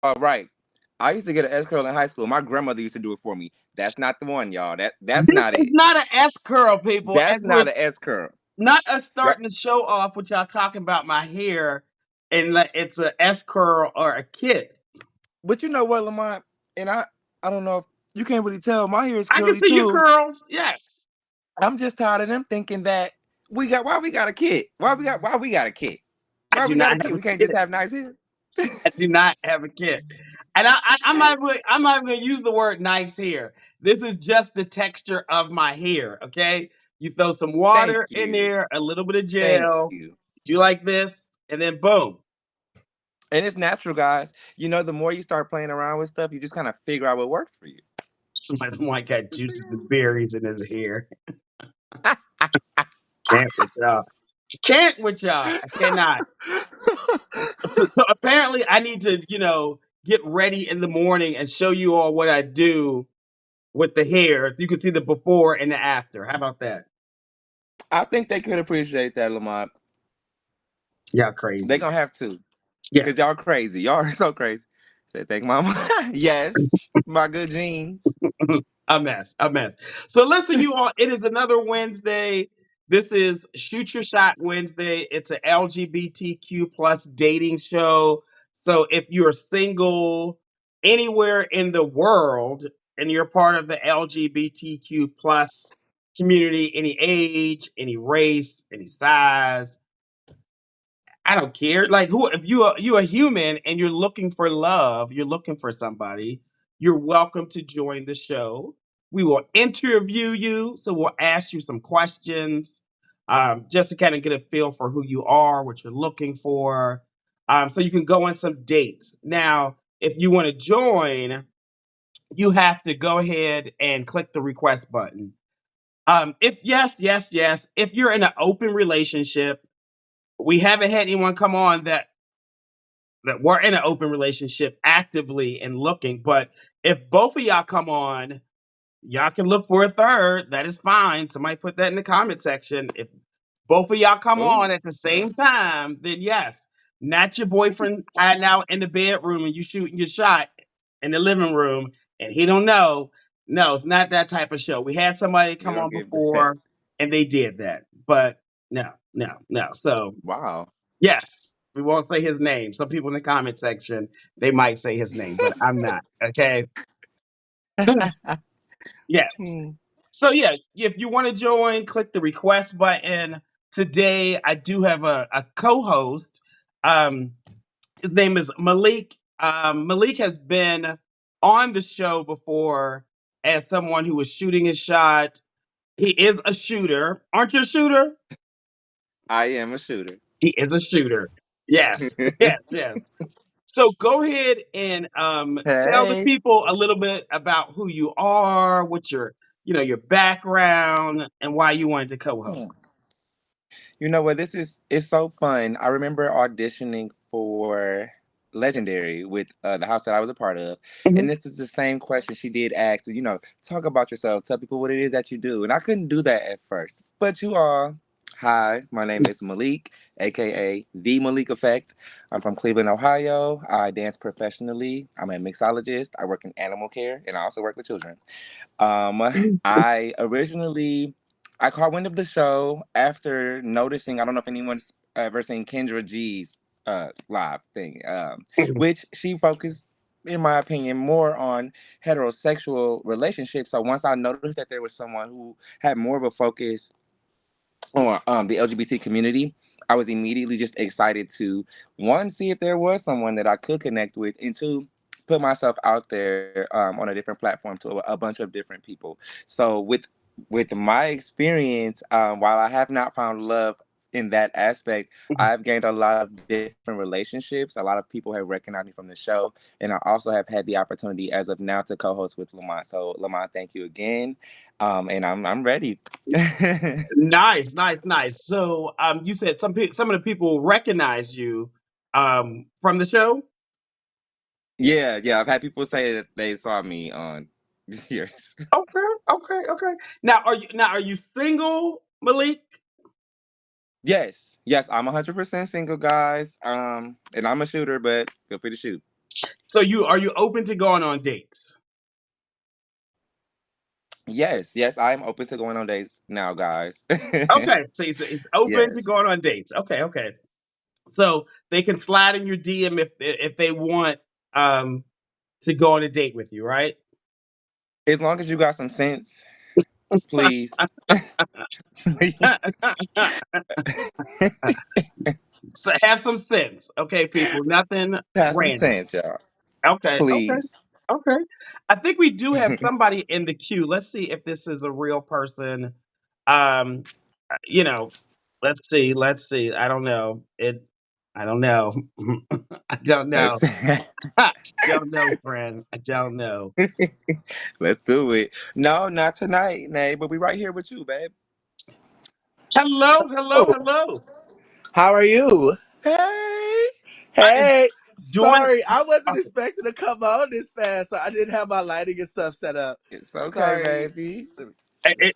right. I used to get an S curl in high school. My grandmother used to do it for me. That's not the one, y'all. That's This not is it. not an S curl, people. As That's was not an S curl. not us That, starting to show off what y'all talking about my hair, and like it's a S curl or a kit. but you know what, Lamont? And I don't know if you can't really tell. My hair is I can curly see your too. curls. Yes, I'm just tired of them thinking that we got a kid? Why we got a kid? I Why do we got not a have kid? a We can't just kit. have nice hair. I do not have a kit. And I'm not going to use the word nice hair. This is just the texture of my hair. Okay. You throw some Thank water in you. there, a little bit of Thank gel. you. Do you like this? And then boom. And it's natural, guys. You know, the more you start playing around with stuff, you just kind of figure out what works for you. Somebody might got Just juices figure and berries in his hair. Can't with y'all. Can't with y'all. I cannot. So apparently I need to, get ready in the morning and show you all what I do with the hair. You can see the before and the after. How about that? I think they could appreciate that, Lamont. Y'all They crazy. gonna have to. Yeah. Cause y'all crazy. Y'all are so crazy. Say thank mama. Yes. My good genes. A mess. A mess. So listen, you all, it is another Wednesday. This is Shoot Your Shot Wednesday. It's an LGBTQ plus dating show. So if you're single anywhere in the world and you're part of the LGBTQ plus community, any age, any race, any size, I don't care. Like who if you a human and you're looking for love, you're looking for somebody, you're welcome to join the show. We will interview you, so we'll ask you some questions, just to kind of get a feel for who you are, what you're looking for, so you can go on some dates. Now, if you want to join, you have to go ahead and click the request button. If yes, yes, yes, if you're in an open relationship, we haven't had anyone come on that we're in an open relationship actively and looking. But if both of y'all come on, y'all can look for a third. That is fine. Somebody put that in the comment section. If both of y'all come Oh. on at the same time, then yes, not your boyfriend hiding out in the bedroom and you shooting your shot in the living room and he don't know. No, it's not that type of show. We had somebody You come don't on give that. before and they did that. But no, no, no. So Wow. yes, we won't say his name. Some people in the comment section, they might say his name, but I'm not. Okay. Yes. Hmm. So yeah, if you want to join, click the request button. Today, I do have a co-host. Um, his name is Malik. Malik has been on the show before as someone who was shooting his shot. He is a shooter. Aren't you a shooter? I am a shooter. He is a shooter. Yes, yes, yes. So go ahead and tell the Hey. people a little bit about who you are, what your background, and why you wanted to Hmm. co-host. You know what? This is it's so fun. I remember auditioning for Legendary with the house that I was a part of, Mhm. and this is the same question she did ask. You know, talk about yourself, tell people what it is that you do, and I couldn't do that at first. But you all, hi, my name is Malik, aka the Malik Effect. I'm from Cleveland, Ohio. I dance professionally. I'm a mixologist. I work in animal care, and I also work with children. I originally I caught wind of the show after noticing. I don't know if anyone's ever seen Kendra G's live thing, which she focused, in my opinion, more on heterosexual relationships. So once I noticed that there was someone who had more of a focus on the LGBT community, I was immediately just excited to one see if there was someone that I could connect with, and two put myself out there on a different platform to a bunch of different people. So with my experience, while I have not found love in that aspect, I've gained a lot of different relationships. A lot of people have recognized me from the show, and I also have had the opportunity as of now to co-host with Lamont. So Lamont, thank you again, and I'm ready. Nice, nice, nice. So you said some of the people recognize you from the show. Yeah, yeah. I've had people say that they saw me on yours. Okay, okay, okay. Now are you single, Malik? Yes, yes. I'm 100% single, guys. And I'm a shooter, but feel free to shoot. So are you open to going on dates? Yes, yes, I am open to going on dates now, guys. Okay, so it's open to Yes. going on dates. Okay, okay. So they can slide in your DM if they want um to go on a date with you, right? As long as you got some sense, please. Please. So have some sense, okay, people. Nothing Have some random. sense, y'all. Okay, okay, Please. okay. I think we do have somebody in the queue. Let's see if this is a real person. Um, you know, let's see, let's see. I don't know. I don't know. I don't know. Let's I don't know, friend. I don't know. let's do it. No, not tonight, Nay, but we right here with you, babe. Hello, hello, Oh, hello. how are you? Hey. I am Hey, doing sorry, I wasn't awesome. expecting to come on this fast, so I didn't have my lighting and stuff set up. It's I'm okay, sorry. baby.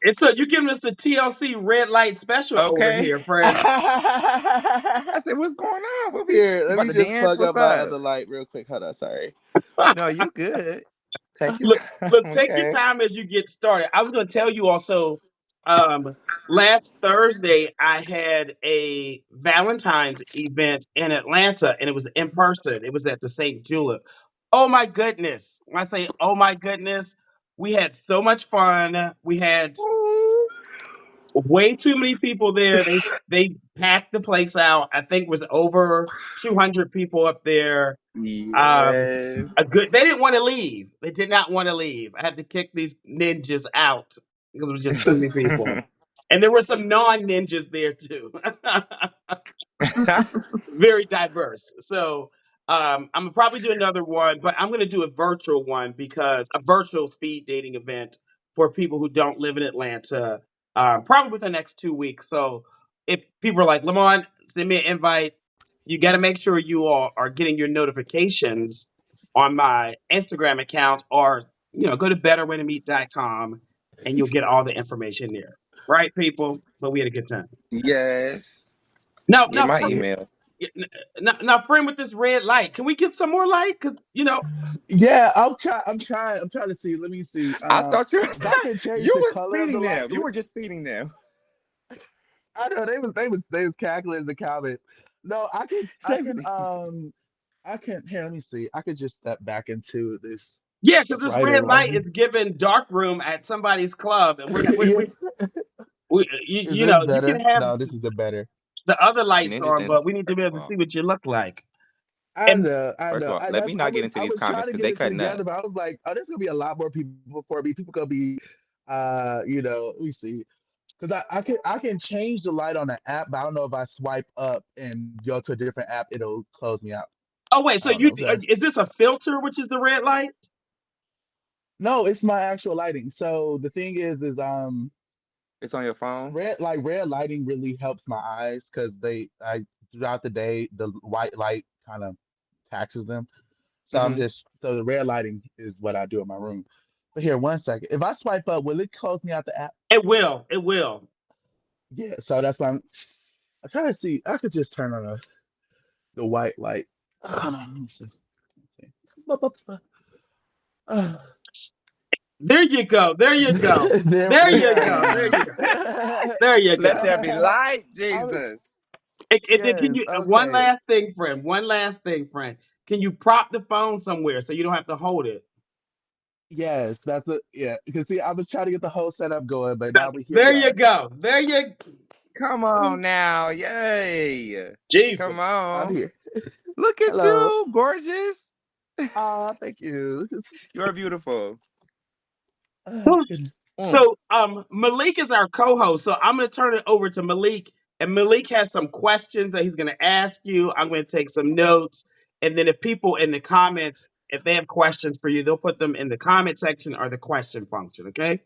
It's a you giving us the TLC red light special over Okay. here, friend. I said, what's going on? What we Here, you let about me to just dance? plug What's up my up? other light real quick. Hold on, sorry. No, you good. Take your Look, time. look, take your Okay. time as you get started. I was going to tell you also, um, last Thursday I had a Valentine's event in Atlanta, and it was in person. It was at the St. Julep. Oh my goodness! When I say oh my goodness, we had so much fun. We had Ooh. way too many people there. They packed the place out. I think it was over 200 people up there. Um, Yes. a good. They didn't want to leave. They did not want to leave. I had to kick these ninjas out because it was just too many people, and there were some non-ninjas there too. Very diverse. So I'm gonna probably do another one, but I'm gonna do a virtual one because a virtual speed dating event for people who don't live in Atlanta, probably within the next 2 weeks. So if people are like, Lamont, send me an invite, you got to make sure you all are getting your notifications on my Instagram account or go to betterwaytomeet.com and you'll get all the information there. Right, people? But we had a good time. Yes. Now, Get now, my email. yeah, now, friend with this red light, can we get some more light? Because Yeah, I'm trying to see. Let me see. I thought you If I can change you the was color of the feeding light, them. You were just feeding them. I know they was cackling in the comments. No, I can here, let me see. I could just step back into this yeah, because this brighter red light lighting. is giving dark room at somebody's club, and we're not. Yeah. Is You this know, you can better? have No, this isn't better. the other lights Ninjas on, dance. but we need to be First able of to all, see what you look like. I And know, I first of know. all, let me not get into I these was comments trying to because get they it cutting up. together, but I was like, oh, there's gonna be a lot more people before me. People gonna be let me see. Because I can change the light on the app, but I don't know if I swipe up and go to a different app, it'll close me out. oh wait, I so don't know. So is this a filter, which is the red light? no, it's my actual lighting. So the thing is It's on your phone. red lighting really helps my eyes because they I throughout the day the white light kind of taxes them. Hmm. So the red lighting is what I do in my room. But here, one second. If I swipe up, will it close me out the app? It will. It will. Yeah. So that's why I'm trying to see. I could just turn on the white light. Hold on, let me see. Uh, There you go. There you go. there There we you go. go. There Yeah. you go. There you Let go. there be I light, was Jesus. And then can yes, you one okay. last thing, friend? One last thing, friend. Can you prop the phone somewhere so you don't have to hold it? Yes, that's it. Yeah, you can see I was trying to get the whole setup going, but now here There we you are. go. There you Come on now. Yay. Come Jesus. I'm on. here. Look at Hello. you, gorgeous. Thank you. You're beautiful. Goodness. Mm. So Malik is our co-host. So I'm gonna turn it over to Malik. And Malik has some questions that he's gonna ask you. I'm gonna take some notes. And then if people in the comments, if they have questions for you, they'll put them in the comment section or the question function. Okay.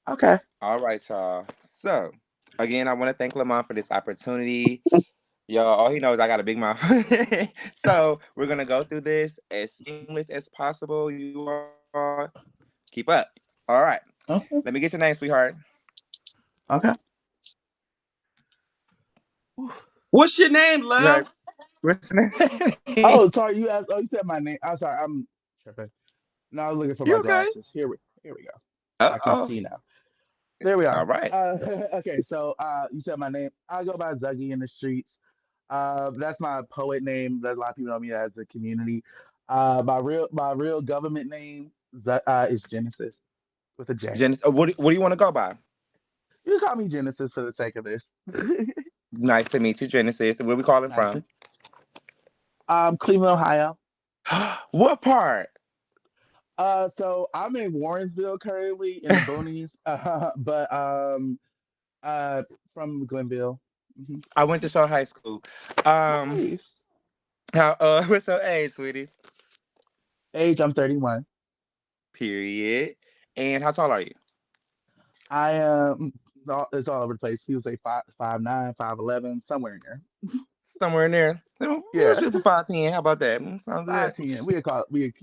Okay. All right, y'all. So, again, I want to thank Lamont for this opportunity. Y'all, all he knows I got a big mouth. So, we're going to go through this as seamless as possible. You all keep up. All right. Okay. Let me get your name, sweetheart. Okay. What's your name, You heard? love? What's your name? Oh, sorry. You asked. Oh, you said my name. I'm sorry. I'm tripping. No, I was looking for You my okay? glasses. Here we go. I can Uh-oh. see now. There we All are. right. Okay, so you said my name. I go by Zuggy in the streets. That's my poet name. That a lot of people know me as a community. My real government name is Genesis with a J. Genesis, what do you want to go by? You can call me Genesis for the sake of this. Nice to meet you, Genesis. Where we calling Nice. from? Cleveland, Ohio. What part? So I'm in Warrensville currently in the boonies, but uh, from Glenville. Mhm. I went to Shaw High School. Um, Nice. how what's your age, sweetie? Age, I'm 31. Period. And how tall are you? I it's all over the place. People say 5'9", 5'11", somewhere in there. Somewhere in there. We'll Yeah, shoot for 5'10". How about that? Sounds good. 5'10". We call it. We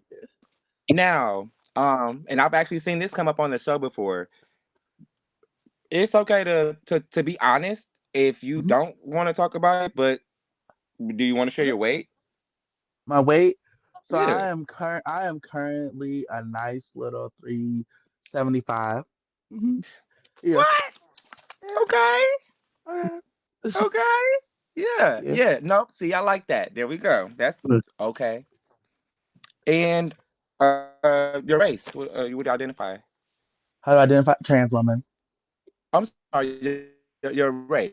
Now, and I've actually seen this come up on the show before. It's okay to be honest if you mhm. don't want to talk about it, but do you want to share Okay. your weight? My weight. So Yeah. I am currently a nice little 375. Hmm. Yeah. What? Yeah. Okay. All right. Okay. Yeah. Yeah. Yeah. Nope. See, I like that. There we go. That's okay. And your race. You would identify. How do I identify trans woman? I'm sorry. Your race,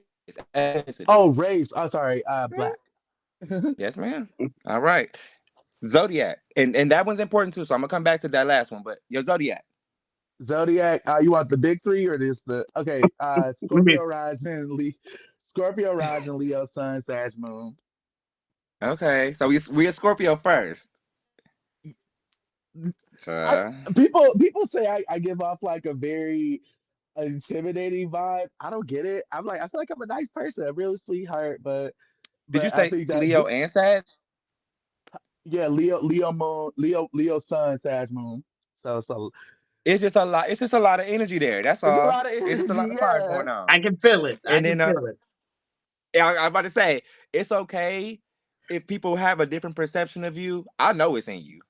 ethnicity. Oh, race. Oh, sorry. Hmm? Black. Yes, ma'am. All right. Zodiac, and that one's important too. So I'm gonna come back to that last one. But your zodiac. Zodiac. You want the big three or just the okay? Scorpio rising, Leo sun, Sag moon. Okay. So we a Scorpio first. I Uh, people say I give off like a very intimidating vibe. I don't get it. I'm like I feel like I'm a nice person, a real sweetheart, but did you I say think that Leo and Sag? yeah, Leo moon, Leo sun, Sag moon. So It's just a lot. It's just a lot of energy there. That's it's a all. lot of It's just a lot energy. of fire Yeah. going on. I can feel it. I And can then feel it. yeah, I'm about to say it's okay if people have a different perception of you. I know it's in you.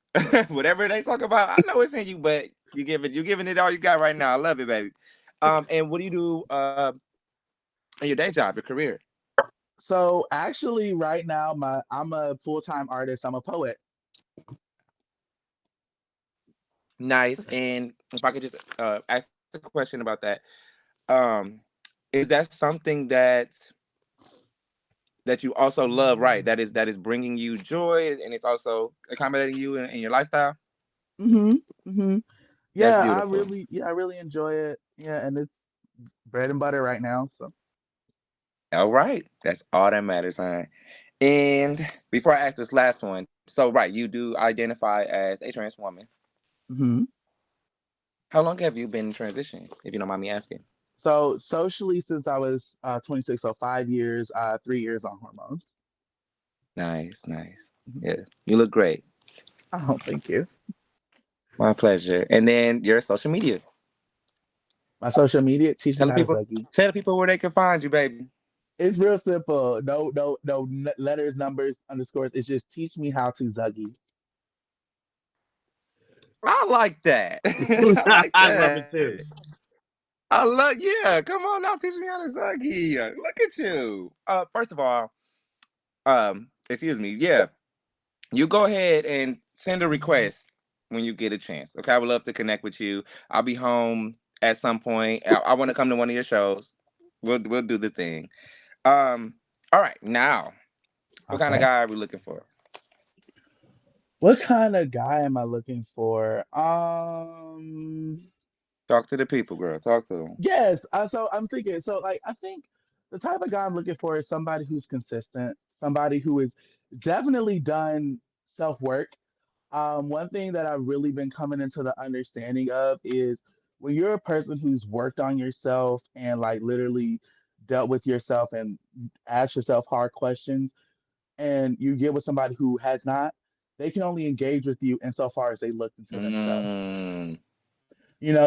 Whatever they talk about, I know it's in you. But you giving it all you got right now. I love it, baby. And what do you do in your day job, your career? So actually, right now, I'm a full-time artist. I'm a poet. Nice. And if I could just ask a question about that, um, is that something that you also love, right? That is bringing you joy and it's also accommodating you in your lifestyle. Hmm. Hmm. That's beautiful. Yeah, I really enjoy it. Yeah, and it's bread and butter right now. So. All right, that's all that matters, huh? And before I ask this last one, so right, you do identify as a trans woman. Hmm. How long have you been in transition, if you don't mind me asking? So socially, since I was 26, so 5 years, 3 years on hormones. Nice, nice. Mhm. Yeah, you look great. Oh, thank you. My pleasure. And then your social media. My social media, teach me Tell the how to people, Zuggy. tell the people where they can find you, baby. It's real simple. No letters, numbers, underscores. It's just teach me how to Zuggy. I like that. I like I love that. it too. I love, yeah. Come on now, teach me how to Zuggy. Look at you. First of all, excuse me. Yeah, you go ahead and send a request when you get a chance. Okay, I would love to connect with you. I'll be home at some point. I want to come to one of your shows. We'll do the thing. Um, all right. Now, what kind of Okay. guy are we looking for? What kind of guy am I looking for? Talk to the people, girl. Talk to them. Yes. So I'm thinking. So like, I think the type of guy I'm looking for is somebody who's consistent, somebody who has definitely done self work. One thing that I've really been coming into the understanding of is when you're a person who's worked on yourself and like literally dealt with yourself and asked yourself hard questions, and you get with somebody who has not, they can only engage with you insofar as they look into themselves. Mm,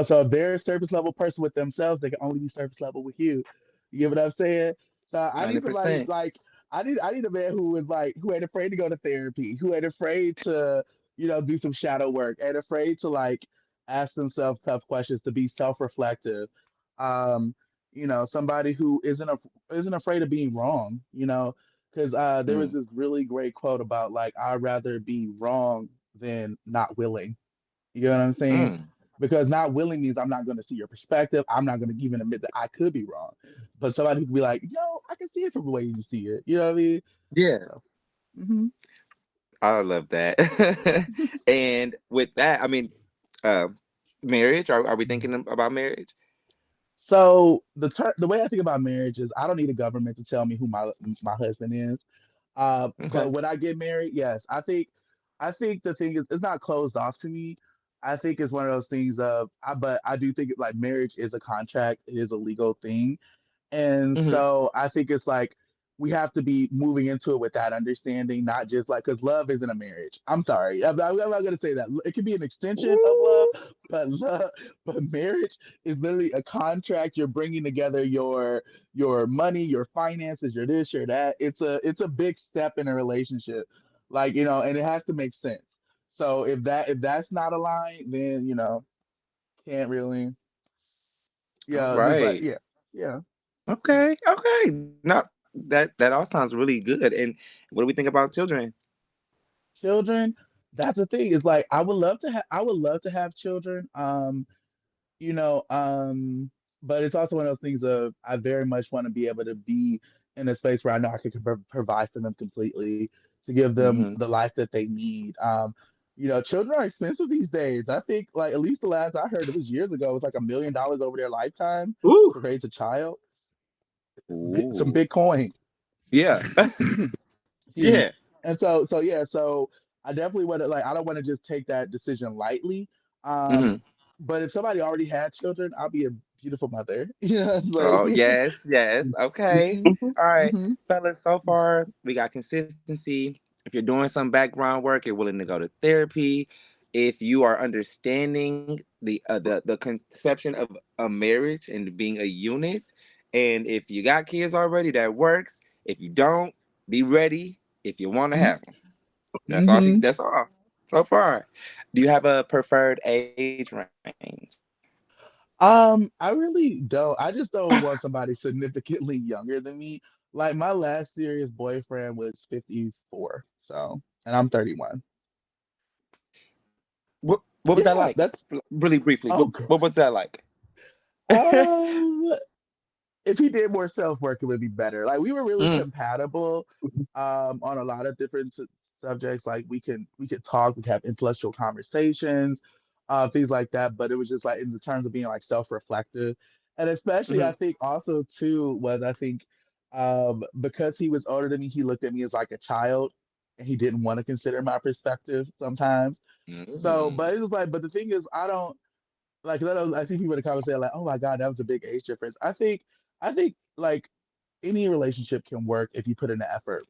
So if they're a surface level person with themselves, they can only be surface level with you. You get what I'm saying? So I need somebody 100%. like I need a man who was like who ain't afraid to go to therapy, who ain't afraid to, do some shadow work, and afraid to like ask themselves tough questions, to be self-reflective. Um, somebody who isn't afraid of being wrong, because there was Mm. this really great quote about like I'd rather be wrong than not willing. You know what I'm saying? Mm. Because not willing means I'm not going to see your perspective. I'm not going to even admit that I could be wrong. But somebody who can be like, yo, I can see it from the way you see it. You know what I mean? Yeah, So, hmm I love that. And with that, I mean, uh, marriage. Are we thinking about marriage? so the way I think about marriage is I don't need a government to tell me who my husband is. But Okay. when I get married, yes, I think the thing is it's not closed off to me. I think it's one of those things but I do think like marriage is a contract, it is a legal thing. And Hmm. so I think it's like we have to be moving into it with that understanding, not just like because love isn't a marriage. I'm sorry, I'm not gonna say that. It can be an extension of love, Woo. but marriage is literally a contract. You're bringing together your money, your finances, your this, your that. It's a big step in a relationship, like and it has to make sense. So if that's not aligned, then can't really, All yeah. But right. yeah, yeah. Okay. Okay. No, that all sounds really good. And what do we think about children? Children, that's the thing. Is like I would love to have children. You know, but it's also one of those things of I very much want to be able to be in a space where I know I can provide for them completely, to give them Hmm. the life that they need. Children are expensive these days. I think like at least the last I heard, it was years ago, it was like $1 million over their lifetime Ooh. to raise a child. Some Ooh. Bitcoin. Yeah. Excuse me. Yeah. And so yeah, so I definitely want to like I don't want to just take that decision lightly. Um, Hmm. but if somebody already had children, I'll be a beautiful mother. Like Oh, yes, yes. Okay. hmm All right. hmm Fellas, so far we got consistency. If you're doing some background work, you're willing to go to therapy. If you are understanding the conception of a marriage and being a unit, and if you got kids already, that works. If you don't, be ready if you want to have them. That's all hmm that's all so far. Do you have a preferred age range? I really don't. I just don't want somebody significantly younger than me. Like my last serious boyfriend was 54, so and I'm 31. What was that Yeah, like? that's Really briefly, oh what was that like? um if he did more self work, it would be better. Like we were really Mm, compatible on a lot of different subjects. Like we could talk, we could have intellectual conversations, things like that. But it was just like in the terms of being like self reflective, and especially I mm, think also too was I think because he was older than me, he looked at me as like a child, and he didn't want to consider my perspective sometimes. So, mm. but it was like, but the thing is, I don't like I think people in the comments say like, "Oh my God, that was a big age difference." I think like any relationship can work if you put in the effort.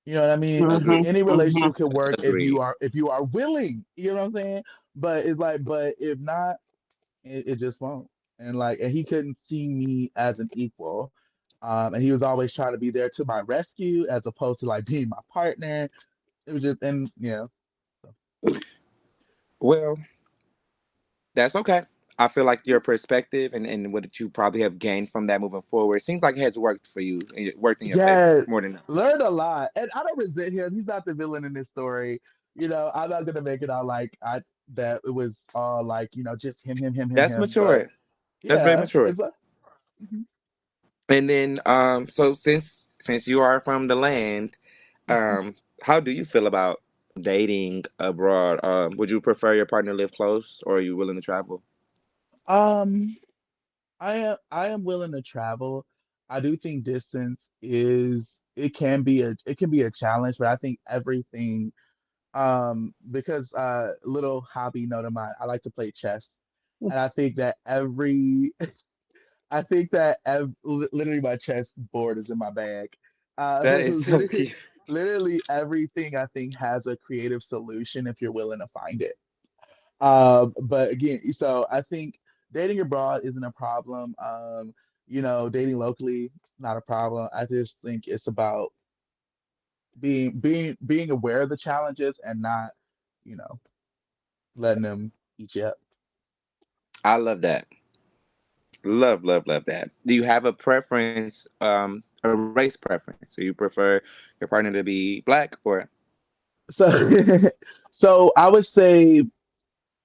You know what I mean? Agreed. Any relationship can work if you Agreed. are if you are willing. You know what I'm saying? But it's like, but if not, it just won't. And he couldn't see me as an equal. And he was always trying to be there to my rescue as opposed to like being my partner. It was just and yeah. So, Well, that's okay. I feel like your perspective and what you probably have gained from that moving forward seems like it has worked for you and it worked in your favor yeah, more than not. learned a lot, and I don't resent him. He's not the villain in this story. I'm not gonna make it out like I that it was all like just That's him. But mature. That's very yeah, mature. it's like mhm, And then, so since you are from the land, mhm. how do you feel about dating abroad? Would you prefer your partner live close, or are you willing to travel? um, I am willing to travel. I do think distance is it can be a challenge, but I think everything because little hobby note of mine, I like to play chess, and literally my chess board is in my bag. That is so Literally, cute. literally everything I think has a creative solution if you're willing to find it. But again, so I think dating abroad isn't a problem. Dating locally, not a problem. I just think it's about being aware of the challenges and not, you know, letting them eat you up. I love that. Love that. Do you have a preference, a race preference? So you prefer your partner to be black or? So so I would say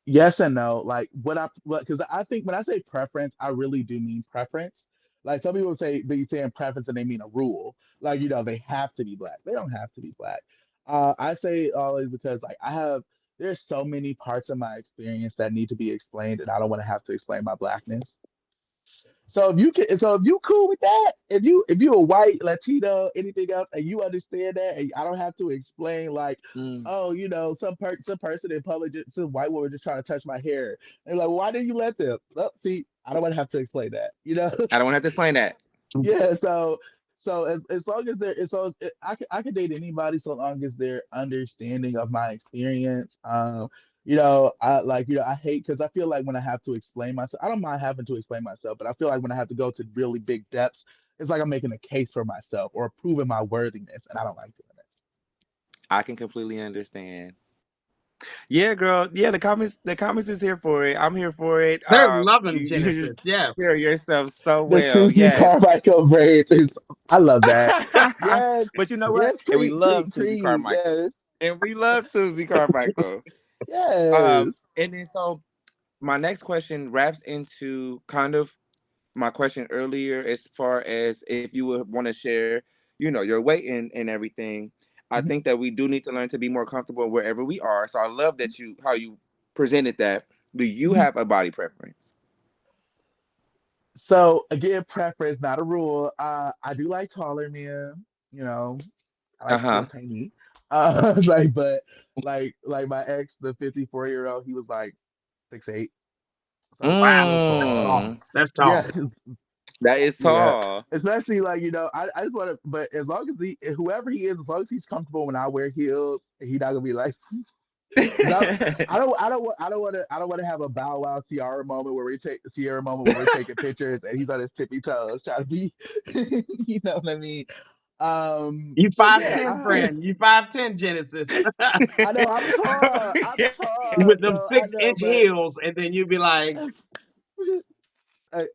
yes and no. Like what because I think when I say preference, I really do mean preference. Like some people say they say in preference and they mean a rule. Like, they have to be black. They don't have to be black. I say always because like there's so many parts of my experience that need to be explained, and I don't want to have to explain my blackness. So if you cool with that, if you a white Latino, anything else, and you understand that, and I don't have to explain like, Mm, oh, some person in public, some white woman just trying to touch my hair, and like, why didn't you let them? Well, see, I don't want to have to explain that. I don't want to have to explain that. Yeah, so as long as I can date anybody so long as they're understanding of my experience. I hate because I feel like when I have to explain myself, I don't mind having to explain myself, but I feel like when I have to go to really big depths, it's like I'm making a case for myself or proving my worthiness, and I don't like doing it. I can completely understand. Yeah, girl. Yeah, the comments is here for it. I'm here for it. They're You loving you Genesis. Yes. carry yourself so The well. Susie Yes. Carmichael braids is, I love that. Yes, But you know what? yes, And we Creed, love Creed, Susie Creed, Carmichael. yes, And we love Susie Carmichael. yes. And then so my next question wraps into kind of my question earlier as far as if you would want to share, your weight and everything. I Mhm. think that we do need to learn to be more comfortable wherever we are. So I love that you how you presented that. Do you Mhm. have a body preference? So again, preference, not a rule. I do like taller men. You know, I like to feel Uh-huh. tiny. But like my ex, the 54-year-old, he was like 6'8". So Wow. That's um, tall. Mm, That's yeah, tall. that is yeah. tall. Especially like I just want to, but as long as whoever he is, as long as he's comfortable when I wear heels, he not gonna be like, because I don't want to have a Bow Wow Sierra moment where we're taking pictures and he's on his tippy toes trying to be, you know what I mean? You But yeah, 5'10", friend. You 5'10", Genesis. I know I'm tall. I'm Yeah. tall, With them so I 6 know, inch heels, and then you'd be like,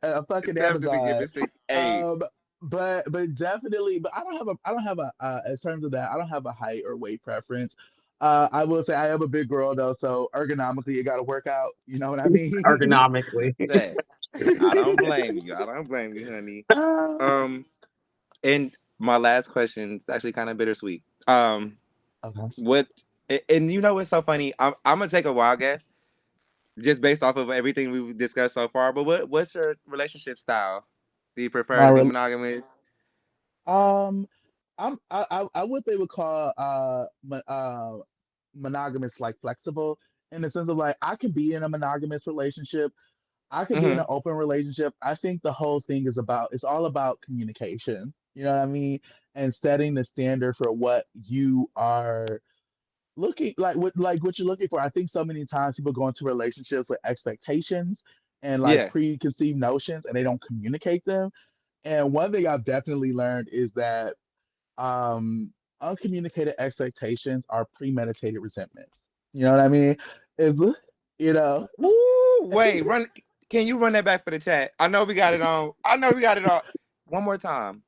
a fucking Definitely give Amazon. it 6'8". Um, but definitely, but I don't have a in terms of that, I don't have a height or weight preference. I will say I am a big girl though, so ergonomically it got to work out. You know what I it's mean? ergonomically. That I don't blame you. I don't blame you, honey. uh, Um, and my last question is actually kind of bittersweet. okay. What? And you know what's so funny? I'm gonna take a wild guess, just based off of everything we've discussed so far. But what's your relationship style? Do you prefer My to be re- monogamous? um, I what they would call monogamous, like flexible, in the sense of like I could be in a monogamous relationship. I could be in Mm-hmm. an open relationship. I think the whole thing it's all about communication. You know what I mean? And setting the standard for what you are looking like what you're looking for. I think so many times people go into relationships with expectations and like Yeah. preconceived notions and they don't communicate them. And one thing I've definitely learned is that um uncommunicated expectations are premeditated resentments. You know what I mean? Is you know Woo! Wait, run. Can you run that back for the chat? I know we got it on. I know we got it on. One more time,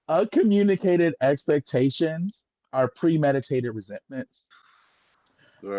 uncommunicated expectations are premeditated resentments.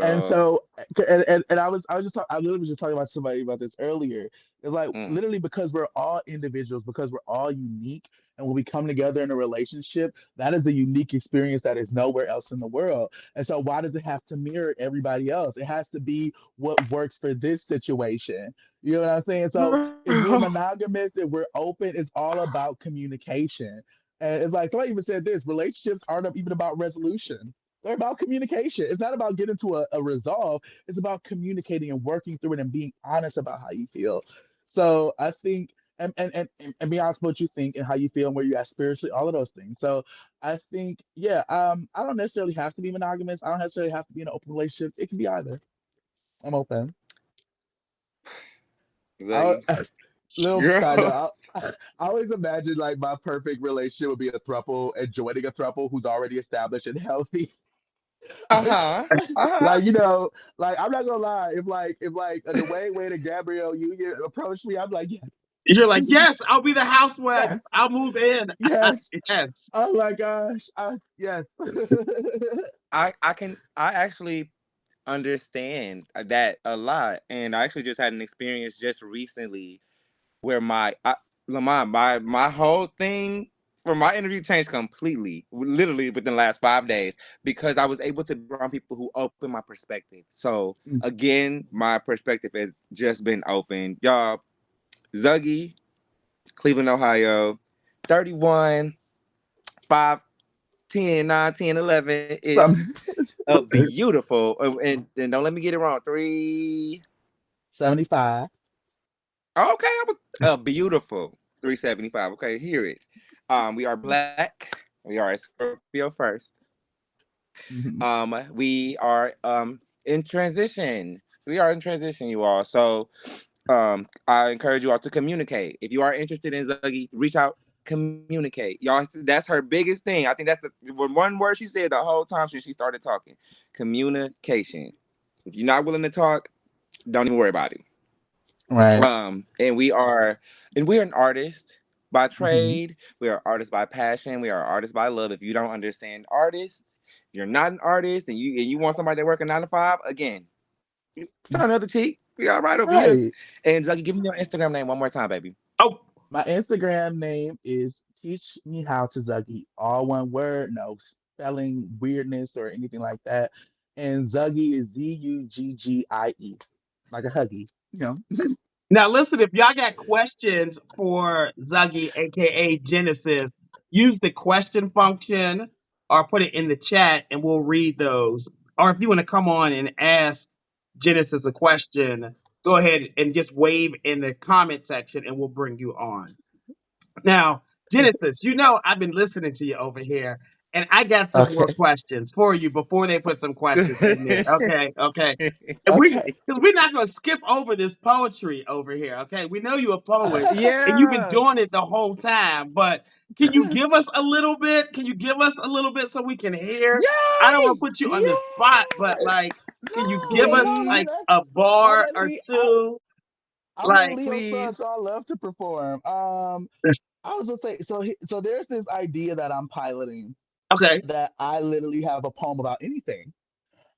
And girl. so, and I literally was just talking about somebody about this earlier. It's like Mm. literally because we're all individuals, because we're all unique, and when we come together in a relationship, that is the unique experience that is nowhere else in the world. And so, why does it have to mirror everybody else? It has to be what works for this situation. You know what I'm saying? So, if we're Girl. monogamous, if we're open, it's all about communication. And it's like somebody even said this: relationships aren't even about resolution. They're about communication. It's not about getting to a resolve. It's about communicating and working through it and being honest about how you feel. So I think and be honest what you think and how you feel and where you're at spiritually, all of those things. So I think, yeah, I don't necessarily have to be monogamous. I don't necessarily have to be in an open relationship. It can be either. I'm open. I, Zay, little side Girl. note. I always imagine like my perfect relationship would be a throuple and joining a throuple who's already established and healthy. Uh-huh. Uh-huh. Like like I'm not gonna lie, if like the way Wade and Gabrielle Union approached me, I'm like, You're like, yes, yes, I'll be the housewife. yes, I'll move in. yes. Yes. Oh my gosh, yes. I actually understand that a lot. And I actually just had an experience just recently where Lamont, my whole thing for my interview changed completely, literally within the last 5 days, because I was able to be around people who open my perspective. So again, my perspective has just been open. Y'all, Zuggy, Cleveland, Ohio, 31, 5, 10, 9, 10, 11 is Some a beautiful, and don't let me get it wrong, 3. 75. Okay, I was a beautiful 375. Okay, hear it. We are black. We are a Scorpio first. Mhm. We are in transition. We are in transition, you all. So I encourage you all to communicate. If you are interested in Zuggy, reach out, communicate. Y'all, that's her biggest thing. I think that's the one word she said the whole time since she started talking. Communication. If you're not willing to talk, don't even worry about it. Right. And we're an artist by Hmm. trade. We are artists by passion. We are artists by love. If you don't understand artists, you're not an artist, and you want somebody that work a 9 to 5. Again, turn the other cheek. We all right over here. Right. And Zuggy, give me your Instagram name one more time, baby. Oh, My Instagram name is Teach Me How to Zuggy. All one word, no spelling weirdness or anything like that. And Zuggy is Zuggie, like a huggy. You know. now listen, if y'all got questions for Zuggy, aka Genesis, use the question function or put it in the chat and we'll read those. Or if you want to come on and ask Genesis a question, go ahead and just wave in the comment section and we'll bring you on. Now, Genesis, you know I've been listening to you over here, and I got some more Okay. questions for you before they put some questions in there. Okay, okay. And we Okay. because we're not gonna skip over this poetry over here. Okay, we know you're a poet and you've been Yeah. doing it the whole time, but can you give us a little bit? Can you give us a little bit so we can hear? I don't want Yay! to put you on the spot, but Yes. like, can you give No, us no, like Please. that's a I'm bar a or Leo. two? I'm a Like, Leo son, Please. so I love to perform. I was gonna say, so there's this idea that I'm piloting okay, that I literally have a poem about anything.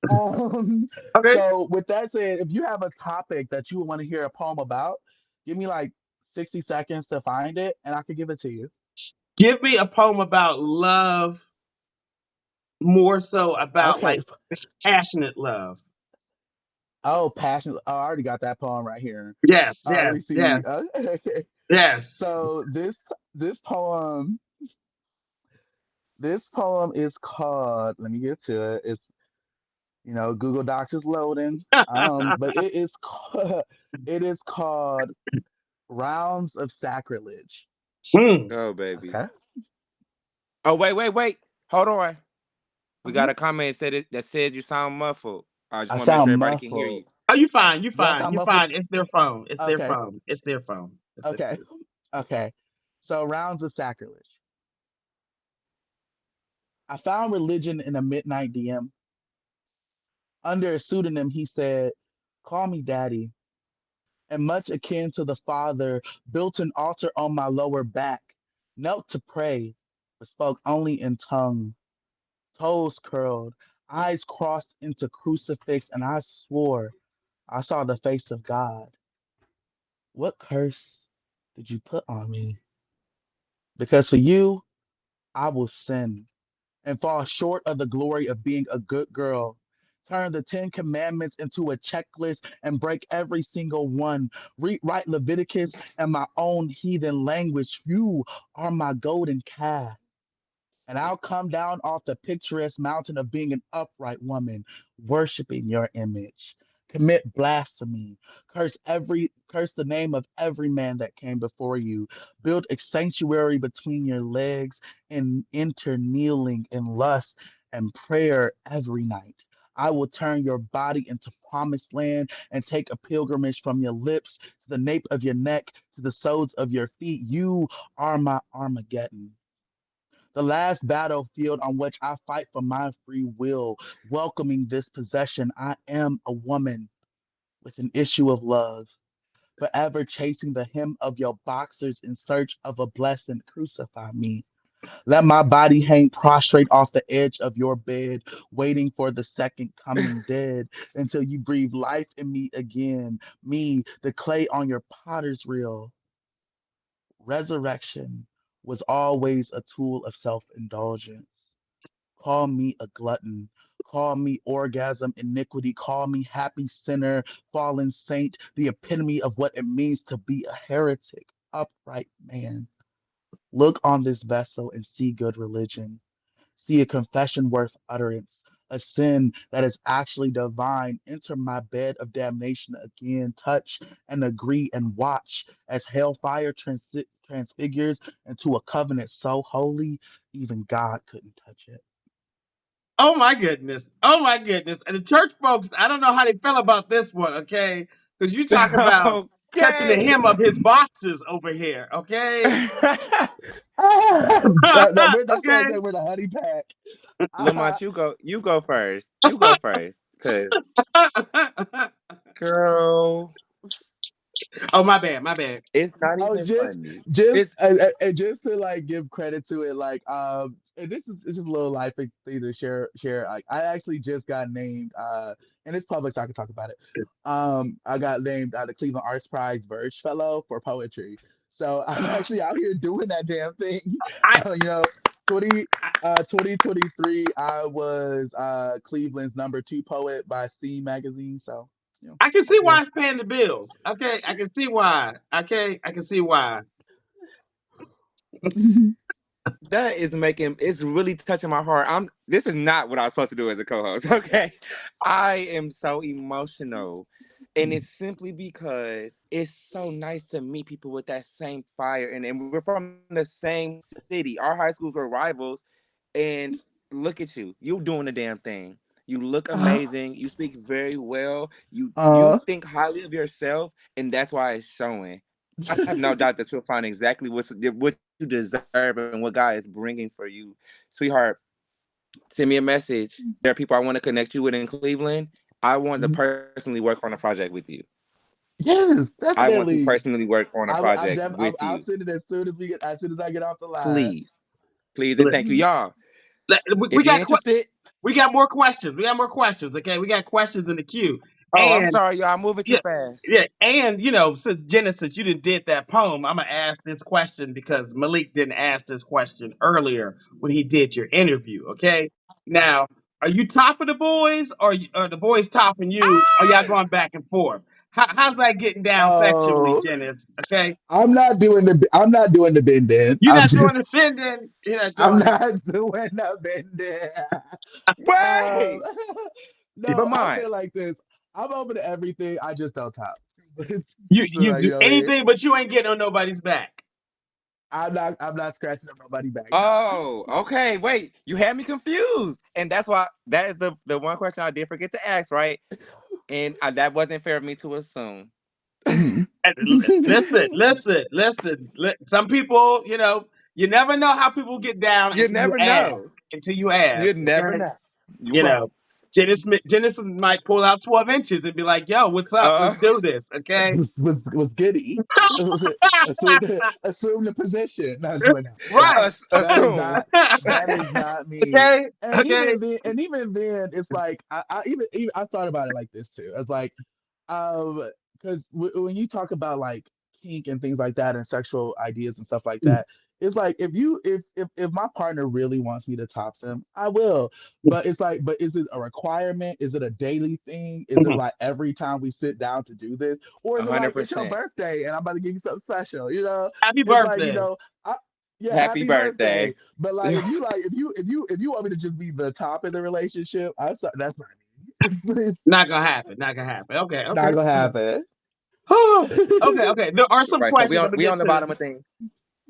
Um, okay. so with that said, if you have a topic that you want to hear a poem about, give me like 60 seconds to find it, and I could give it to you. Give me a poem about love, more so about Okay. like passionate love. Oh, passionate. Oh, I already got that poem right here. Yes, Let me yes, see. yes, Okay. yes. So this poem this poem is called. Let me get to it. It's Google Docs is loading. But it is called, it is called Rounds of Sacrilege. Hmm. Oh, baby. Okay. Oh, wait. Hold on. We got Mhm. a comment that says you sound muffled. I just I want to make sure sound everybody can hear muffled. you. Oh, you fine, you Do I fine, sound you muffled? fine. It's their phone. It's their Okay. phone. It's their phone. It's their Okay. phone. Okay. So Rounds of Sacrilege. I found religion in a midnight DM. Under a pseudonym, he said, "Call me daddy." And much akin to the father, built an altar on my lower back, knelt to pray, but spoke only in tongue, toes curled, eyes crossed into crucifix, and I swore I saw the face of God. What curse did you put on me? Because for you, I will sin and fall short of the glory of being a good girl. Turn the Ten Commandments into a checklist and break every single one. Rewrite Leviticus and my own heathen language. You are my golden calf. And I'll come down off the picturesque mountain of being an upright woman, worshiping your image. Commit blasphemy, curse the name of every man that came before you. Build a sanctuary between your legs and enter kneeling in lust and prayer every night. I will turn your body into promised land and take a pilgrimage from your lips to the nape of your neck to the soles of your feet. You are my Armageddon, the last battlefield on which I fight for my free will, welcoming this possession. I am a woman with an issue of love, forever chasing the hem of your boxers in search of a blessing. Crucify me. Let my body hang prostrate off the edge of your bed, waiting for the second coming dead until you breathe life in me again. Me, the clay on your potter's reel. Resurrection was always a tool of self indulgence. Call me a glutton. Call me orgasm iniquity. Call me happy sinner, fallen saint, the epitome of what it means to be a heretic, upright man. Look on this vessel and see good religion. See a confession worth utterance, a sin that is actually divine. Enter my bed of damnation again. Touch and agree and watch as hellfire transfigures into a covenant so holy, even God couldn't touch it. Oh my goodness. Oh my goodness. And the church folks, I don't know how they feel about this one, okay? Because you talk about touching the Okay. hem of his boxes over here, okay? That's why I Okay. said we're the honey pack. Lamont, you go first. You go first. Cause girl, Uh, Oh, my bad. My bad. it's not Oh, even just funny. just It's and just to like give credit to it, like and this is it's just a little life thing to share. Like I actually just got named and it's public so I can talk about it. I got named the Cleveland Arts Prize Verge Fellow for poetry. So I'm actually out here doing that damn thing. I, You know, 20 I 2023 I was Cleveland's number 2 poet by Steam magazine. So, I can see out why here. it's paying the bills. Okay. I can see why. Okay. I can see why. that is making it's really touching my heart. This is not what I was supposed to do as a co-host. Okay. I am so emotional. And it's simply because it's so nice to meet people with that same fire. And we're from the same city. Our high schools were rivals. And look at you. You doing the damn thing. You look amazing. You speak very well. You Uh, think highly of yourself, and that's why it's showing. I have no doubt that you'll find exactly what you deserve and what God is bringing for you, sweetheart. Send me a message. There are people I want to connect you with in Cleveland. I want to personally work on a project with you. yes, I want to definitely. personally work on a project with I'll you. send it as soon as as soon as I get off the line. Please. Please and thank you. Listen, Y'all, we if you're got interested, we got more questions. We got more questions. Okay, we got questions in the queue, oh, I'm and sorry, y'all. I'm moving too yeah, fast. yeah, and since Genesis, you did that poem, I'm gonna ask this question because Malik didn't ask this question earlier when he did your interview. Okay, now are you topping the boys, or are the boys topping you? Are y'all going back and forth? How's that getting down sexually, Oh, Genesis? Okay, I'm not doing the bending. you're not doing the bending. You're not I'm doing not doing the bending. Um, Wait, no, I'll say Lamont. it like this. I'm open to everything. I just don't top. you You do know what I mean? anything, but you ain't getting on nobody's back. I'm not scratching up nobody's back. Nah. Oh, okay. Wait, you had me confused, and that's why that is the one question I did forget to ask, right? And that wasn't fair of me to assume. Mhm. And listen. Some people, you never know how people get down You until you never know. ask. Until you You ask, never okay? know. You You right. know, Dennis might pull out 12 inches and be like, "Yo, what's up? Let's Uh, do this." Okay, Was giddy. Assume the position. No, just went out. No, right? that is assume. not that is not me. Okay, okay. And even then, it's like even I thought about it like this too. It's like because when you talk about like kink and things like that and sexual ideas and stuff like that, it's like if my partner really wants me to top them, I will. But it's like, but is it a requirement? Is it a daily thing? Is it like every time we sit down to do this? Or A is it hundred like it's your percent. birthday and I'm about to give you something special? Happy It's like, birthday. I, yeah, Happy happy birthday. birthday. But like if you want me to just be the top of the relationship, that's not me. It's Not gonna happen. Not gonna happen. Okay, okay. not gonna happen. Okay, okay. There are some Right. So questions I'm gonna we get on the to. bottom of things.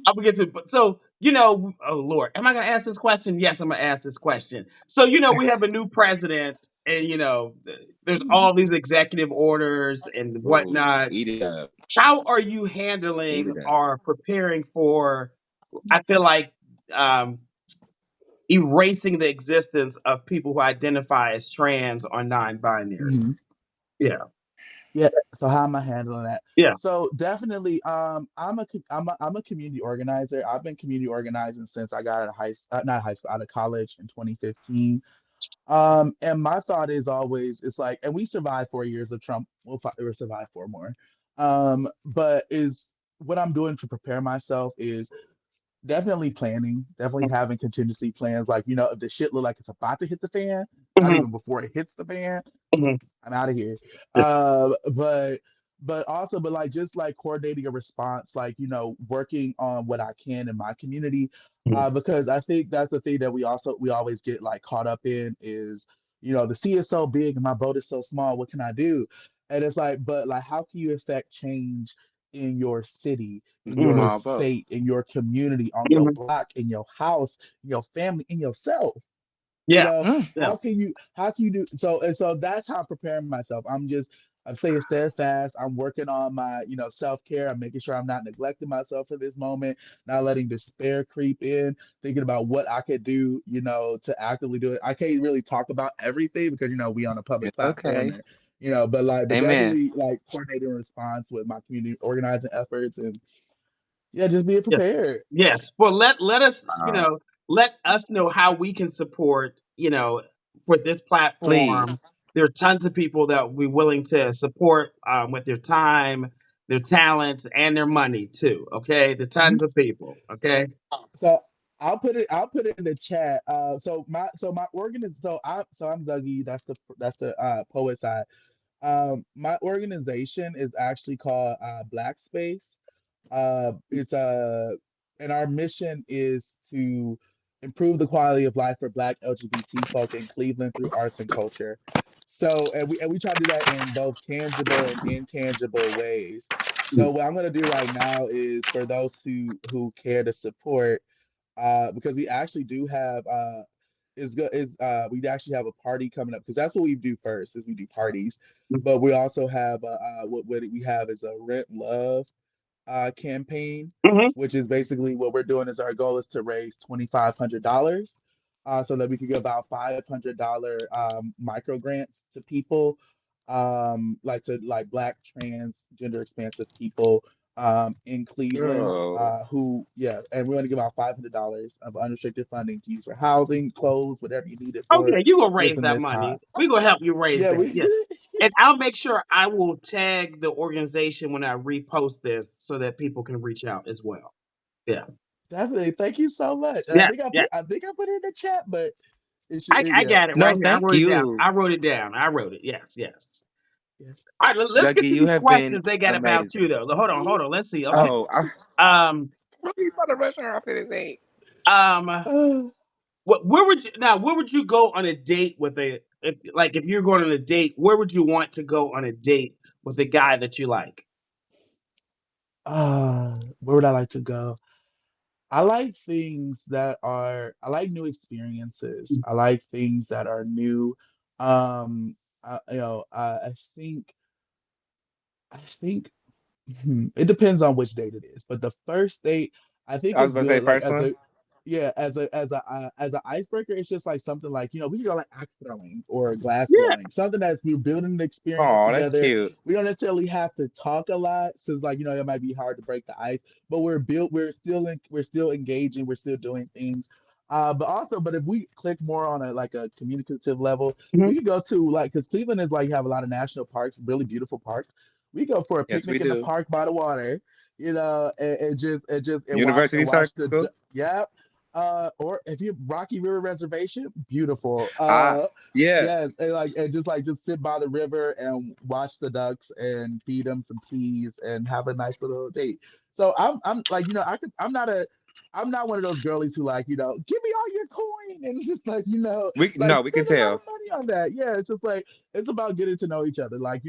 I'm gonna get to, but so oh Lord, am I gonna ask this question? Yes, I'm gonna ask this question. So we have a new president and there's all these executive orders and Oh, whatnot. eat it up. How are you Eat handling it up. or preparing for, I feel like, um, erasing the existence of people who identify as trans or non-binary? Mhm. Yeah. Yeah. So how am I handling that? Yeah. So definitely, I'm a community organizer. I've been community organizing since I got out of not high school, out of college in 2015. And my thought is always, it's like, and we survived 4 years of Trump. We'll survive four more. But is what I'm doing to prepare myself is definitely planning, definitely having contingency plans. Like, if the shit look like it's about to hit the fan, not Mhm, even before it hits the fan, mhm, I'm out of here. yeah, But also, but like just like coordinating a response, like working on what I can in my community, mhm, because I think that's the thing that we always get like caught up in is the sea is so big and my boat is so small. What can I do? And it's like, but like, how can you affect change in your city, in your mhm, Small boat. state, in your community, on your mhm. block, in your house, in your family, in yourself? you Yeah, know Mm. yeah, how can you do so? And so that's how I'm preparing myself. I'm staying steadfast. I'm working on my self-care. I'm making sure I'm not neglecting myself for this moment, not letting despair creep in, thinking about what I could do to actively do it. I can't really talk about everything because we on a public It's platform, okay. and but Amen. definitely like coordinating response with my community organizing efforts, and yeah, just being yes, prepared. yes. Well, let us, Uh, let us know how we can support, for this platform. please. There are tons of people that we're willing to support, with their time, their talents, and their money too. Okay, the tons of people. Okay. So I'll put it in the chat. So my I'm Zuggy. That's the poet side. My organization is actually called Black Space. It's and our mission is to improve the quality of life for Black LGBT folk in Cleveland through arts and culture. So and we try to do that in both tangible and intangible ways. So what I'm gonna do right now is for those who care to support, because we actually do have is good is we actually have a party coming up because that's what we do first is we do parties, but we also have what we have is a rent love campaign, Hmm. which is basically what we're doing is our goal is to raise $2,500 so that we could give about $500 micro grants to people, like to like Black transgender expansive people in Cleveland, Girl. who, yeah, and we're going to give out $500 of unrestricted funding to use for housing, clothes, whatever you need it Oh for yeah, you gonna raise within that this time. money. We gonna help you raise Yeah, that. we Yeah. And I'll make sure I will tag the organization when I repost this so that people can reach out as well. Yeah. definitely. Thank you so much. And Yes. I Yes. think I put it in the chat, but I yeah. got it right No, here. I thank wrote it down. you. I wrote it down. I wrote it. Yes. Yes. Yeah. All right. Let's get Zuggy, to you these have been questions they got about amazing. you though. Hold on. Hold on. Let's see. Okay. Oh, I Um. really trying to rush her off in his head. Um. Where would you now? Where would you go on a date with if you're going on a date? Where would you want to go on a date with a guy that you like? Where would I like to go? I like new experiences. I like things that are new. I think it depends on which date it is, but the first date I think I was is about to say good. Like first one. as an icebreaker, it's just like something like we can go like axe throwing or glass Yeah. blowing, something that's we're building an experience Oh, that's together. cute. We don't necessarily have to talk a lot, since it might be hard to break the ice, but we're still engaging, we're still doing things. But if we click more on a communicative level, Mhm. we could go to like because Cleveland is like you have a lot of national parks, really beautiful parks. We go for a Yes, we picnic in the do. park by the water, and University watch Circle. yeah. Or if you Rocky River Reservation, beautiful. Ah, yeah. Yes, and just sit by the river and watch the ducks and feed them some peas and have a nice little date. So I'm like I'm not one of those girlies who like give me all your coin and just like We like no, we can spend a lot of tell. money on that. Yeah, it's just like it's about getting to know each other. Like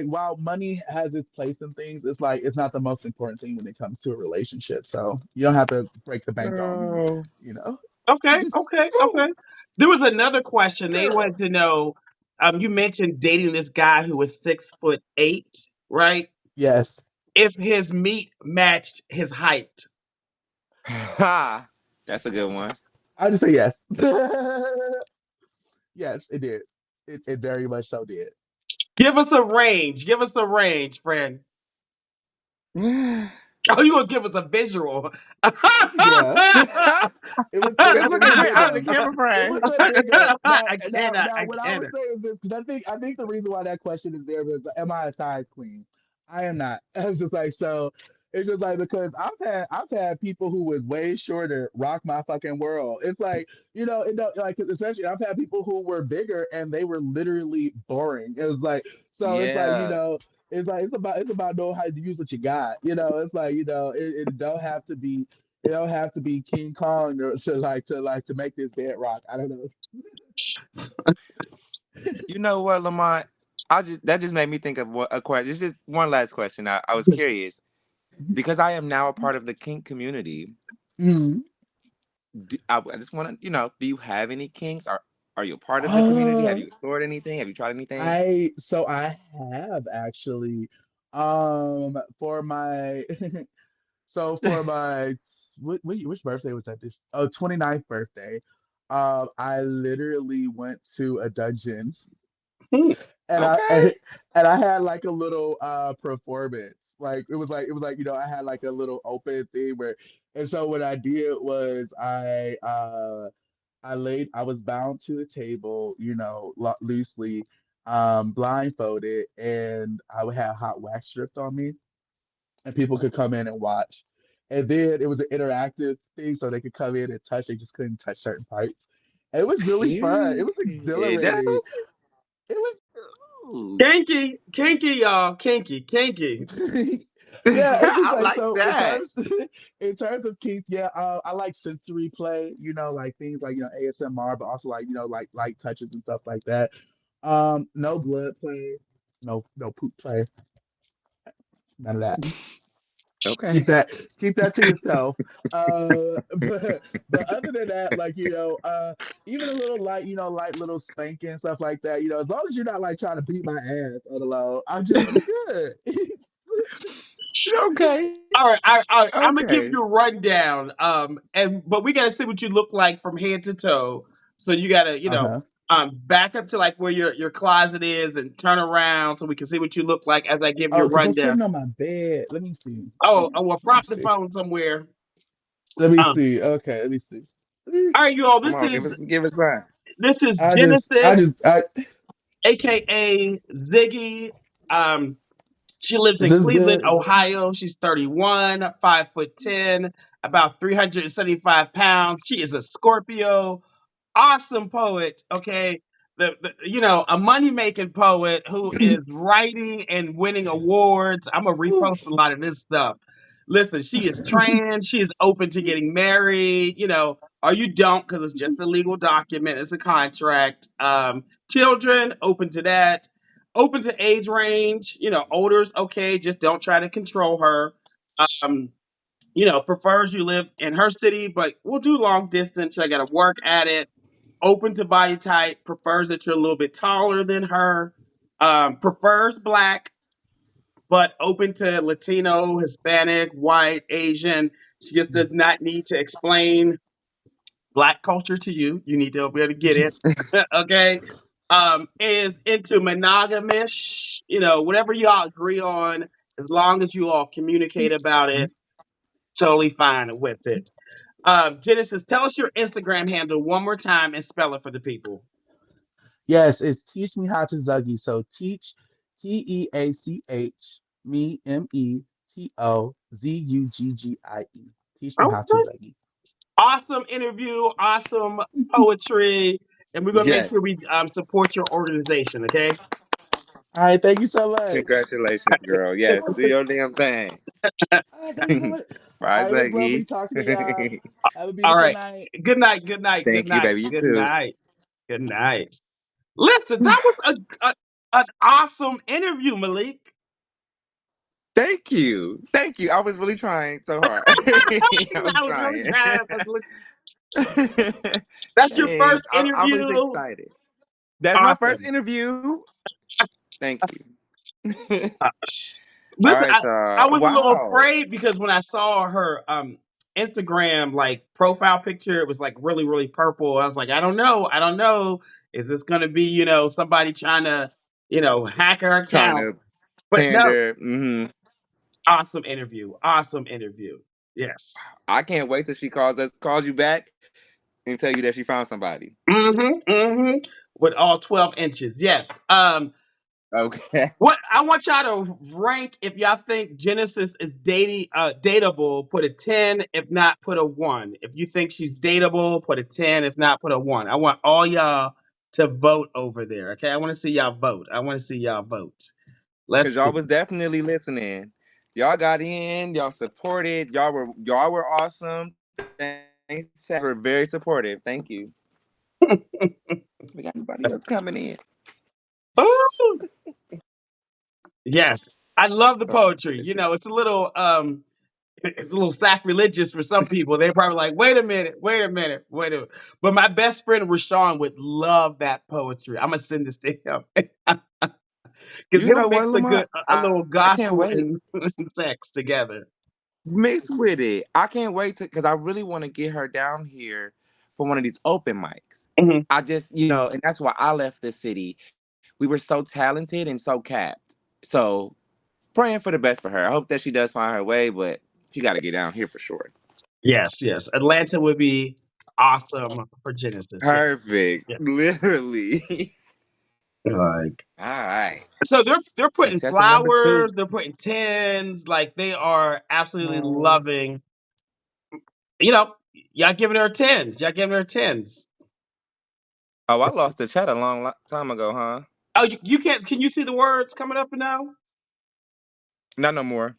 while money has its place in things, it's like it's not the most important thing when it comes to a relationship. So you don't have to break the bank on me, Girl. you know. Okay. Okay. Okay. There was another question they wanted to know. You mentioned dating this guy who was 6'8", right? Yes. If his meat matched his height. Ha! That's a good one. I just say yes. Yes, it did. It very much so did. Give us a range. Give us a range, friend. Oh, you gonna give us a visual? Yeah. Just It look was a straight big out of the one. camera It frame. was a big one. I cannot. I What I would cannot. say is this because I think the reason why that question is there is, am I a size queen? I am not. It's just like so. It's just like because I've had people who was way shorter rock my fucking world. It's like like 'cause especially I've had people who were bigger and they were literally boring. It was like so. It's like Yeah. it's about knowing how to use what you got. It's like it don't have to be King Kong to make this bed rock. I don't know. You know what, Lamont? That just made me think of a question. It's just one last question. I was curious because I am now a part of the kink community. Mm. I just want to, do you have any kinks? Are you a part of the community? Have Uh, you explored anything? Have you tried anything? I have actually, for my for my which birthday was that? This 29th birthday. I literally went to a dungeon and I Okay. and I had like a little performance. Like it was like I had like a little open thing where and so what I did was I was bound to a table, loosely, blindfolded, and I would have hot wax strips on me, and people could come in and watch. And then it was an interactive thing, so they could come in and touch. They just couldn't touch certain parts. And it was really fun. It was Period. That's exhilarating. so It was cute. Kinky, y'all. Kinky. yeah, it's just I like like so in that. terms in terms of kinks, yeah, I like sensory play, like things like ASMR, but also like like light touches and stuff like that. No blood play, no poop play, none of that. Okay. Keep that keep that to yourself. But other than that, like even a little light, light little spanking stuff like that. As long as you're not like trying to beat my ass on the low, we good. Okay. All right, I'm gonna Okay. give you a rundown. But we gotta see what you look like from head to toe. So you gotta, Uh-huh. back up to like where your closet is and turn around so we can see what you look like as I give you Oh, a because I'm rundown. sitting on my bed. Let me see. Well, Let me prop the see. phone somewhere. Let me Um, see. Okay, let me see. all right, you all. Come on, give us one. This is I just I Genesis, just I aka Ziggy. Um, She lives is in this Cleveland, good? Ohio. She's 31, 5'10", about 375 pounds. She is a Scorpio, awesome poet. Okay, a money making poet who is writing and winning awards. I'm gonna repost a lot of this stuff. Listen, she is trans. She is open to getting married. Or you don't because it's just a legal document. It's a contract. Children, open to that. Open to age range. Older's okay. Just don't try to control her. Um, prefers you live in her city, but we'll do long distance. I got to work at it. Open to body type, prefers that you're a little bit taller than her. Prefers black, but open to Latino, Hispanic, white, Asian. She just does not need to explain black culture to you. You need to be able to get it. Okay. Is into monogamish, whatever y'all agree on, as long as you all communicate about it, totally fine with it. Genesis, tell us your Instagram handle one more time and spell it for the people. Yes, it's teach me how to Zuggy. So teach TEACH METOZUGGIE. Teach me how to Okay. Zuggy. Awesome interview, awesome poetry, and we're gonna make Yes. sure we support your organization. Okay. All right, thank you so much. Congratulations, girl. Yes. Do your damn thing. All right, thank you so much. All Bye, right, it was lovely Ziggy. talking to y'all. Have a All beautiful right. night. Good night. Good night. Good Thank you, night. baby. You Good too. night. Good night. Listen, that was an awesome interview, Malik. Thank you. Thank you. I was really trying so hard. I was I was really trying. trying. That's your Thanks. first I was interview. excited. That's my first Awesome. interview. Thank you. All Listen, right, I y'all. was a little Wow. afraid because when I saw her Instagram like profile picture, it was like really, really purple. I was like, I don't know. Is this gonna be, somebody trying to, hack her Trying account? to But no, pander. awesome interview. Awesome interview. Yes. I can't wait till she calls you back, and tell you that she found somebody. Mm-hmm. Mm-hmm. With all 12 inches. Yes. Okay. What I want y'all to rank if y'all think Genesis is dateable, put a 10. If not, put a 1. If you think she's dateable, put a 10. If not, put a 1. I want all y'all to vote over there. Okay. I want to see y'all vote. I want to see y'all vote. Because Let's y'all see. was definitely listening. Y'all got in. Y'all supported. Y'all were awesome. Thanks, chat. Were very supportive. Thank you. We got anybody else coming in? Ooh, yes. I love the Oh, poetry. let's see. It's a little sacrilegious for some people. They're probably like, wait a minute, wait a minute, wait a minute. But my best friend Rashawn would love that poetry. I'm gonna send this to him because You he'll know what, mix Lamont? a little I can't gospel wait. and sex together. Mix with it. I can't wait to because I really want to get her down here for one of these open mics. Mhm. I just, and that's why I left the city. We were so talented and so capped. So praying for the best for her. I hope that she does find her way, but she got to get down here for sure. Yes, yes. Atlanta would be awesome for Genesis. Yes, Perfect. yeah. Literally. Like All right. so, they're putting Contestant number two. flowers, they're putting tens. Like they are absolutely Oh, loving. You know, y'all giving her tens. Y'all giving her tens. I lost the chat a long time ago, huh? Oh, you can't. Can you see the words coming up now? Not no more.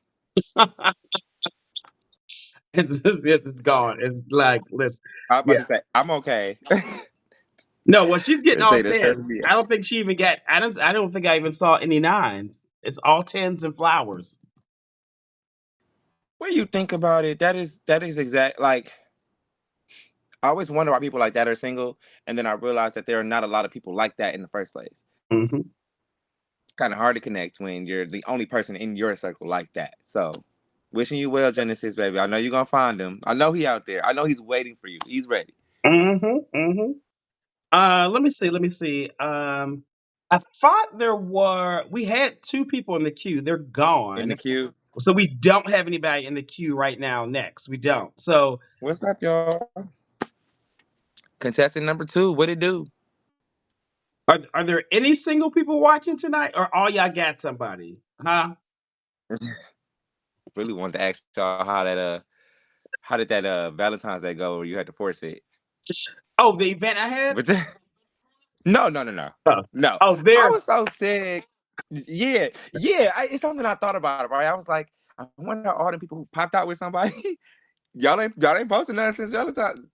It's gone. It's like let's I was about yeah. to say, I'm okay. No, well, she's getting This all thing that stressed tens. me I out. don't think she even got. I don't think I even saw any nines. It's all tens and flowers. When you think about it, that is exact. Like I always wonder why people like that are single, and then I realize that there are not a lot of people like that in the first place. Hmm. It's kind of hard to connect when you're the only person in your circle like that. So, wishing you well, Genesis, baby. I know you're gonna find him. I know he out there. I know he's waiting for you. He's ready. Hmm. Hmm. Let me see. Let me see. I thought we had two people in the queue. They're In the gone. queue. So we don't have anybody in the queue right now. Next, we don't. So What's up, y'all? Contestant number two. What it do? are there any single people watching tonight, or all y'all got somebody? Huh? Really wanted to ask y'all how did that Valentine's Day go where you had to force it? Oh, the event I had. But no, no, no, no, Oh, no. oh, I there. was so sick. Yeah, yeah. It's something I thought about it. Right. I was like, I wonder all the people who popped out with somebody. y'all ain't posting nothing since Valentine's.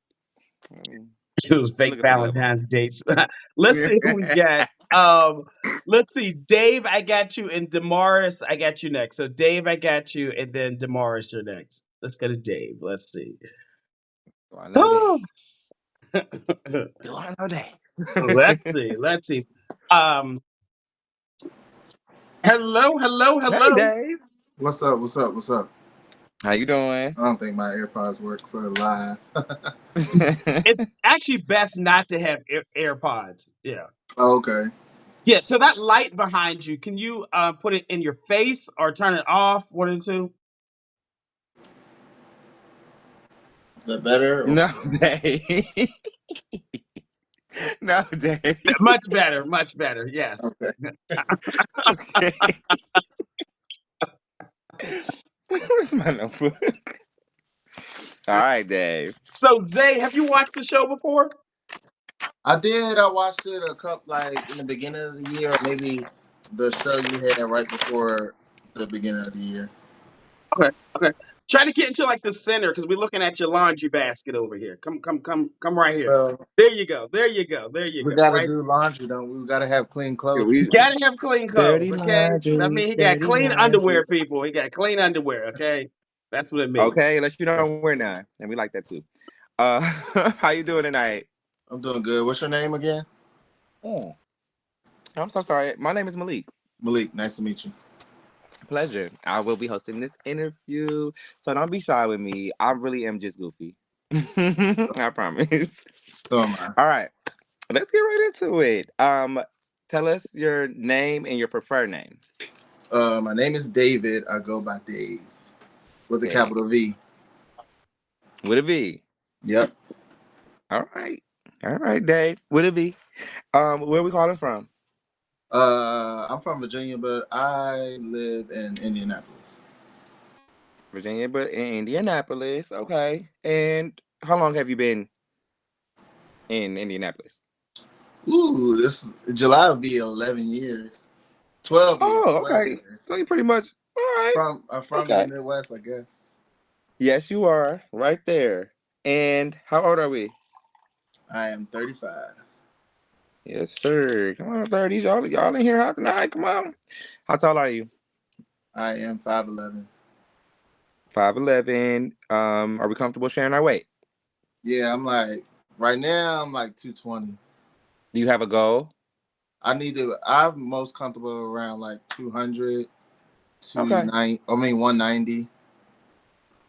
Mm, It was we fake looking for love on Valentine's dates. Let's see who we got. Let's see. Dave, I got you, and Damaris, I got you next. So Dave, I got you, and then Damaris, you're next. Let's go to Dave. Let's see. Do I know Oh. Dave? Do I know Let's Dave? see. Let's see. Um, hello, hello, Hey, hello. Dave. What's up? What's up? What's up? How you doing? I don't think my AirPods work for live. It's actually best not to have AirPods. Yeah. Oh, okay. Yeah. So that light behind you, can you put it in your face or turn it off? One and two. Is that better? No, Dave. No, Dave. Much better. Much better. Yes. Okay. Okay. Where's my notebook? All right, Dave. So Zay, have you watched the show before? I did. I watched it a couple, like in the beginning of the year, or maybe the show you had right before the beginning of the year. Okay. Okay. Try to get into like the center because we're looking at your laundry basket over here. Come right here. Well, There you go. There you go. There you we go. got to Right. do laundry, don't we? We got to have clean Yeah, clothes. we Gotta have clean clothes, dirty okay? That laundry, mean he got dirty clean underwear, laundry. people. He got clean underwear, okay? That's what it means. Okay, unless you don't wear none, and we like that too. Uh, how you doing tonight? I'm doing good. What's your name again? Oh, I'm so sorry. My name is Malik. Malik. Nice to meet you. Pleasure. I will be hosting this interview, so don't be shy with me. I really am just goofy. I promise. So am I. All right, let's get right into it. Tell us your name and your preferred name. My name is David. I go by Dave with a Dave. capital V. Would it be? Yep. All right. All right, Dave. Would it be? Where we calling from? I'm from Virginia, but I live in Indianapolis. Virginia, but in Indianapolis. Okay. And how long have you been in Indianapolis? Ooh, this July will be 11 years. 12 years. Oh, 12 okay. years. So you pretty much all right. I'm from the Okay. Midwest, I guess. Yes, you are right there. And how old are we? I am 35. Yes, sir. Come on, 30s. Y'all in here hot tonight. Come on. How tall are you? I am 5'11". 5'11". Are we comfortable sharing our weight? Yeah, I'm like, right now, I'm like 220. Do you have a goal? I'm most comfortable around like 200, Okay. 190.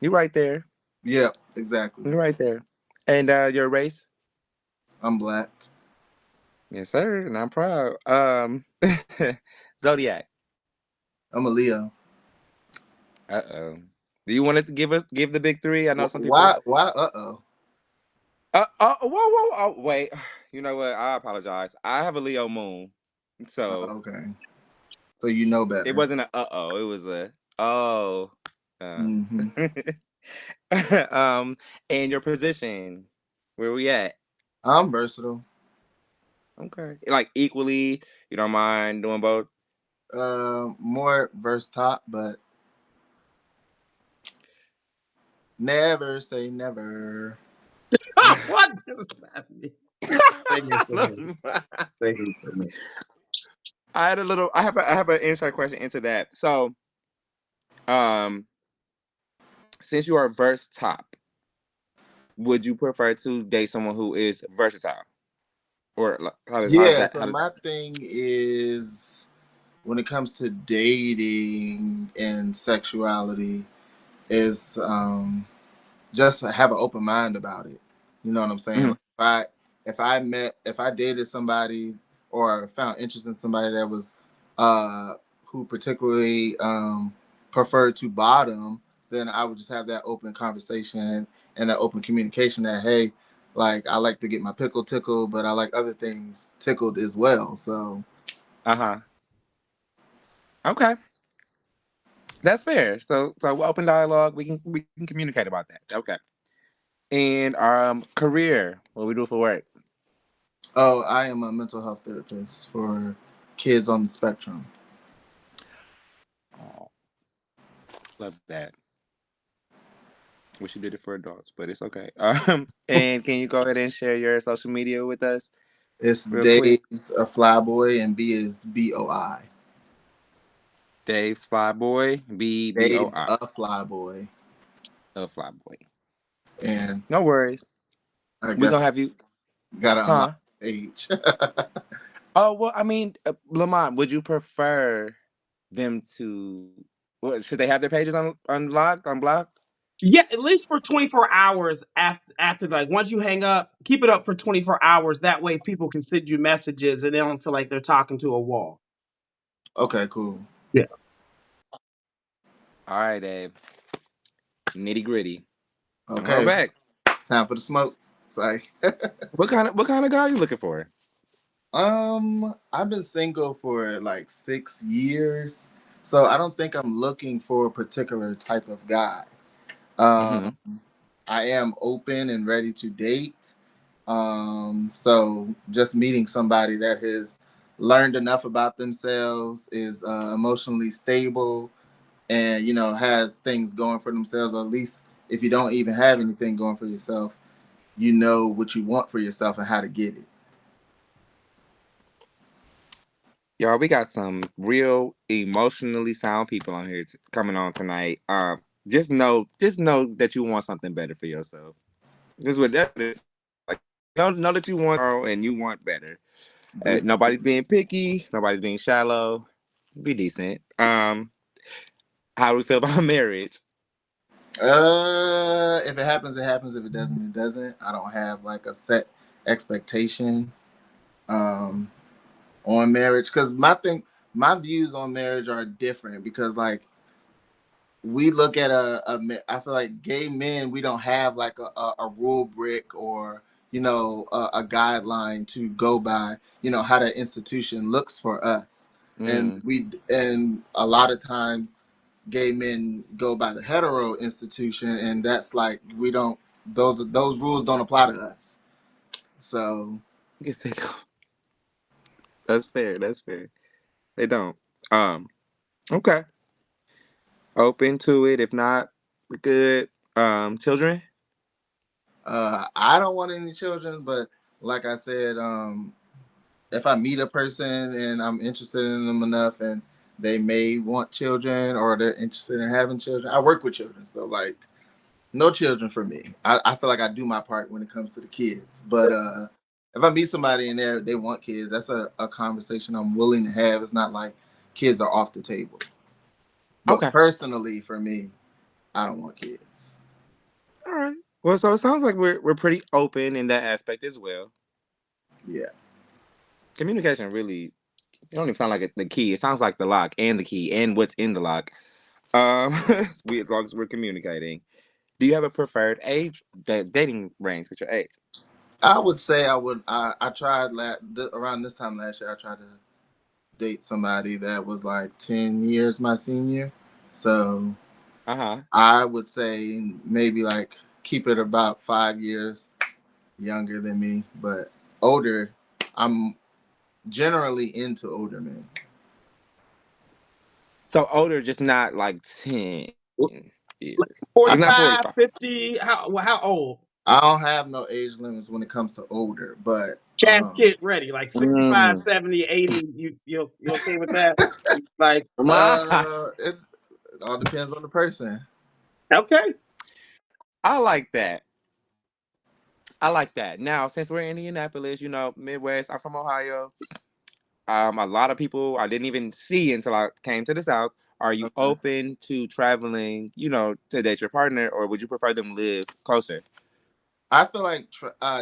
You right there. Yep, exactly. You're right there. And your race? I'm black. Yes, sir. And I'm proud. Zodiac. I'm a Leo. Uh-oh. Do you want it to give the big three? I know some people. Why? Uh-oh. Whoa, whoa, oh, wait. You know what? I apologize. I have a Leo moon, so Okay. So you know it better. wasn't a oh. It was a oh. Uh. Hmm. um, and your position, where we at? I'm versatile. Okay, like equally. You don't mind doing both? More versatile, but never say never. What does that mean? Sing it for me. Sing it for me. I had a little. I have an inside question into that. So, um, since you are verse top, would you prefer to date someone who is versatile, or how does Yeah. that? So my thing is when it comes to dating and sexuality is just have an open mind about it. You know what I'm saying? Mhm. Like if I dated somebody or found interest in somebody that was uh who particularly preferred to bottom, then I would just have that open conversation and that open communication that hey, like I like to get my pickle tickled, but I like other things tickled as well. So Uh-huh. Okay, that's fair. So open dialogue. We can communicate about that. Okay. And career. What we do for work. oh, I am a mental health therapist for kids on the spectrum. Oh, love that. Wish you did it for adults, but it's okay. And can you go ahead and share your social media with us It's real quick? Dave's a flyboy and B is BOI. Dave's Flyboy, Dave's BBOI, a flyboy. a Flyboy. And No worries. I We're guess gonna I have you, gotta unlock huh? the page. Oh well, I mean, Lamont, would you prefer them to? What, should they have their pages unlocked, unblocked? Yeah, at least for 24 hours after like once you hang up, keep it up for 24 hours. That way people can send you messages and they don't feel like they're talking to a wall. Okay, cool. Yeah. All right, Dave. Nitty gritty. Come on Okay, back. time for the smoke. It's like What kind of guy are you looking for? I've been single for like 6 years. So I don't think I'm looking for a particular type of guy. Mm-hmm. Um I am open and ready to date. So just meeting somebody that has learned enough about themselves, is emotionally stable, and has things going for themselves, or at least if you don't even have anything going for yourself, you know what you want for yourself and how to get it. Y'all, we got some real emotionally sound people on here coming on tonight. Just know that you want something better for yourself. This is what that is. Like, know that you want tomorrow and you want better. Nobody's being picky. Nobody's being shallow. Be decent. How do we feel about marriage? If it happens, it happens. If it doesn't, it doesn't. I don't have like a set expectation um on marriage because my views on marriage are different because like we look at I feel like gay men, we don't have like a rule brick or a guideline to go by, how that institution looks for us. And Mm. and a lot of times gay men go by the hetero institution, and that's like we don't those rules don't apply to us. So I guess they don't. That's fair. That's fair. They don't. Um. Okay. Open to it. If not, good. Children. I don't want any children, but like I said, if I meet a person and I'm interested in them enough and they may want children or they're interested in having children, I work with children. So like no children for me. I feel like I do my part when it comes to the kids. But if I meet somebody and they want kids, that's a conversation I'm willing to have. It's not like kids are off the table. But Okay. personally for me, I don't want kids. All right. Well, so it sounds like we're pretty open in that aspect as well. Yeah. Communication really, it don't even sound like the key. It sounds like the lock and the key and what's in the lock. Um, we as long as we're communicating. Do you have a preferred age, that dating range with your age? I would say I tried around this time last year I tried to date somebody that was like 10 years my senior. So Uh huh. I would say maybe like keep it about 5 years younger than me, but older. I'm generally into older men. So older, just not like 10 years. It's I, not 45, 45. 50. How old? I don't have no age limits when it comes to older, but Casket ready, like 65, Mm. 70, 80. You okay with that? Like, My, it all depends on the person. okay. I like that. I like that. Now, since we're in Indianapolis, Midwest, I'm from Ohio. A lot of people I didn't even see until I came to the South. Are you Okay. open to traveling, to date your partner, or would you prefer them live closer? I feel like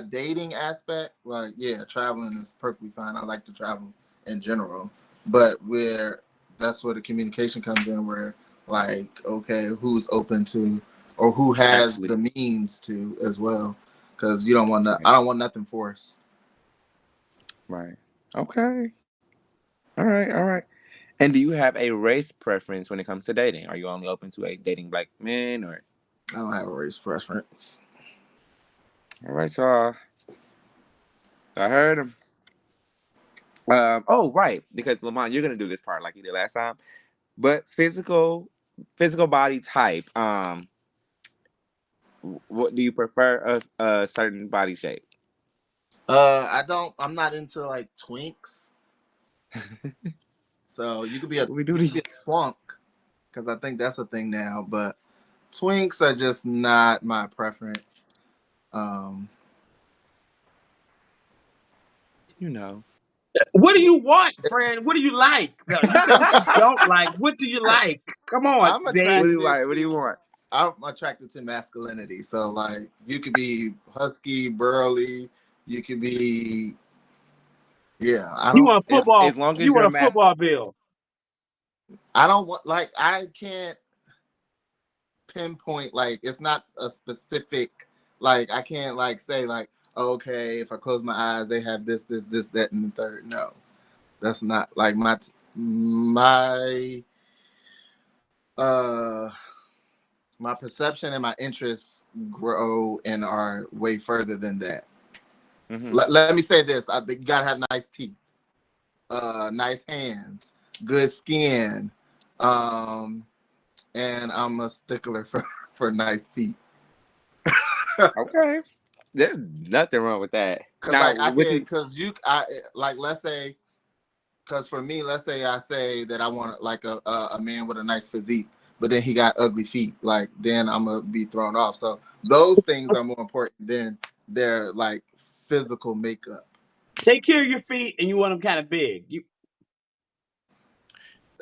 dating aspect, like yeah, traveling is perfectly fine. I like to travel in general, but where that's where the communication comes in, where like okay, who's open to or who has Actually, the means to as well, because you don't want to. right. I don't want nothing forced. Right. Okay. All right. All right. And do you have a race preference when it comes to dating? Are you only open to dating black men, or? I don't have a race preference. All right, y'all. I heard him. Oh, right. Because Lamont, you're gonna do this part like you did last time. But physical body type. What do you prefer? A certain body shape. I don't. I'm not into like twinks, so We do you could be the. a twunk because I think that's a thing now, but twinks are just not my preference. Um, You know. What do you want, friend? What do you like? No, you said what you don't like. What do you like? Come on, I'm Dave. What do you attracted like? What do you to want? I'm attracted to masculinity. So like you could be husky, burly, you could be yeah. You want a football? As long as You you're want a mass. football bill? I don't want like I can't pinpoint like it's not a specific like I can't like say like okay if I close my eyes they have this that and the third. No, that's not like my uh my perception and my interests grow and are way further than that. Hmm. Let me say this: I think you gotta have nice teeth, nice hands, good skin, um, and I'm a stickler for for nice feet. Okay. There's nothing wrong with that. Cause Now, like I what can, you? cause you, I like let's say, cause for me, let's say I say that I want like a man with a nice physique, but then he got ugly feet, like then I'm gonna be thrown off. So those things are more important than their like physical makeup. Take care of your feet, and you want them kind of big.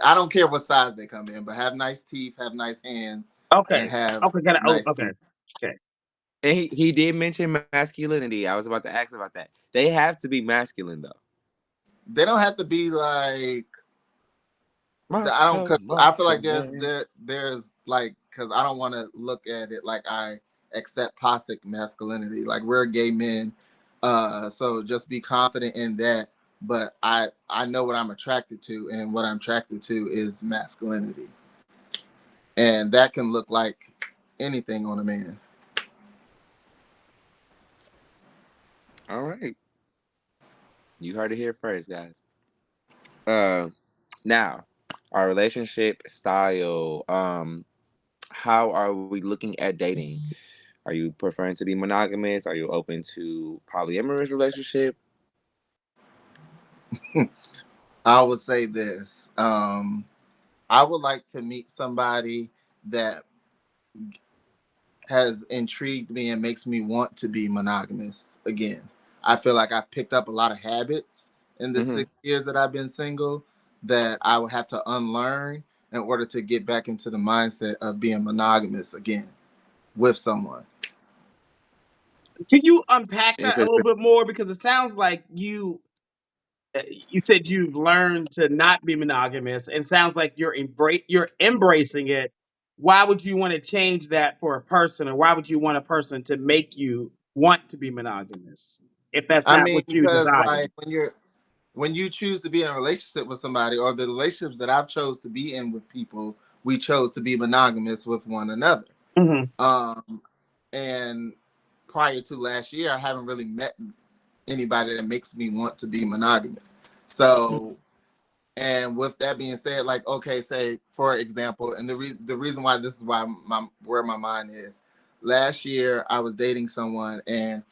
I don't care what size they come in, but have nice teeth, have nice hands, and Okay, have okay, kind of. Oh, nice okay, feet. okay. And he did mention masculinity. I was about to ask about that. They have to be masculine though. They don't have to be like I don't. Macho, Cause I feel macho like man. there's like because I don't want to look at it like I accept toxic masculinity. Like we're gay men, so just be confident in that. But I know what I'm attracted to, and what I'm attracted to is masculinity, and that can look like anything on a man. All right, you heard it here first, guys. Uh, now our relationship style. How are we looking at dating? Are you preferring to be monogamous? Are you open to polyamorous relationship? I would say this. I would like to meet somebody that has intrigued me and makes me want to be monogamous again. I feel like I've picked up a lot of habits in the Mm-hmm. 6 years that I've been single that I would have to unlearn in order to get back into the mindset of being monogamous again with someone. Can you unpack that a little Interesting. bit more? Because it sounds like you said you've learned to not be monogamous, and sounds like you're embracing it. Why would you want to change that for a person, or why would you want a person to make you want to be monogamous if that's I not mean, what you because desire? like when you choose to be in a relationship with somebody, or the relationships that I've chose to be in with people, we chose to be monogamous with one another. Hmm. Um, and prior to last year, I haven't really met anybody that makes me want to be monogamous. So, and with that being said, like, okay, say for example, and the reason why this is why my where my mind is. Last year, I was dating someone, and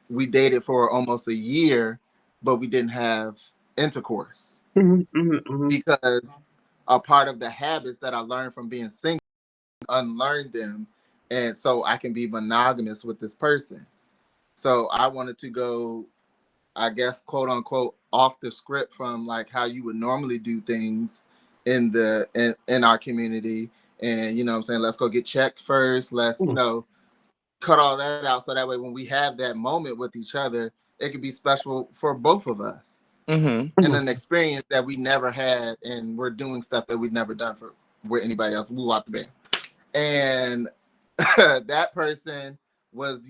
we dated for almost a year, but we didn't have intercourse Hmm. Hmm. Hmm. because a part of the habits that I learned from being single, unlearn them, and so I can be monogamous with this person. So I wanted to go, I guess, quote unquote, off the script from like how you would normally do things in our community. And you know what I'm saying, let's go get checked first. Let's, cut all that out so that way when we have that moment with each other, it could be special for both of us. Mm-hmm. And Hmm. an experience that we never had, and we're doing stuff that we've never done for with anybody else. We walked the band. And that person was,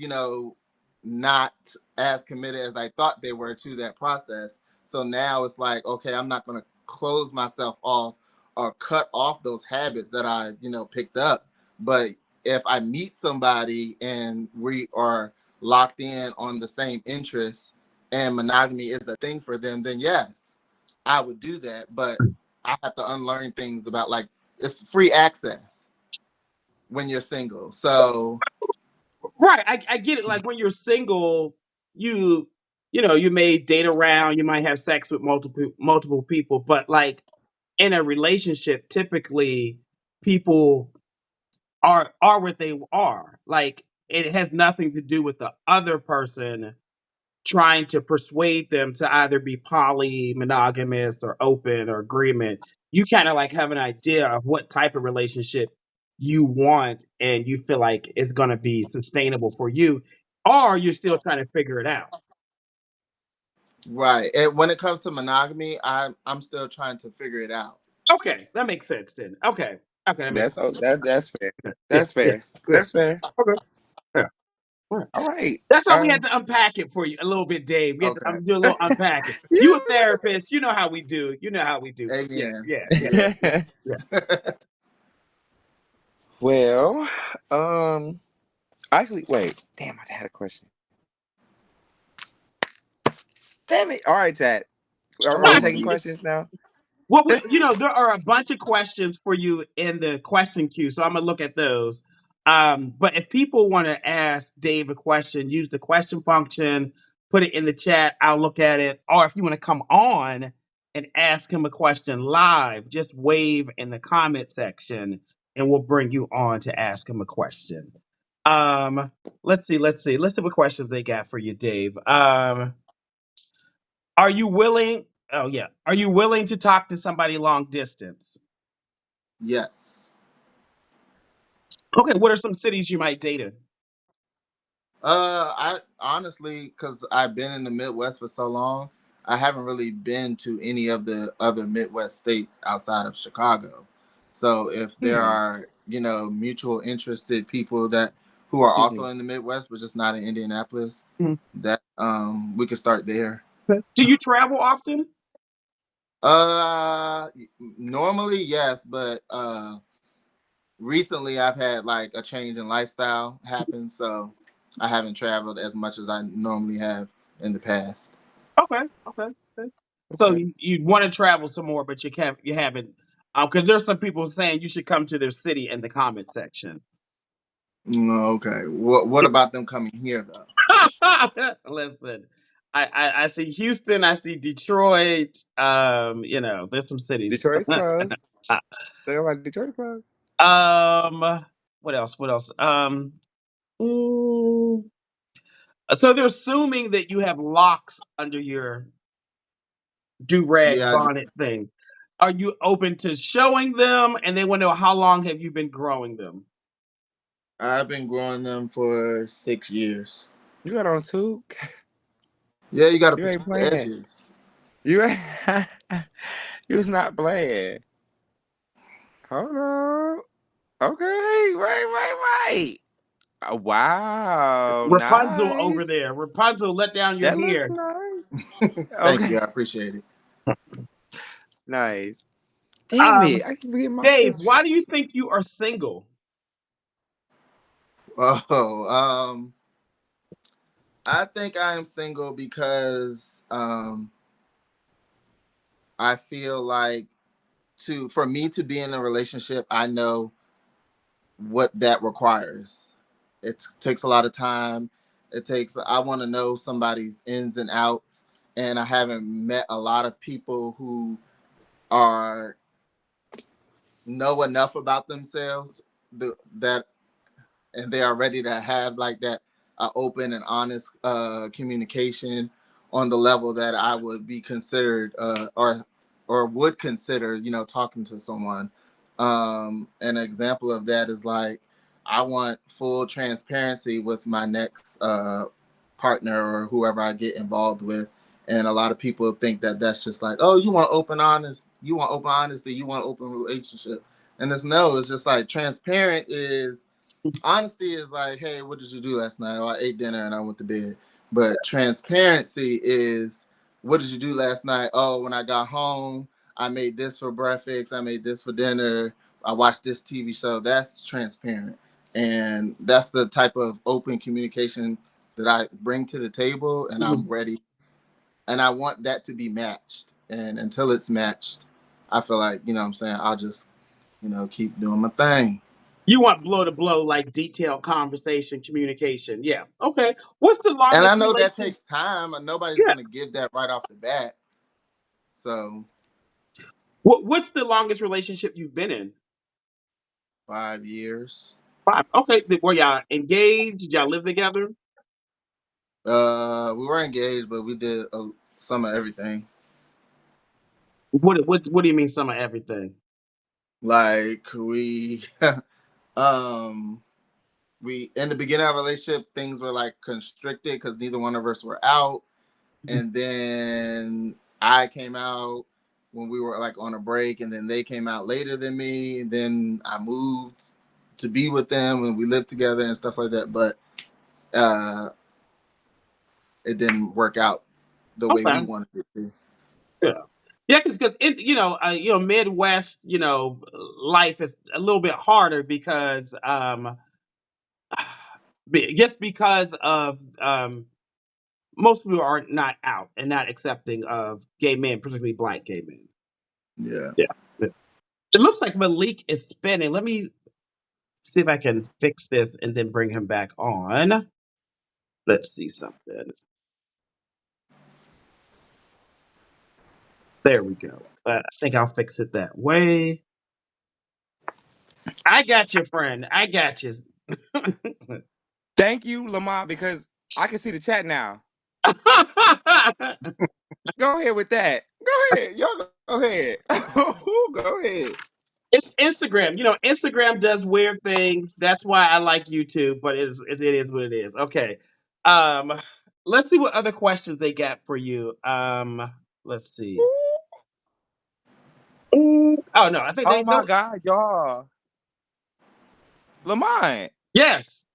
not as committed as I thought they were to that process. So now it's like, okay, I'm not going to close myself off or cut off those habits that I, picked up. But if I meet somebody and we are locked in on the same interests and monogamy is a thing for them, then yes, I would do that. But I have to unlearn things about like it's free access when you're single. So Right, I get it. Like when you're single, you you may date around, you might have sex with multiple people, but like in a relationship, typically people are what they are. Like it has nothing to do with the other person trying to persuade them to either be poly, monogamous, or open or agreement. You kind of like have an idea of what type of relationship you want and you feel like it's going to be sustainable for you, or you're still trying to figure it out. right. And when it comes to monogamy, I'm still trying to figure it out. Okay, that makes sense then. Okay. Okay, that makes That's sense. that's fair. Yeah, That's yeah, fair. yeah. That's fair. Okay. Yeah. All right. All right. That's how we had to unpack it for you a little bit, Dave. We had to Okay. do a little unpacking. You a Yeah. therapist, you know how we do. You know how we do. Yeah, Amen. yeah, yeah, Yeah. yeah, yeah. Well, actually, wait. Damn, I had a question. Damn it. All right, chat. Are we Fine. taking questions now? Well, there are a bunch of questions for you in the question queue, so I'm gonna look at those. But if people want to ask Dave a question, use the question function, put it in the chat. I'll look at it. Or if you want to come on and ask him a question live, just wave in the comment section, and we'll bring you on to ask him a question. Um, let's see what questions they got for you, Dave. Are you willing? Oh yeah, are you willing to talk to somebody long distance? Yes. Okay, what are some cities you might date in? I honestly, because I've been in the Midwest for so long, I haven't really been to any of the other Midwest states outside of Chicago. So if there Hmm. are, mutual interested people that who are Excuse also me. in the Midwest but just not in Indianapolis, Mhm. that we could start there. Do you travel often? Uh, Normally yes, but recently I've had like a change in lifestyle happen, so I haven't traveled as much as I normally have in the past. Okay, okay, okay. So Okay. you want to travel some more, but you can't, you haven't, because there's some people saying you should come to their city in the comment section. Okay. What about them coming here though? Listen, I see Houston, I see Detroit. There's some cities. Detroit's close. They like Detroit close. What else? What else? Mm, so they're assuming that you have locks under your do rag Yeah, bonnet thing. Are you open to showing them? And they want to know how long have you been growing them? I've been growing them for 6 years. You got on two. Yeah, you got to You ain't protect the playing. edges. You ain't. You was not playing. Hold on. Okay. Wait. It's Wow. Rapunzel over Nice. there. Rapunzel, let down your That looks hair. nice. Thank you, Okay. I appreciate it. Nice. Damn Um, it. I can forget my Dave, question. why do you think you are single? Oh, I think I am single because I feel like to for me to be in a relationship, I know what that requires. It takes a lot of time. I want to know somebody's ins and outs, and I haven't met a lot of people who are know enough about themselves that and they are ready to have like that open and honest communication on the level that I would be considered or would consider, talking to someone. An example of that is like I want full transparency with my next partner or whoever I get involved with. And a lot of people think that that's just like, oh, you want open honesty, you want open relationship. And it's no, it's just like transparent is honesty is like, hey, what did you do last night? Oh, I ate dinner and I went to bed. But transparency is, what did you do last night? Oh, when I got home, I made this for breakfast. I made this for dinner. I watched this TV show. That's transparent. And that's the type of open communication that I bring to the table. And I'm Mhm. ready. And I want that to be matched. And until it's matched, I feel like, what I'm saying, I'll just, keep doing my thing. You want blow to blow, like detailed conversation, communication. Yeah. Okay. What's the And I longest know that relation? takes time, and nobody's Yeah. going to give that right off the bat. So What's the longest relationship you've been in? 5 years. Five. Okay. Were y'all engaged? Did y'all live together? We were engaged, but we did some of everything. What do you mean some of everything? Like um, we in the beginning of our relationship, things were like constricted because neither one of us were out, Mhm. and then I came out when we were like on a break, and then they came out later than me. And then I moved to be with them, and we lived together and stuff like that. But uh, it didn't work out the way we Okay. wanted it to. Yeah. Yeah, because Midwest, life is a little bit harder because just because of most people are not out and not accepting of gay men, particularly black gay men. Yeah. Yeah. Yeah. It looks like Malik is spinning. Let me see if I can fix this and then bring him back on. Let's see something. There we go. I think I'll fix it that way. I got you, friend. I got you. Thank you, Lamont, because I can see the chat now. Go ahead with that. Go ahead. Y'all go ahead. Go ahead. It's Instagram. You know, Instagram does weird things. That's why I like YouTube, but it is what it is. Okay. Um, let's see what other questions they got for you. Let's see. Oh no, I think Oh they my know. God, y'all. Lamont, Yes.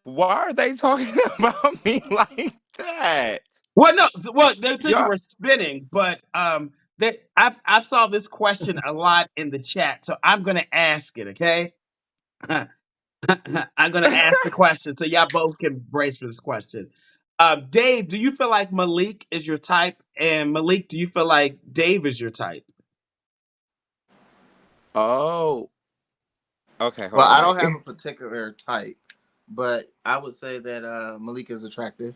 why are they talking about me like that? Well, no. Well, they said you Y'all, were spinning, but I've saw this question a lot in the chat, so I'm gonna ask it. Okay. I'm gonna ask the question so y'all both can brace for this question. Dave, do you feel like Malik is your type? And Malik, do you feel like Dave is your type? oh, okay, hold Well, on, I wait. don't have a particular type, but I would say that Malik is attractive.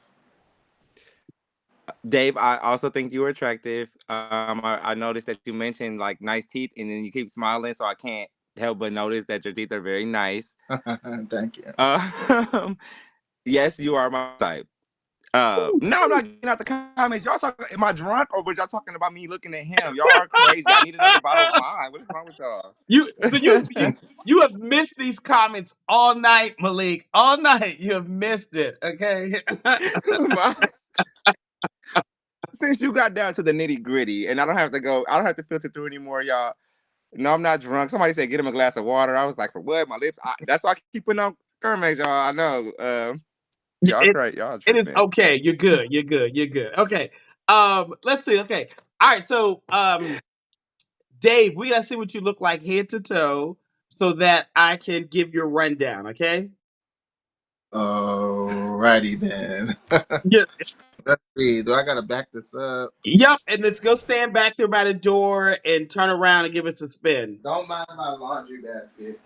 Dave, I also think you were attractive. I noticed that you mentioned like nice teeth, and then you keep smiling, so I can't help but notice that your teeth are very nice. Thank you. Yes, you are my type. No, I'm not getting out the comments. Y'all talking? Am I drunk, or was y'all talking about me looking at him? Y'all are crazy. I need another bottle of wine. What is wrong with y'all? You so you have missed these comments all night, Malik. All night you have missed it. Okay. Since you got down to the nitty gritty, and I don't have to go, I don't have to filter through anymore, y'all. No, I'm not drunk. Somebody said get him a glass of water. I was like, for what? My lips. That's why I keep putting on Kermax, y'all. I know. Y'all it crazy. Y'all it is tripping. okay. You're good. You're good. You're good. Okay. Let's see. Okay. All right. So Dave, we gotta see what you look like head to toe so that I can give you a rundown, okay? Alrighty then. Yeah. Let's see. Do I gotta back this up? Yep, and let's go stand back there by the door and turn around and give us a spin. Don't mind my laundry basket.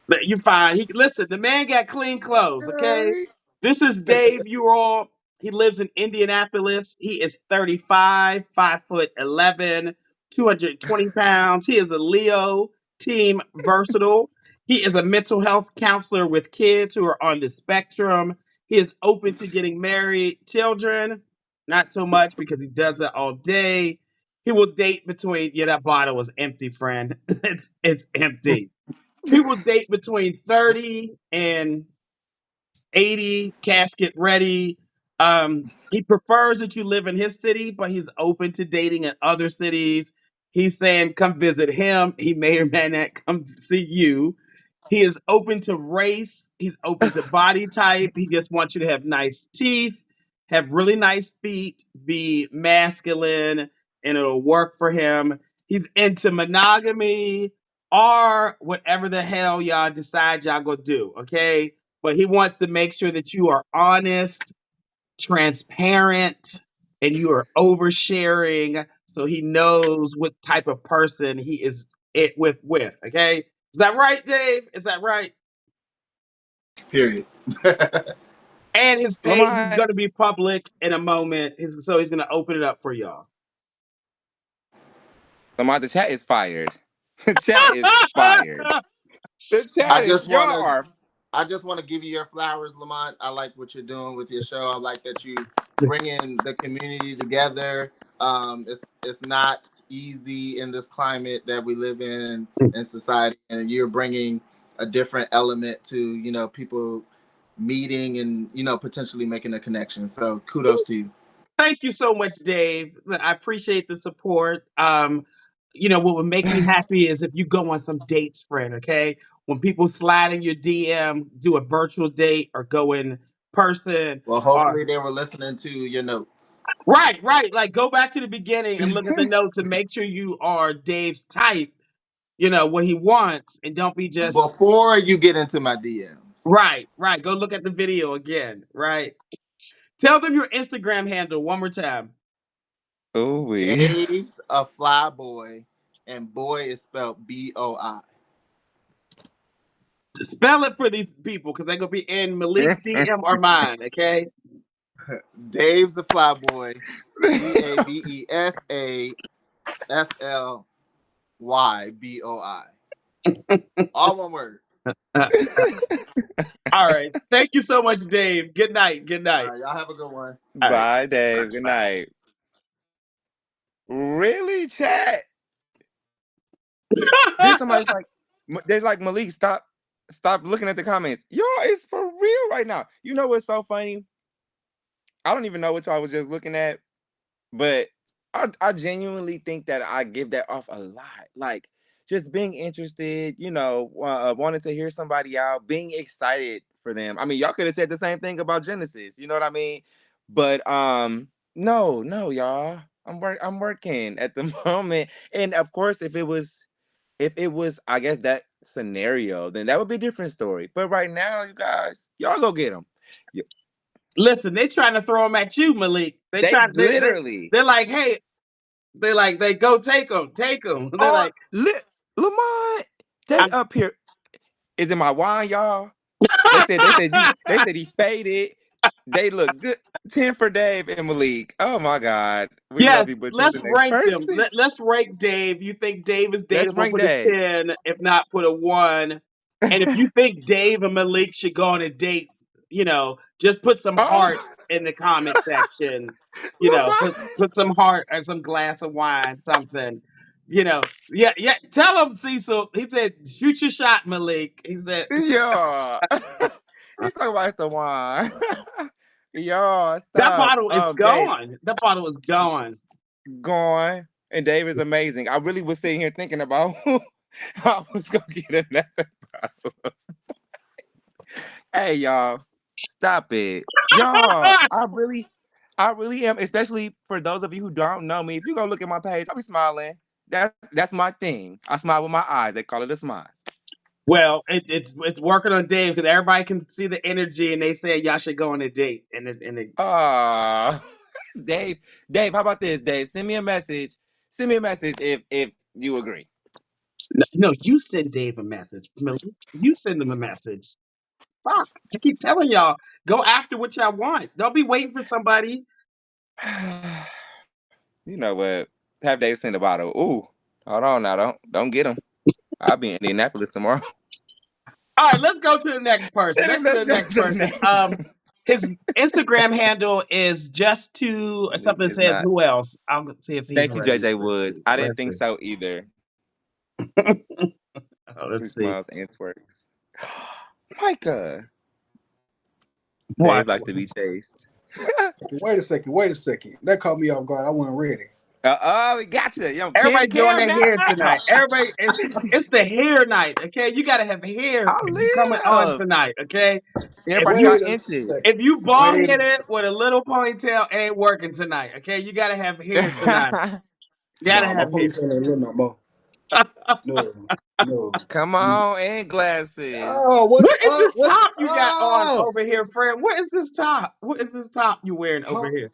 But you're fine. Listen, the man got clean clothes, okay? Right. This is Dave. You all. He lives in Indianapolis. He is 35, 5'11", 220 pounds. He is a Leo, team versatile. He is a mental health counselor with kids who are on the spectrum. He is open to getting married, children, not so much because he does that all day. He will date between, yeah, that bottle was empty, friend. It's empty. He will date between 30 and 80, casket ready. He prefers that you live in his city, but he's open to dating in other cities. He's saying, come visit him. He may or may not come see you. He is open to race. He's open to body type. He just wants you to have nice teeth, have really nice feet, be masculine, and it'll work for him. He's into monogamy or whatever the hell y'all decide y'all gonna do. Okay, but he wants to make sure that you are honest, transparent, and you are oversharing so he knows what type of person he is it with. Okay? Is that right, Dave? Is that right? Period. And his page is Lamont, gonna be public in a moment. So he's gonna open it up for y'all. Lamont, the chat is fired. The chat is fired. The I chat is, just y'all wanna are. I just want to give you your flowers, Lamont. I like what you're doing with your show. I like that you bringing the community together. It's not easy in this climate that we live in society, and you're bringing a different element to people meeting and potentially making a connection. So kudos to you. Thank you so much, Dave. I appreciate the support. What would make me happy is if you go on some dates, friend. Okay, when people slide in your DM, do a virtual date or go in person. Well, Or hopefully they were listening to your notes right. Like go back to the beginning and look at the notes and make sure you are Dave's type. You know what he wants, and don't be just before you get into my DMs. right. Go look at the video again. Right. Tell them your Instagram handle one more time. Ooh wee. Dave's a fly boy, and boy is spelled BOI. Spell it for these people because they're gonna be in Malik's DM or mine. Okay. Dave's a fly boy, DAVESAFLYBOI. All one word. All right. Thank you so much, Dave. Good night. Good All night. right, y'all have a good one. All right. Bye, Dave. Good night. Really, chat? Then somebody's like, they're like, Malik, stop looking at the comments. Y'all, it's for real right now. You know what's so funny? I don't even know what y'all was just looking at, but I genuinely think that I give that off a lot. Like just being interested, wanting to hear somebody out, being excited for them. I mean, y'all could have said the same thing about Genesis. You know what I mean? But no, y'all. I'm working at the moment, and of course, if it was, I guess that scenario, then that would be a different story. But right now, you guys, y'all go get them. Listen, they trying to throw them at you, Malik. They They trying. literally. They're like, hey, they go take them, take them. They're Oh, like, Lamont, they I'm, up here. Is it my wine, y'all? They said he faded. They look good. 10 for Dave and Malik. Oh my God. We love yes. you, but choose Let's the next rank them. person. Let's rank Dave. You think Dave is Let's dateable? rank Put a Dave. 10. If not, put a 1. And if you think Dave and Malik should go on a date, just put some Oh, hearts in the comment section. Lamont. Put some heart or some glass of wine, something. Yeah. Tell him, Cecil. He said, shoot your shot, Malik. He said, Yeah. He's talking about the wine. Y'all, that stop. bottle is Dave, gone. That bottle is gone. gone. And Dave is amazing. I really was sitting here thinking about I was gonna get another bottle. Hey y'all, stop it. Y'all, I really am, especially for those of you who don't know me. If you go look at my page, I'll be smiling. That's my thing. I smile with my eyes. They call it a smile. Well, it's working on Dave because everybody can see the energy, and they say y'all should go on a date. Ah, Dave, Dave, how about this? Dave, send me a message. Send me a message if you agree. No, you send Dave a message. Malik. You send him a message. Fuck. I keep telling y'all, go after what y'all want. Don't be waiting for somebody. You know what? Have Dave send a bottle. Ooh, hold on now. Don't get him. I'll be in Indianapolis tomorrow. All right, let's go to the next person. Next to Let's the go next to the person. next. His Instagram handle is just to or something that It's says not. who else. I'll see if he's Thank you, ready. JJ Let's Woods. see. I didn't Let's think see. so either. Let's He see. smiles and twerks. Micah. What? Dave like to be chased. Wait a second. That caught me off guard. I wasn't ready. Oh, we got you. Yo, Candy Everybody doing Cam their hair now. tonight. Everybody, it's the hair night. Okay, you gotta have hair if you coming on I live. tonight. Okay, if Everybody you got Wait a inches. second. if you bald Wait a headed second. with a little ponytail, it ain't working tonight. Okay, you gotta have hair tonight. You gotta No, my have hair. ponytail ain't little no more. No, no. Come on, and glasses. Oh, what's What is up? this What's top you got on up? over here, friend? What is this top? What is this top you wearing over Huh? here?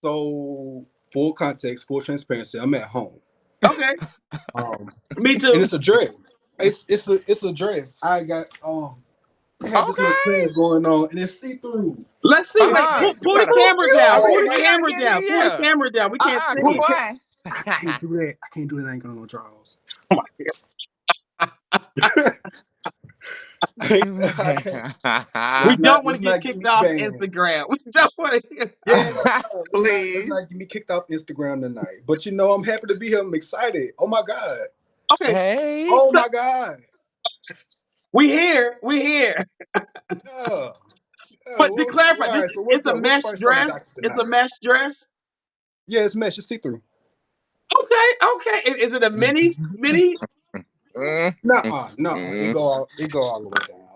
So, full context, full transparency. I'm at home. Okay, Um, me and too. it's a dress. It's a dress. I got I had this little Okay. class going on, and it's see through. Let's see. Wait, pull, You pull the gotta. camera down. Oh, Pull Oh, the yeah, camera yeah, down. yeah, Pull the yeah. camera down. We can't see pull you. the camera. Boy. I can't do that. I can't do that. I ain't got no drawers. I can't. We Let's don't not want let's to get not get me kicked off banned. Instagram. We don't want to. Yeah, let's Please. not get me kicked off Instagram tonight. But I'm happy to be here. I'm excited. Oh my god. Okay, Hey. Oh so my god. we here. We here. Yeah. Yeah. But to Well, clarify, all this right. So it's what's a up? What's mesh first on the dress. docket It's a tonight? mesh dress. Yeah, it's mesh. It's see through. Okay. Is it a mini? Mm, mm, Nuh-uh. mm. It go all the way down.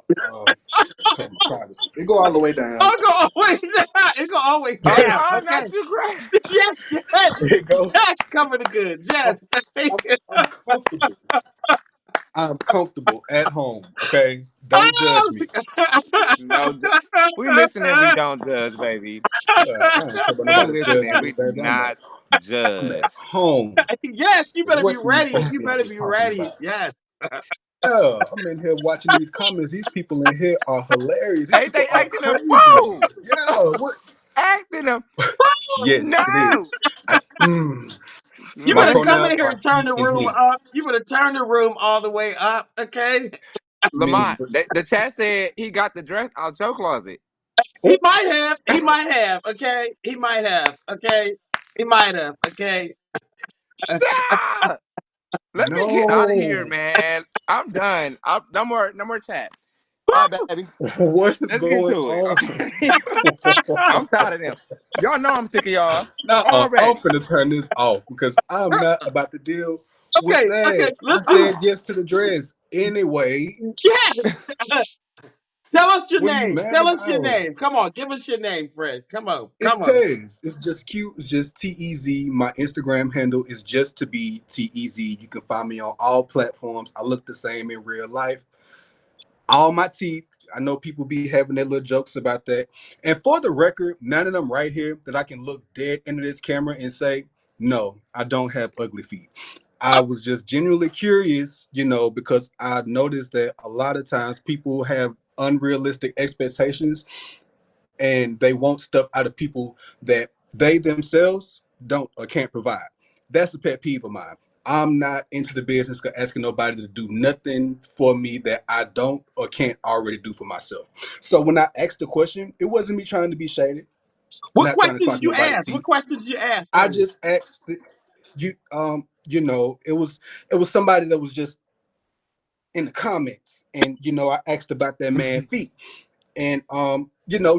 Protect my privacy. It go all the way down. Oh, it go always down. It go always Oh, down. no, Okay. not too great. Yes. It go. Yes. Cover the goods. Yes. I'm comfortable. I'm comfortable at home. Okay. Don't judge Oh. me. No, we listen and we don't judge, baby. I ain't care about We nobody listen judging and me, we do baby. not I'm at judge. home. Yes, you better be What are you ready. supposed to You be in better here be talking ready. about? Yes. Yeah, I'm in here watching these comments. These people in here are hilarious. These Ain't people they are acting a crazy. fool? Yeah, what? Acting a Yes, it is. no. I, mm. You My better Lamont, come in pronouns here are and turn he the and room him. up. You better turn the room all the way up, okay? Meaning, Lamont, the chat said he got the dress out your closet. He oh might have. He might have. Okay. He might have. Okay. He might have. Okay. Ah! Let me get out of here, no, man. I'm done. No more chat. All right, baby. what is Let's get going to it. on? Okay. I'm tired of them. Y'all know I'm sick of y'all I'm already. finna turn this off because I'm not about to deal with Okay. Okay. that. I Listen. said yes to the dress anyway. Yes. Tell us your What are you name. mad Tell us your about? name. Come on. Give us your name, Fred. Come on. It's Come on. Tez. It's just cute. It's just TEZ. My Instagram handle is just to be TEZ. You can find me on all platforms. I look the same in real life. All my teeth. I know people be having their little jokes about that. And for the record, none of them right here that I can look dead into this camera and say, no, I don't have ugly feet. I was just genuinely curious, because I noticed that a lot of times people have unrealistic expectations and they want stuff out of people that they themselves don't or can't provide. That's a pet peeve of mine. I'm not into the business of asking nobody to do nothing for me that I don't or can't already do for myself. So when I asked the question, it wasn't me trying to be shaded, What not trying to questions clock you nobody's ask? What teeth. questions you ask, I honey? just asked it was somebody that was just in the comments, and I asked about that man feet. And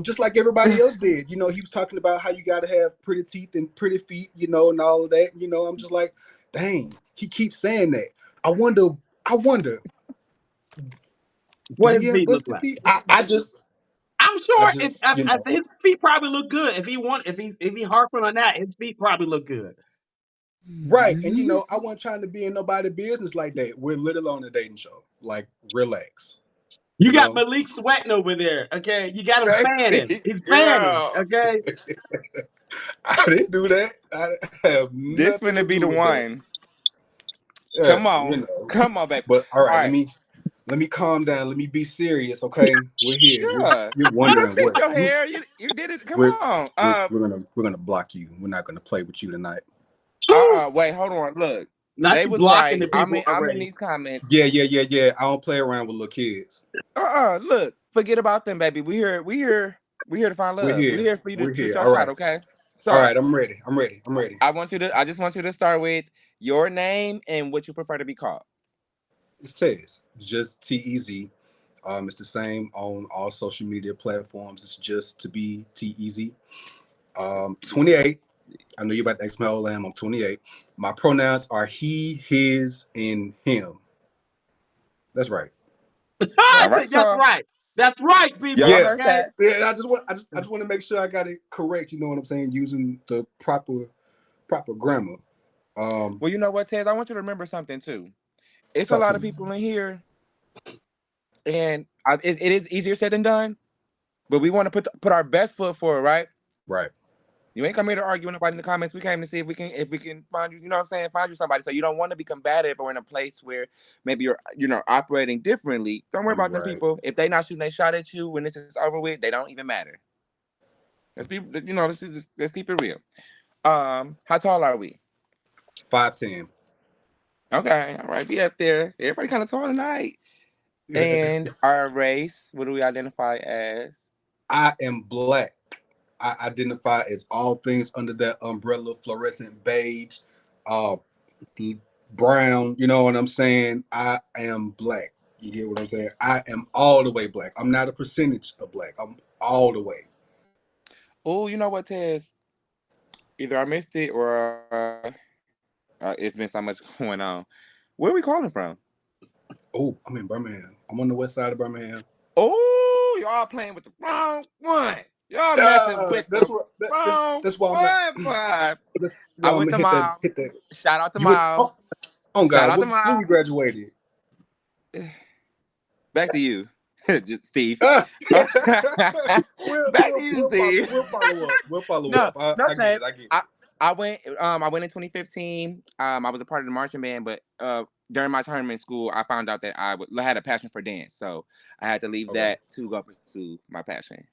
just like everybody else did, he was talking about how you got to have pretty teeth and pretty feet, and all of that. I'm just like, dang, he keeps saying that. I wonder, do What he his have feet look busted like? feet? I I'm sure if just, his feet probably look good. If he harping on that, his feet probably look good. right. And I wasn't trying to be in nobody's business like that. We're literally on a dating show. Like, relax, You you got know. Malik sweating over there. Okay, you got him fanning. Baby He's fanning. girl. Okay. I didn't do that. I have This nothing to finna be do the with that. one. Yeah, Come on. Come on, baby. But all All right, let right. me let me calm down. Let me be serious, okay? We're here. Yeah. You're I done wondering fixed what your hair. You did it. Come we're on. we're gonna block you. We're not gonna play with you tonight. Wait, hold on. Look. Not They you was blocking the right. people I'm in already. these comments. Yeah. I don't play around with little kids. Look. Forget about them, baby. We here to find We're love. We're here. here for you to We're shoot here. your All shot, right. okay? All So right. I'm ready. I'm ready. I just want you to start with your name and what you prefer to be called. It's Tez. Just TEZ. It's the same on all social media platforms. It's just to be TEZ. 28. I know you're about to ask me how old I am. I'm 28. My pronouns are he, his, and him. That's right. All right, That's y'all. right. That's right, Y'all people. Yeah, heard Okay. that. yeah. I just want to make sure I got it correct. You know what I'm saying? Using the proper grammar. Um, Well, you know what, Tez? I want you to remember something too. It's a talk to lot of me. people in here, and it is easier said than done. But we want to put our best foot forward, right? Right, You ain't come here to argue with nobody in the comments. We came to see if we can find you. You know what I'm saying? Find you somebody. So you don't want to be combative or in a place where maybe you're operating differently. Don't worry about them right. people. If they not shooting they shot at you when this is over with, they don't even matter. Let's keep it real. How tall are we? 5'10". Okay, all right, be up there. Everybody kind of tall tonight. And our race, what do we identify as? I am black. I identify as all things under that umbrella: fluorescent beige, uh, brown. You know what I'm saying? I am black. You get what I'm saying? I am all the way black. I'm not a percentage of black. I'm all the way. Oh, you know what, Tez? Either I missed it or it's been so much going on. Where are we calling from? Oh, I'm in Birmingham. I'm on the west side of Birmingham. Oh, y'all playing with the wrong one. Y'all messing with That's the what. wrong That's why I'm at. one, boy. I I'm went gonna to hit that. Hit Miles. that. Shout out to You went. Miles. Oh Shout God, out to when you Miles. graduated? Back to you, just Steve. Ah, Back we'll, to we'll, you, we'll, follow, Steve. we'll follow up. We'll follow No, up. no I get shame. it. I get it. I went in 2015. I was a part of the marching band, but during my time in school, I found out that had a passion for dance, so I had to leave Okay. that to go pursue my passion.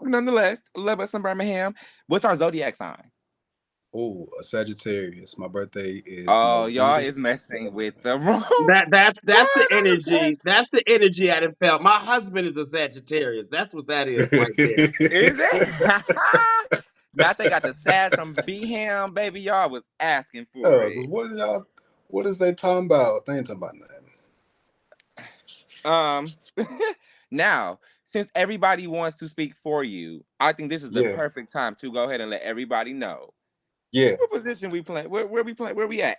Nonetheless, love us in Birmingham. What's our zodiac sign? Oh, a Sagittarius. My birthday is Oh, y'all November. is messing with the wrong That's the one. energy. That's the energy I done felt. My husband is a Sagittarius. That's what that is right there. Is it? Now they got the sass from B-Ham, baby. Y'all was asking for Oh, 'cause it. what is they talking about? They ain't talking about nothing. Um, now, since everybody wants to speak for you, I think this is the Yeah, perfect time to go ahead and let everybody know yeah. what position we play. Where we play? Where we at?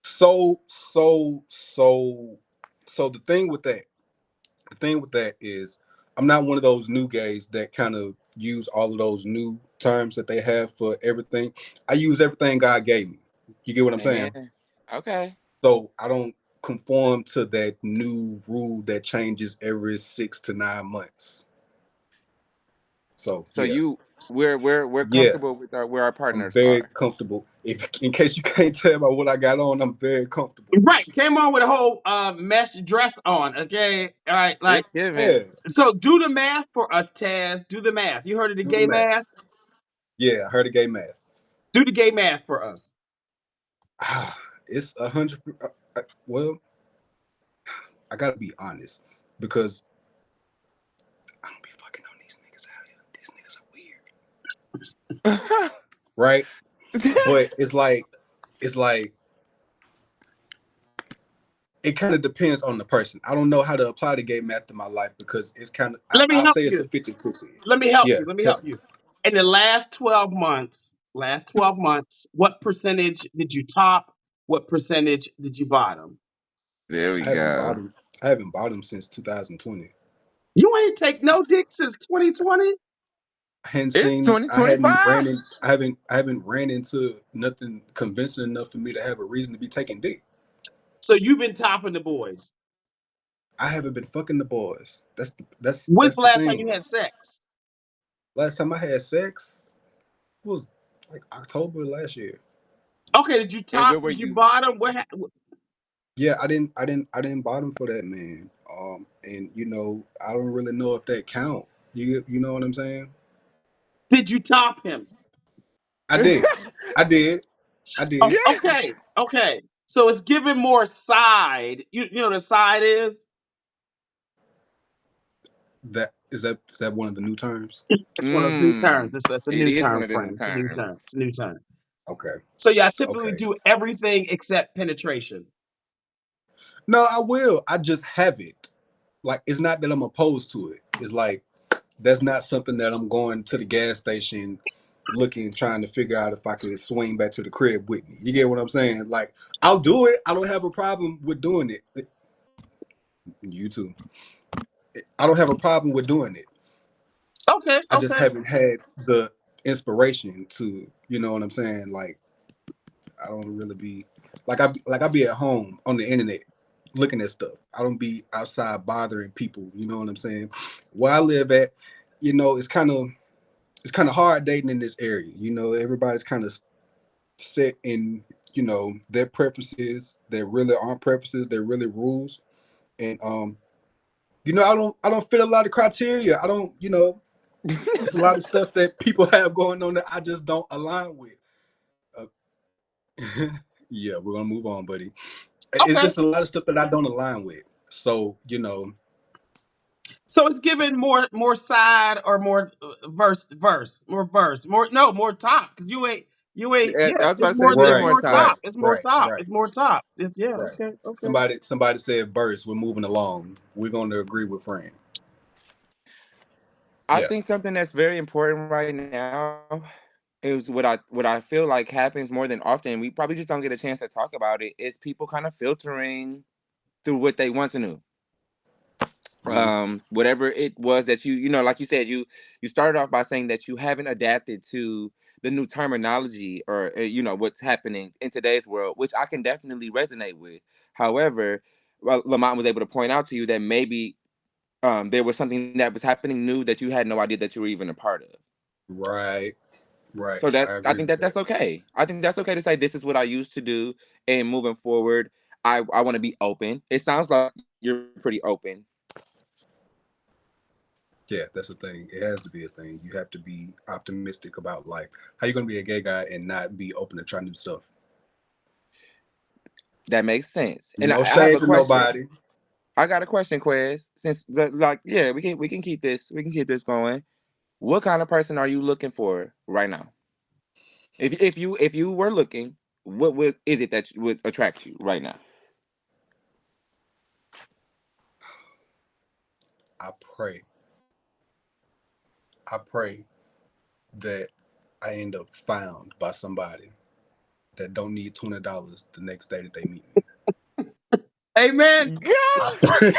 So, so, so, so the thing with that is, I'm not one of those new gays that kind of use all of those new terms that they have for everything. I use everything God gave me. You get what I'm saying? Amen. Okay. So I don't conform to that new rule that changes every 6 to 9 months. So So yeah, we're yeah. comfortable with where our I'm partners very are. comfortable. If in case you can't tell by what I got on, I'm very comfortable. Right. Came on with a whole mesh dress on. Okay. All right. Like, It's given. Yeah, so do the math for us, Taz. Do the math. You heard of the do the gay math. math? Yeah, I heard a gay math. Do the gay math for us. It's 100. Well, I gotta be honest because I don't be fucking on these niggas out here. These niggas are weird, right? But it's like it kind of depends on the person. I don't know how to apply the gay math to my life because it's kind of Let me I help say it's a you. 50-50. Let me help Yeah, you. Let me help help me. you. In the last 12 months, what percentage did you top? What percentage did you bottom? There I we haven't go. bottomed. I haven't bottomed since 2020. You ain't take no dick since 2020. I hadn't It's seen. I hadn't 2025. ran in. I haven't. I haven't ran into nothing convincing enough for me to have a reason to be taking dick. So you've been topping the boys. I haven't been fucking the boys. When's That's the the last time you thing. had sex? Last time I had sex was like October last year. Okay, did you And top? where were Did you you? bottom? Yeah, I didn't bottom for that man. And I don't really know if that count. You know what I'm saying? Did you top him? I did. I did. I Oh, did. Yeah. okay, okay. So it's giving more side. You know what a side is? That one of the new terms? It's one of those new terms. Mm. It's a It new is one term, of the new friend. It's a new term. terms. It's a new term. Okay. So yeah, I typically Okay. do everything except penetration. No, I will. I just have it. Like it's not that I'm opposed to it. It's like that's not something that I'm going to the gas station looking, trying to figure out if I could swing back to the crib with me. You get what I'm saying? Like I'll do it. I don't have a problem with doing it. You too. I don't have a problem with doing it. Okay, I just okay. haven't had the inspiration to, you know what I'm saying? Like I don't really be I be at home on the internet looking at stuff. I don't be outside bothering people, you know what I'm saying? Where I live at, it's kind of hard dating in this area. Everybody's kind of set in, their preferences that really aren't preferences, they're really rules. And I don't fit a lot of criteria. I don't, it's a lot of stuff that people have going on that I just don't align with. Uh, yeah, we're gonna move on, buddy. It's Okay. just a lot of stuff that I don't align with. So, So it's giving more side or more more top because you ain't I yeah was about it's to say more it's been it's right, more more time. top right, it's more right, top right, it's more top yeah, right. okay. Somebody said verse. We're moving along. We're gonna agree with Fran. I Yeah. think something that's very important right now is what I feel like happens more than often. We probably just don't get a chance to talk about it. Is people kind of filtering through what they once knew. Hmm. Whatever it was that like you said, you started off by saying that you haven't adapted to the new terminology or what's happening in today's world, which I can definitely resonate with. However, well, Lamont was able to point out to you that maybe there was something that was happening new that you had no idea that you were even a part of. Right. Right. So that I I agree think with that that. that's okay. I think that's okay to say this is what I used to do, and moving forward, I want to be open. It sounds like you're pretty open. Yeah, that's the thing. It has to be a thing. You have to be optimistic about life. How you gonna be a gay guy and not be open to try new stuff? That makes sense. And No I have shade a to question. nobody. I got a question, Quez. Since like, yeah, we can keep this going. What kind of person are you looking for right now? If you were looking, is it that would attract you right now? I pray. I pray that I end up found by somebody that don't need $20 the next day that they meet me. Amen. I God!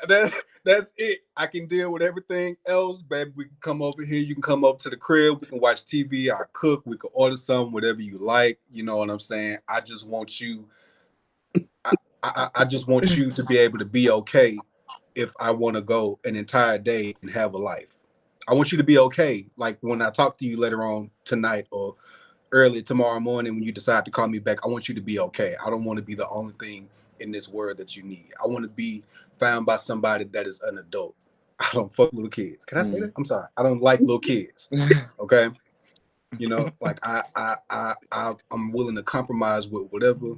that, that's it. I can deal with everything else, baby. We can come over here. You can come up to the crib. We can watch TV. I cook. We can order something, whatever you like. You know what I'm saying? I just want you. I just want you to be able to be okay if I want to go an entire day and have a life. I want you to be okay. Like when I talk to you later on tonight or early tomorrow morning when you decide to call me back, I want you to be okay. I don't want to be the only thing in this world that you need. I want to be found by somebody that is an adult. I don't fuck little kids. Can I say that? I'm sorry. I don't like little kids. Okay. You know, like I'm willing to compromise with whatever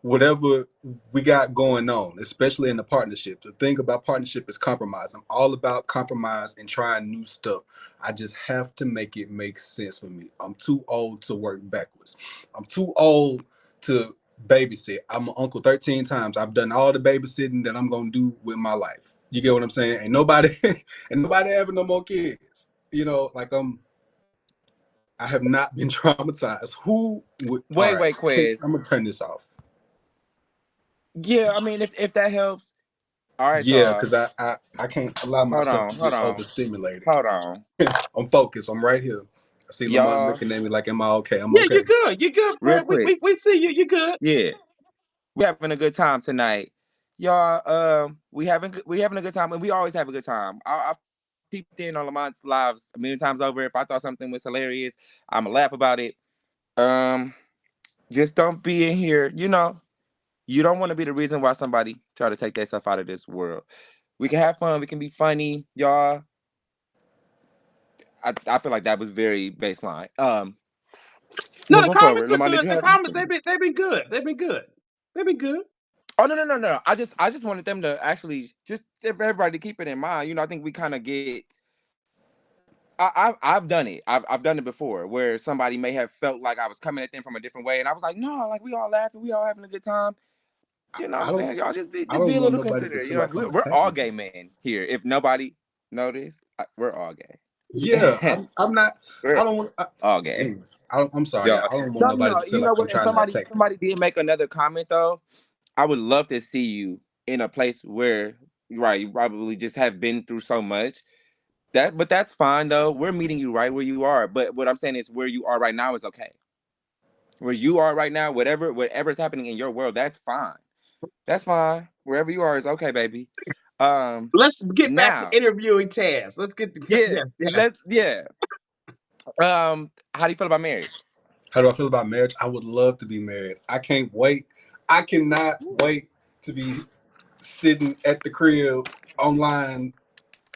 whatever we got going on, especially in the partnership. The thing about partnership is compromise. I'm all about compromise and trying new stuff. I just have to make it make sense for me. I'm too old to work backwards. I'm too old to babysit. I'm an uncle 13 times. I've done all the babysitting that I'm gonna do with my life. You get what I'm saying? And nobody and nobody having no more kids. You know, like I have not been traumatized. Who would all Wait, right, wait, Quez. I'm gonna turn this off. Yeah, I mean, if that helps. All right, Yeah, y'all. because I can't allow Hold myself to on, hold get on, overstimulated. hold on, I'm focused. I'm right here. I see Lamont y'all. looking at me like, "Am I okay?" I'm Yeah, okay. you're good. You're good, Real friend. We, quick. we we see you. You're good. Yeah, we having a good time tonight, y'all. We having a good time, and we always have a good time. I peeped in on Lamont's lives a million times over. If I thought something was hilarious, I'ma laugh about it. Um, just don't be in here. You don't want to be the reason why somebody try to take themselves out of this world. We can have fun. We can be funny, y'all. I feel like that was very baseline. No, the Moving forward, comments are Lamont, did good. you The have comments anything? they've been good. They've been good. They've been good. Oh no. I just wanted them to actually just if everybody to keep it in mind. I think we kind of get. I've done it. I've done it before where somebody may have felt like I was coming at them from a different way, and I was like, no, like we all laughing, we all having a good time. You know what I'm I don't saying? Y'all just be I just be don't a want little nobody to considerate. feel like I'm We're all attacking gay people. men here. If nobody noticed, we're all Yeah, gay. I'm not. I We're don't want. all gay. Anyway, I'm sorry. Y'all. I don't want No, no, nobody no. to feel You like know I'm what? And trying to somebody attack them. somebody did make another comment though. I would love to see you in a place where, right, you probably just have been through so much. But that's fine though. We're meeting you right where you are. But what I'm saying is where you are right now is okay. Where you are right now, whatever's happening in your world, that's fine. That's fine. Wherever you are is okay, baby. Um Let's get back to Now, interviewing Taz. Let's get to yeah, yes. yeah. How do you feel about marriage? How do I feel about marriage? I would love to be married. I can't wait. I cannot wait to be sitting at the crib online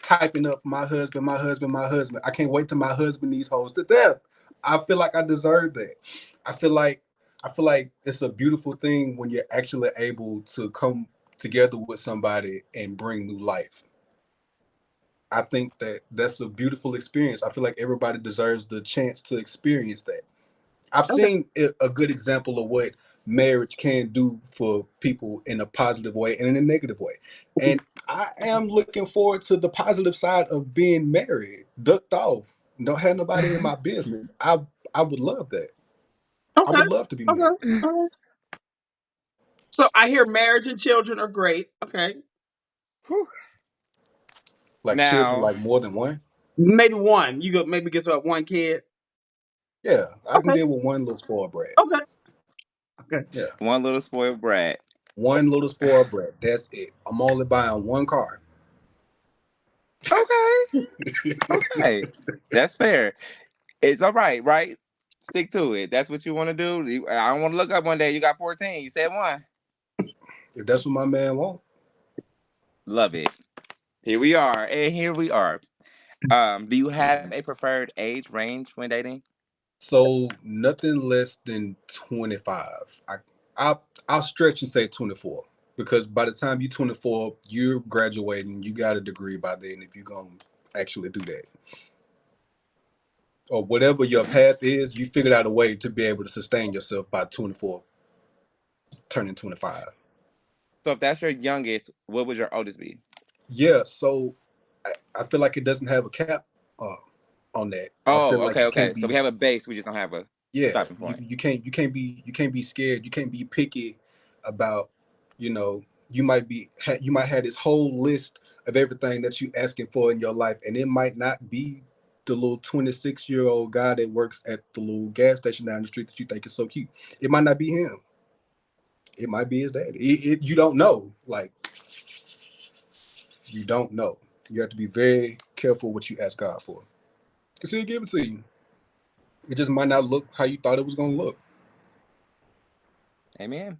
typing up my husband, my husband, my husband. I can't wait till my husband these hoes to death. I feel like I deserve that. I feel like I feel like it's a beautiful thing when you're actually able to come together with somebody and bring new life. I think that that's a beautiful experience. I feel like everybody deserves the chance to experience that. I've Okay. seen a good example of what marriage can do for people in a positive way and in a negative way. And I am looking forward to the positive side of being married, ducked off, don't have nobody in my business. I would love that. I Okay. would love to be married. Okay. Okay. So I hear marriage and children are great. Okay. Whew. Like children, Now, like more than one. Maybe one. You go maybe get about one kid. Yeah, I can Okay. deal with one little spoiled brat. Okay. Okay. Yeah, one little spoiled brat. one little spoiled brat. That's it. I'm only buying one car. Okay, okay. That's fair. It's all right, right? Stick to it. That's what you want to do. I don't want to look up one day. You got 14. You said one. If that's what my man wants. Love it. Here we are, and here we are. Do you have a preferred age range when dating? So nothing less than 25. I'll stretch and say 24 because by the time you're 24, you're graduating. You got a degree by then if you're gonna actually do that, or whatever your path is, you figured out a way to be able to sustain yourself by 24, turning 25. So if that's your youngest, what would your oldest be? Yeah. So I feel like it doesn't have a cap uh, on that. I feel Oh, like okay, you can't okay. So we be. have a base, we just don't have a Yeah, stopping you point. you can't be scared. You can't be picky about, you know, you might have this whole list of everything that you asking for in your life, and it might not be the little 26-year-old guy that works at the little gas station down the street that you think is so cute. It might not be him. It might be his daddy. You don't know. Like, you don't know. You have to be very careful what you ask God for, because He'll give it to you. It just might not look how you thought it was gonna look. Amen.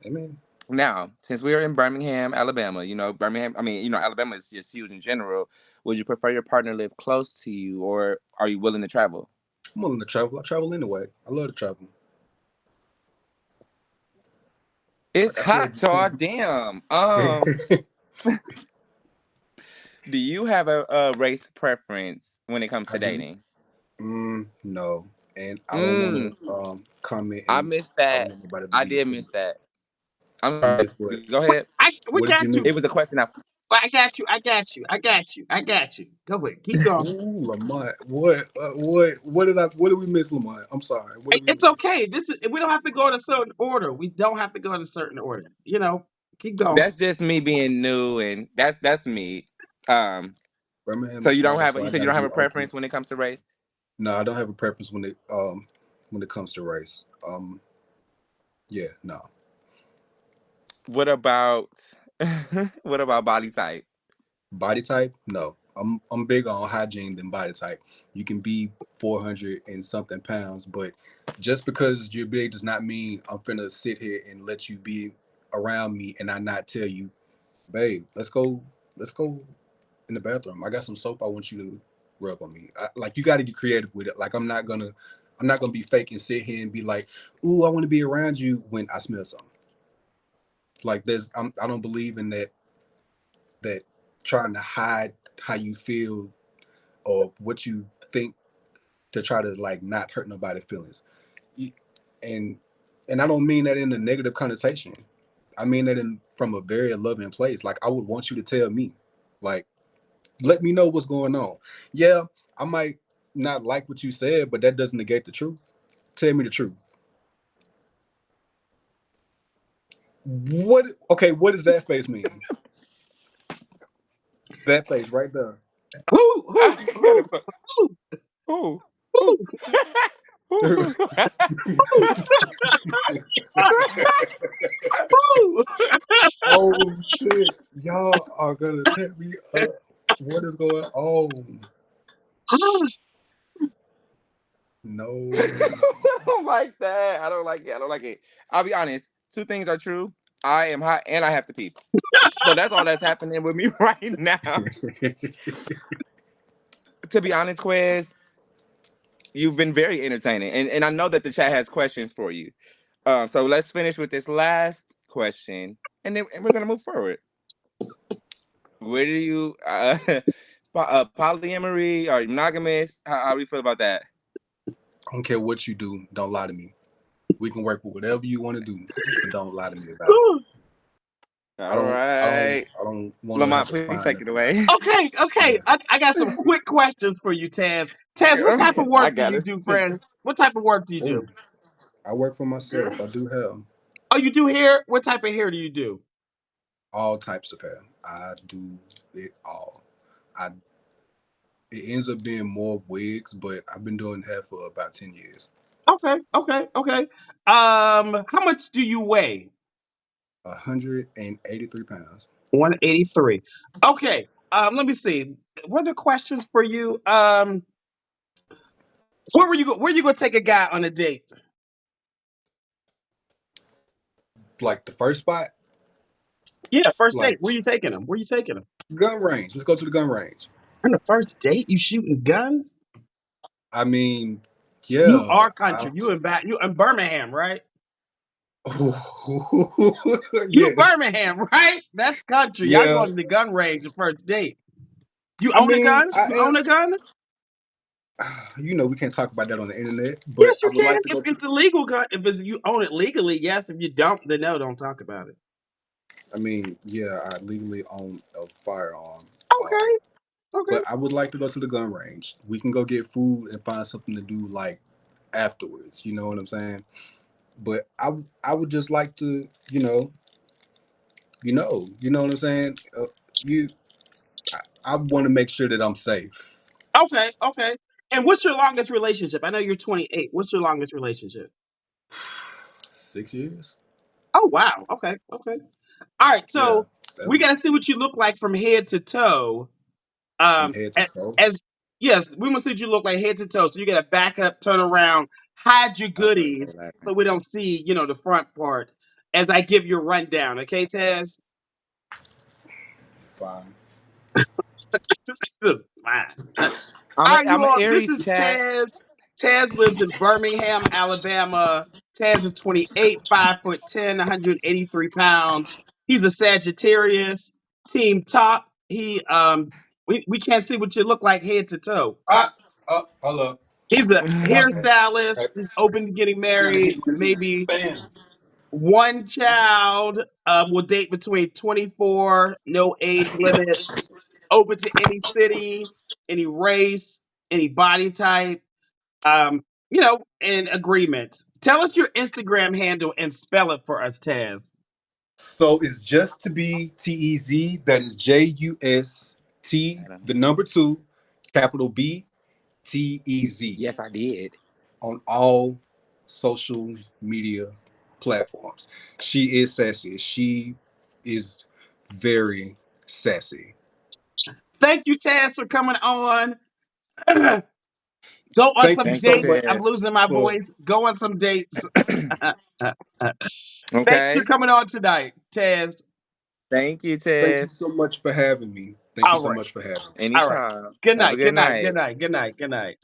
Amen. Now, since we're in Birmingham, Alabama, Birmingham, Alabama is just huge in general. Would you prefer your partner live close to you, or are you willing to travel? I'm willing to travel. I travel anyway. I love to travel. It's Like I said, hot, y'all. Damn. Do you have a race preference when it comes I to do. dating? No, and I don't want Mm, to comment, I and missed I don't that. want nobody to I be did offended. miss that. I'm You sorry. missed what? Go ahead. We What did you got you. It was miss? a question. I got you. I got you. I got you. I got you. Go ahead. Keep going. Ooh, Lamont. What did we miss, Lamont? I'm sorry. What did we It's miss? okay. This is we don't have to go in a certain order. We don't have to go in a certain order. Keep going. That's just me being new, and that's me. Um, Birmingham so is you don't smaller, have so you I said got you to don't have be a open. preference when it comes to race. No, I don't have a preference when it comes to race. Yeah, no. What about what about body type? Body type, no. I'm big on hygiene than body type. You can be 400 and something pounds, but just because you're big does not mean I'm finna sit here and let you be around me and I not tell you, babe, let's go in the bathroom. I got some soap I want you to rub on me. Like, you got to get creative with it. Like, I'm not gonna be fake and sit here and be like, ooh, I want to be around you when I smell something. Like, I don't believe in that trying to hide how you feel or what you think to try to like not hurt nobody's feelings. And I don't mean that in a negative connotation. I mean that in from a very loving place. Like, I would want you to tell me, like, let me know what's going on. Yeah, I might not like what you said, but that doesn't negate the truth. Tell me the truth. What? Okay, what does that face mean? That face right there. Who? Who? I gotta Who? put Who? who who Who? who. Who? Oh shit! Y'all are gonna set me up. What is going on? No. I don't like that. I don't like it. I don't like it. I'll be honest. Two things are true. I am hot and I have to pee. So that's all that's happening with me right now. To be honest, Quiz, you've been very entertaining. And I know that the chat has questions for you. So let's finish with this last question and we're gonna move forward. Where do you polyamory or monogamous? How do you feel about that? I don't care what you do. Don't lie to me. We can work with whatever you want to do, but don't lie to me about it. I All don't. I don't. right. I don't want to have Lamont, to please find take it. it away. Okay, okay. Yeah. I got some quick questions for you, Taz. Taz, what type of I work do got you it. do, friend? What type of work do you Oh, do? I work for myself. I do have Oh, you do hair? What type of hair do you do? all types of hair. I do it all. I It ends up being more wigs, but I've been doing hair for about 10 years. Okay, okay, okay. How much do you weigh? 183 pounds. 183. Okay. Let me see. Were there questions for you? Where you gonna take a guy on a date? Like the first spot, Yeah, first date. like Where you taking him? Where you taking him? Gun range. Let's go to the gun range. On the first date, you shooting guns? I mean, You yeah. are country. You in Birmingham, right? You Yes. Birmingham, right? That's country. Y'all Yeah. going to the gun range the first date. You I own a mean, gun? I You am. own a gun? We can't talk about that on the internet, but Yes, I you would can. like to If go to. it's illegal gun, if it's you own it legally, yes. If you don't, then no, don't talk about it. I mean, yeah, I legally own a firearm. Um, Okay. Okay. but I would like to go to the gun range. We can go get food and find something to do like afterwards. You know what I'm saying? But I would just like to, you know what I'm saying. You, I want to make sure that I'm safe. Okay. Okay. And what's your longest relationship? I know you're 28. What's your longest relationship? 6 years Oh wow. Okay. Okay. All right. Yeah, So that we was got to see what you look like from head to toe. from head to toe. As yes, we want to see what you look like head to toe. So you got to back up, turn around, hide your Okay, goodies, like, so we don't see the front part. As I give you a rundown, okay, Taz? Fine. Fine. I'm a Are you I'm an all? This Aries is chat. Taz. Taz lives in Birmingham, Alabama. Taz is 28, 5'10", 183 pounds. He's a Sagittarius, team top. We can't see what you look like head to toe. Hello. He's a Okay. hairstylist. Okay. He's open to getting Gotta married. hit me with this. Maybe Bam. one child. Will date between 24. No age limit. Open to any city, any race, any body type. And agreements. Tell us your Instagram handle and spell it for us, Taz. So it's just to be TEZ. That is JUST, the number two, capital BTEZ Yes, I did. on all social media platforms. She is sassy. She is very sassy. Thank you, Taz, for coming on. Go on Thank some you Thank you, so dates. much I'm Ted. losing my for voice. Go on some dates. Thanks for Okay. coming on tonight, Taz. Thank you, thank you Ted. so much for having me. Thank you All so right. much for having me. All right. Anytime. Good Have a night. good Good night. Good night. night. Good night. Good night.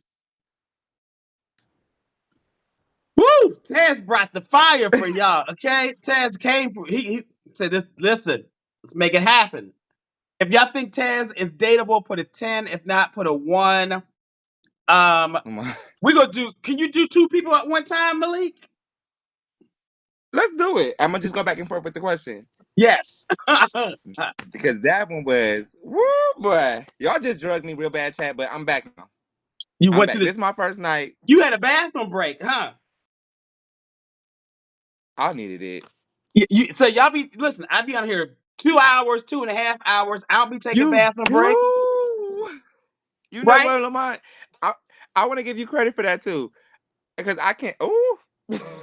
Woo! Taz brought the fire for y'all. Okay, Taz came for he said this. Listen, let's make it happen. If y'all think Taz is dateable, put a 10. If not, put a 1. Um, Come on. we gonna do. Can you do two people at one time, Malik? Let's do it. I'm gonna just go back and forth with the question. Yes. Because that one was woo boy. Y'all just drugged me real bad, chat, but I'm back now. You I'm went to back. the. This is my first night. You had a bathroom break, huh? I needed it. So y'all be listen. I be on here 2 hours, 2.5 hours. I'll be taking You bathroom breaks, do. You know right? what, Lamont? I want to give you credit for that too. Because I can't ooh,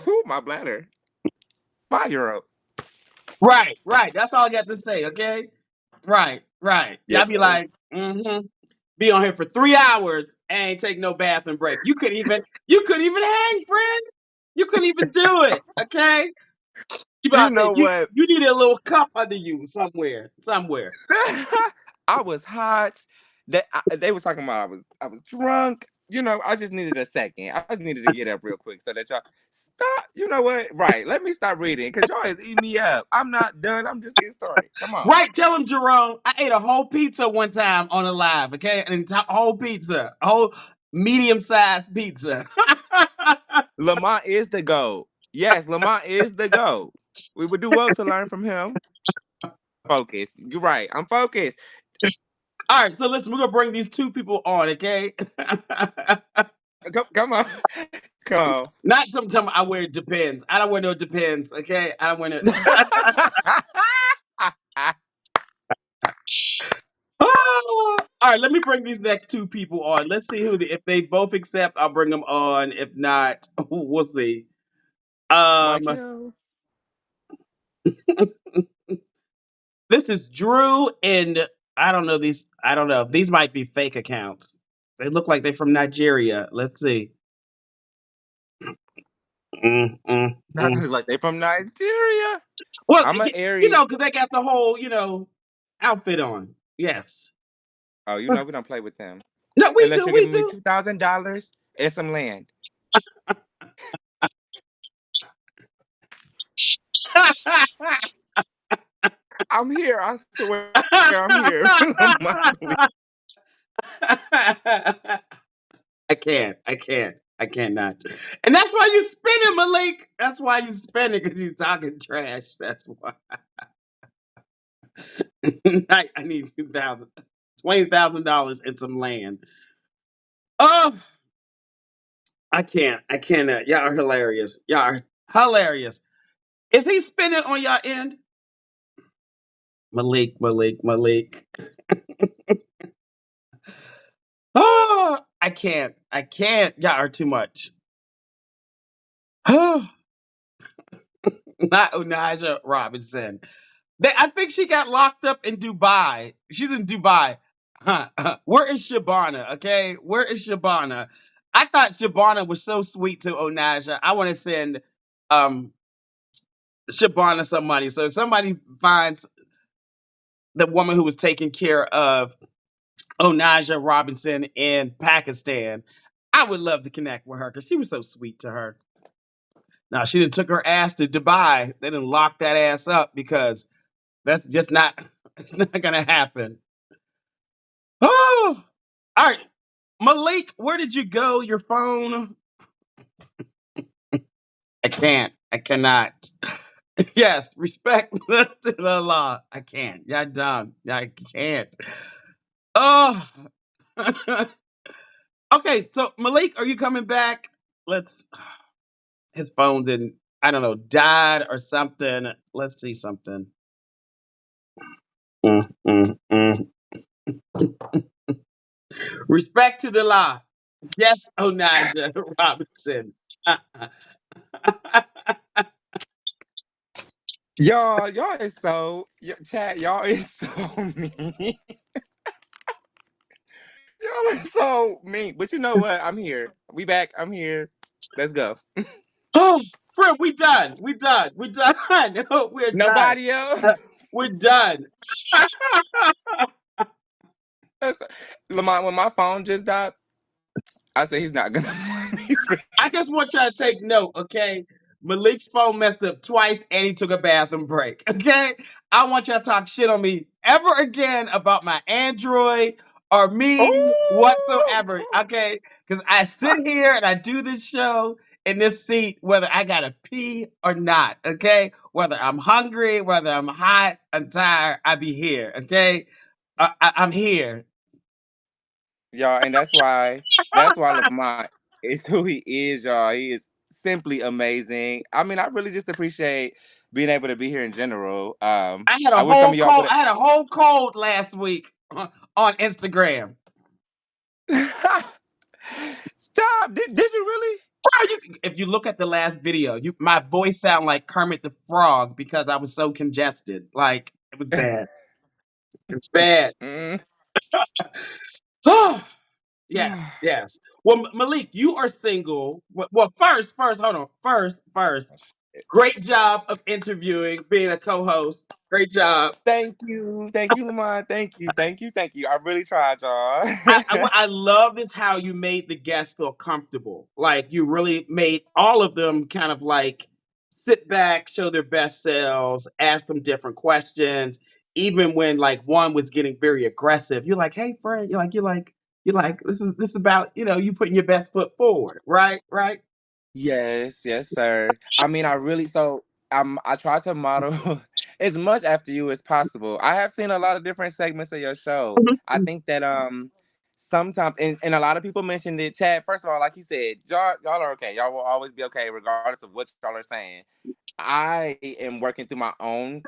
ooh my bladder. 5-year-old. Right, right. That's all I got to say. Okay. Right, right. Y'all Yes, be sir. like, be on here for 3 hours and ain't take no bathroom break. You couldn't even hang, friend. You couldn't even do it. Okay. You You about to, know what? you need a little cup under you somewhere, somewhere. I was hot. They was talking about I was drunk. I just needed a second. I just needed to get up real quick so that y'all stop. You know what? Right. Let me stop reading because y'all is eating me up. I'm not done. I'm just getting started. Come on. Right. Tell him, Jerome. I ate a whole pizza one time on a live. Okay, whole pizza, a whole medium-sized pizza. Lamont is the GOAT. Yes, Lamont is the GOAT. We would do well to learn from him. Focus. You're right. I'm focused. All right. So listen, we're gonna bring these two people on. Okay. Come on. Come Not sometime I wear Depends. I don't wear no Depends. Okay. I don't wear no. on. All right, let me bring these next two people on. Let's see if they both accept. I'll bring them on. If not, we'll see. Um, Michael. this is Drew and I don't know these. I don't know. These might be fake accounts. They look like they're from Nigeria. Let's see. Mm, mm, Not mm. like they from Nigeria. Well, I'm an you know, Aries. because they got the whole, outfit on. Yes. Oh, you know we don't play with them No, we unless do. you're We giving me do. $2,000 and some land. I'm here. I swear, I'm here. Lamont, I can't. I can't. I cannot. And that's why you spinning, Malik. That's why you spinning because you talking trash. That's why. I need $20,000 and some land. Oh, I can't. I cannot. Y'all are hilarious. Y'all are hilarious. Is he spinning on y'all end? Malik, Malik, Malik. Oh, I can't. I can't. Y'all are too much. Oh, not Onaja Robinson. I think she got locked up in Dubai. She's in Dubai. Where is Shabana? Okay, where is Shabana? I thought Shabana was so sweet to Onaja. I want to send um Shabana some money. So if somebody finds the woman who was taking care of Onaja Robinson in Pakistan, I would love to connect with her because she was so sweet to her. Now she didn't took her ass to Dubai. They didn't lock that ass up because that's just not. It's not gonna happen. Oh, all right, Malik. Where did you go? Your phone? I can't. I cannot. Yes, respect to the law. I can't. Y'all done. I can't. Oh. Okay, so Malik, are you coming back? Let's. His phone didn't. I don't know, died or something. Let's see something. Mm, mm, mm. Respect to the law. Yes, Onaja Robinson. y'all is so chat. Y'all is so mean. Y'all are so mean. But you know what? I'm here. We back. I'm here. Let's go. Oh, friend, we done. We done. We done. We're done. Nobody else. We're done. Lamont, when my phone just died, I said he's not gonna want me. I just want y'all to take note, okay? Malik's phone messed up twice and he took a bathroom break, okay? I want y'all to talk shit on me ever again about my Android or me Oh, whatsoever, okay? Because I sit here and I do this show in this seat whether I gotta pee or not, okay? Whether I'm hungry, whether I'm hot, I'm tired, I be here, okay? I'm here. y'all, and that's why Lamont is who he is, y'all. He is simply amazing. I mean, I really just appreciate being able to be here in general. I wish some of y'all would I had a whole cold last week on Instagram. Stop! Did you really? Bro, if you look at the last video, my voice sound like Kermit the Frog because I was so congested. Like it was bad. It was bad. Mm. Yes, yes. Well, Malik, you are single. Well, first, hold on. First, great job of interviewing, being a co-host. Great job. Thank you, Lamont. Thank you. I really tried, y'all. I love this how you made the guests feel comfortable. Like you really made all of them kind of like sit back, show their best selves, ask them different questions. Even when like one was getting very aggressive, you're like, "Hey, friend," you're like, this is about you putting your best foot forward, right, right. Yes, yes, sir. I mean, I really I try to model as much after you as possible. I have seen a lot of different segments of your show. I Mhm. think that sometimes and a lot of people mentioned it, Chad. First of all, like you said, y'all are okay. Y'all will always be okay regardless of what y'all are saying. I am working through my own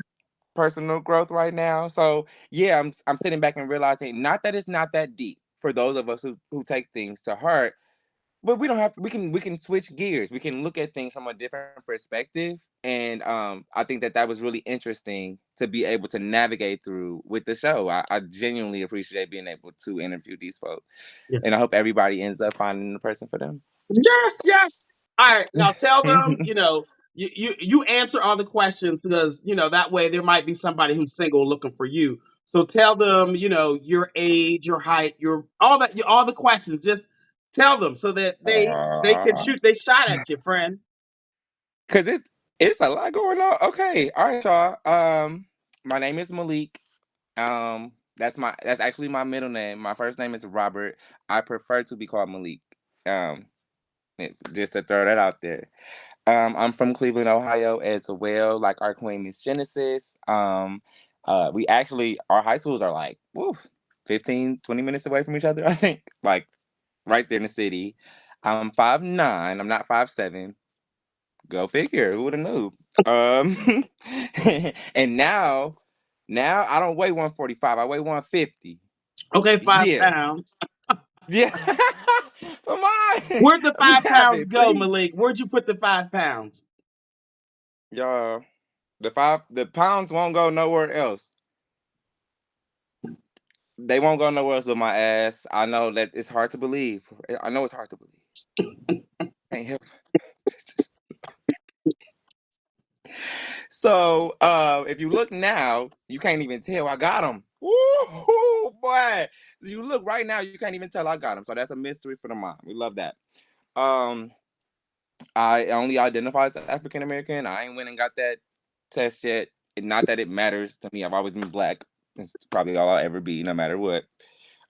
personal growth right now. So yeah, I'm sitting back and realizing not that it's not that deep for those of us who take things to heart, but we don't have to, we can switch gears. We can look at things from a different perspective. And I think that was really interesting to be able to navigate through with the show. I genuinely appreciate being able to interview these folks. Yeah. And I hope everybody ends up finding the person for them. Yes, yes. All right, now tell them, you answer all the questions because that way there might be somebody who's single looking for you. So tell them, your age, your height, your all the questions. Just tell them so that they can Aw. shoot they shot at you, friend. Cause it's a lot going on. Okay, all right, y'all. My name is Malik. That's actually my middle name. My first name is Robert. I prefer to be called Malik. Um, it's just to throw that out there. I'm from Cleveland, Ohio, as well. Like our queen Miss Genesis. We actually our high schools are like, woo, 15, 20 minutes away from each other. I think, like right there in the city. I'm 5'9". I'm not 5'7". Go figure. Who would have knew? Um, and now I don't weigh 145. I weigh 150. Okay, five Yeah, pounds. yeah. Come on, Where'd the we 5 pounds haven't, go, please, Malik? Where'd you put the 5 pounds? y'all. The pounds won't go nowhere else. They won't go nowhere else but my ass. I know that it's hard to believe. I know it's hard to believe. Can't help. So, if you look now, you can't even tell I got him. Woo, boy! You look right now, you can't even tell I got him. So that's a mystery for the mom. We love that. Um, I only identify as African American. I ain't went and got that test yet. And not that it matters to me. I've always been black. It's probably all I'll ever be, no matter what.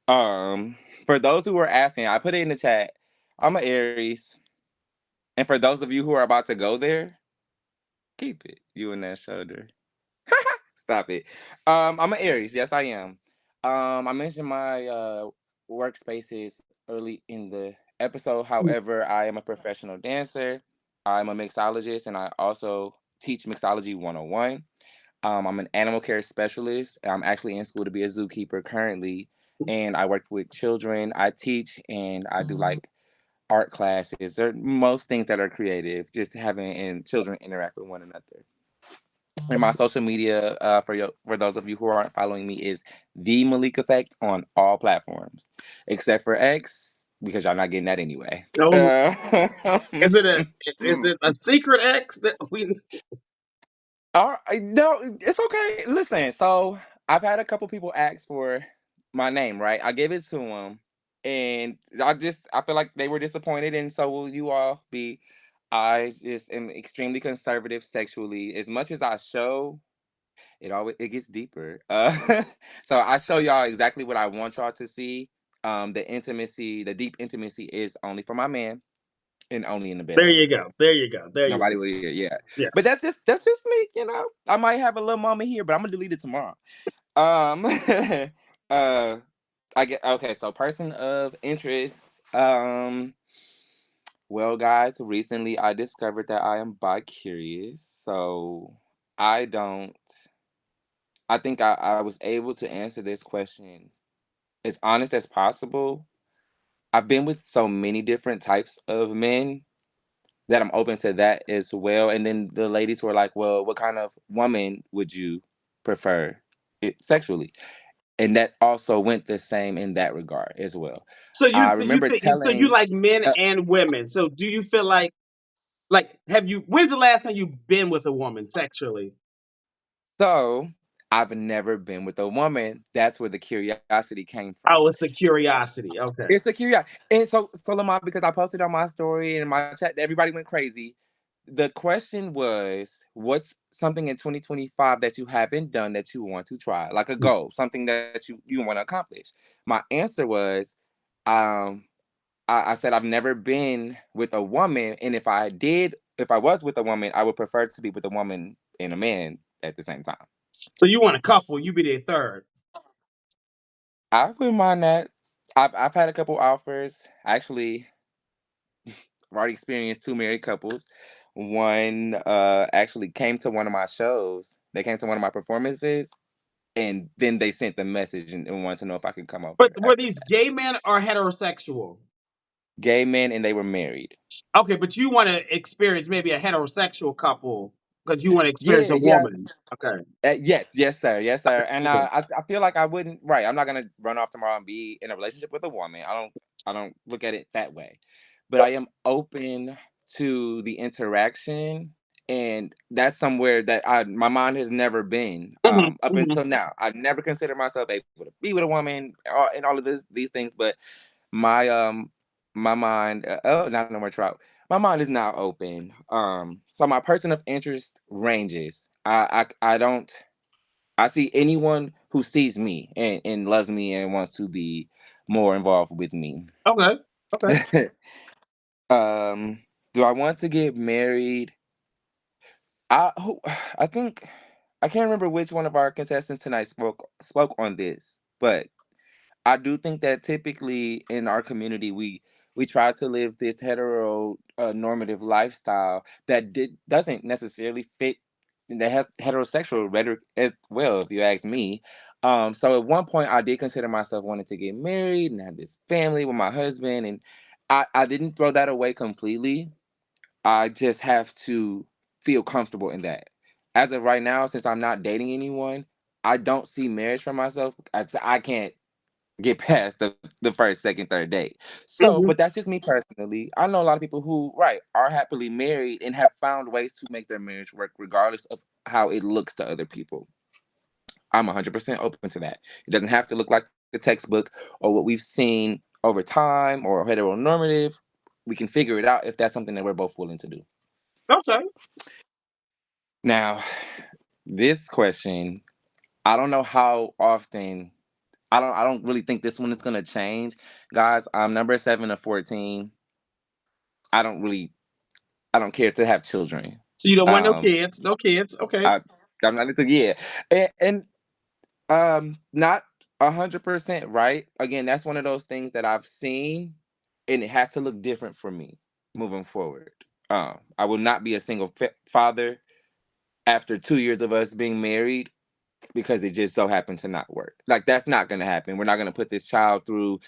Um, for those who are asking, I put it in the chat. I'm an Aries, and for those of you who are about to go there, keep it. You and that shoulder. Stop it. I'm an Aries. Yes, I am. I mentioned my workspaces early in the episode. However, I am a professional dancer. I'm a mixologist, and I also teach mixology 101. I'm an animal care specialist. I'm actually in school to be a zookeeper currently, and I work with children. I teach and I do like art classes. There are most things that are creative, just having and children interact with one another. And my social media, for those of you who aren't following me, is the Malik Effect on all platforms, except for X, because y'all not getting that anyway. No, is it a is it a secret X that we? All right, no, it's okay. Listen, so I've had a couple people ask for my name, right? I gave it to them, and I feel like they were disappointed, and so will you all be. I just am extremely conservative sexually. As much as I show, it gets deeper. So I show y'all exactly what I want y'all to see. The intimacy, the deep intimacy is only for my man and only in the There you bedroom. go. There you go. There you Nobody go. will hear, yeah. Yeah. But that's just me, you know. I might have a little moment here, but I'm gonna delete it tomorrow. Um, uh, I get okay. So person of interest. Um, well, guys, recently I discovered that I am bi-curious. So I don't. I think I was able to answer this question as honest as possible. I've been with so many different types of men that I'm open to that as well. And then the ladies were like, "Well, what kind of woman would you prefer sexually?" And that also went the same in that regard as well. So you I so you remember think so you telling. like men Uh, and women. So do you feel like have you? When's the last time you've been with a woman sexually? so I've never been with a woman. That's where the curiosity came from. Oh, it's a curiosity. Okay. It's a curiosity. And so Lamont, because I posted on my story and my chat, everybody went crazy. The question was, what's something in 2025 that you haven't done that you want to try? Like a goal, something that you want to accomplish. My answer was, um, I said I've never been with a woman, and if I was with a woman, I would prefer to be with a woman and a man at the same time. So you want a couple? You be their third. I wouldn't mind that. I've had a couple offers. Actually, I've already experienced two married couples. One actually came to one of my shows. They came to one of my performances, and then they sent the message and wanted to know if I could come over But were after these that. gay men or heterosexual? Gay men, and they were married. Okay, but you want to experience maybe a heterosexual couple because you want to experience Yeah, a yeah. woman. Okay. Yes, sir, yes, sir. And Okay. I feel like I wouldn't. Right, I'm not gonna run off tomorrow and be in a relationship with a woman. I don't look at it that way. But I am open to the interaction and that's somewhere that my mind has never been Hmm. up Hmm. until now. I never considered myself able to be with a woman and all of these things, but my my mind oh, not no more trout. My mind is now open. So my person of interest ranges. I don't. I see anyone who sees me and loves me and wants to be more involved with me. Okay. Okay. um, do I want to get married? I think I can't remember which one of our contestants tonight spoke on this, but I do think that typically in our community we try to live this hetero normative lifestyle that doesn't necessarily fit the heterosexual rhetoric as well, if you ask me. So at one point I did consider myself wanting to get married and have this family with my husband, and I didn't throw that away completely. I just have to feel comfortable in that. As of right now, since I'm not dating anyone, I don't see marriage for myself. I can't get past the first, second, third date. So, Hmm. but that's just me personally. I know a lot of people who, right, are happily married and have found ways to make their marriage work regardless of how it looks to other people. I'm 100% open to that. It doesn't have to look like the textbook or what we've seen over time or heteronormative. We can figure it out if that's something that we're both willing to do. Okay. Now, this question, I don't know how often. I don't really think this one is gonna change. Guys, I'm number 7 of 14. I don't really I don't care to have children. So you don't want no Um kids? No kids. Okay. I I'm not into, yeah. And not 100% right. Again, that's one of those things that I've seen and it has to look different for me moving forward. I will not be a single father after 2 years of us being married because it just so happened to not work. Like that's not gonna happen. We're not gonna put this child through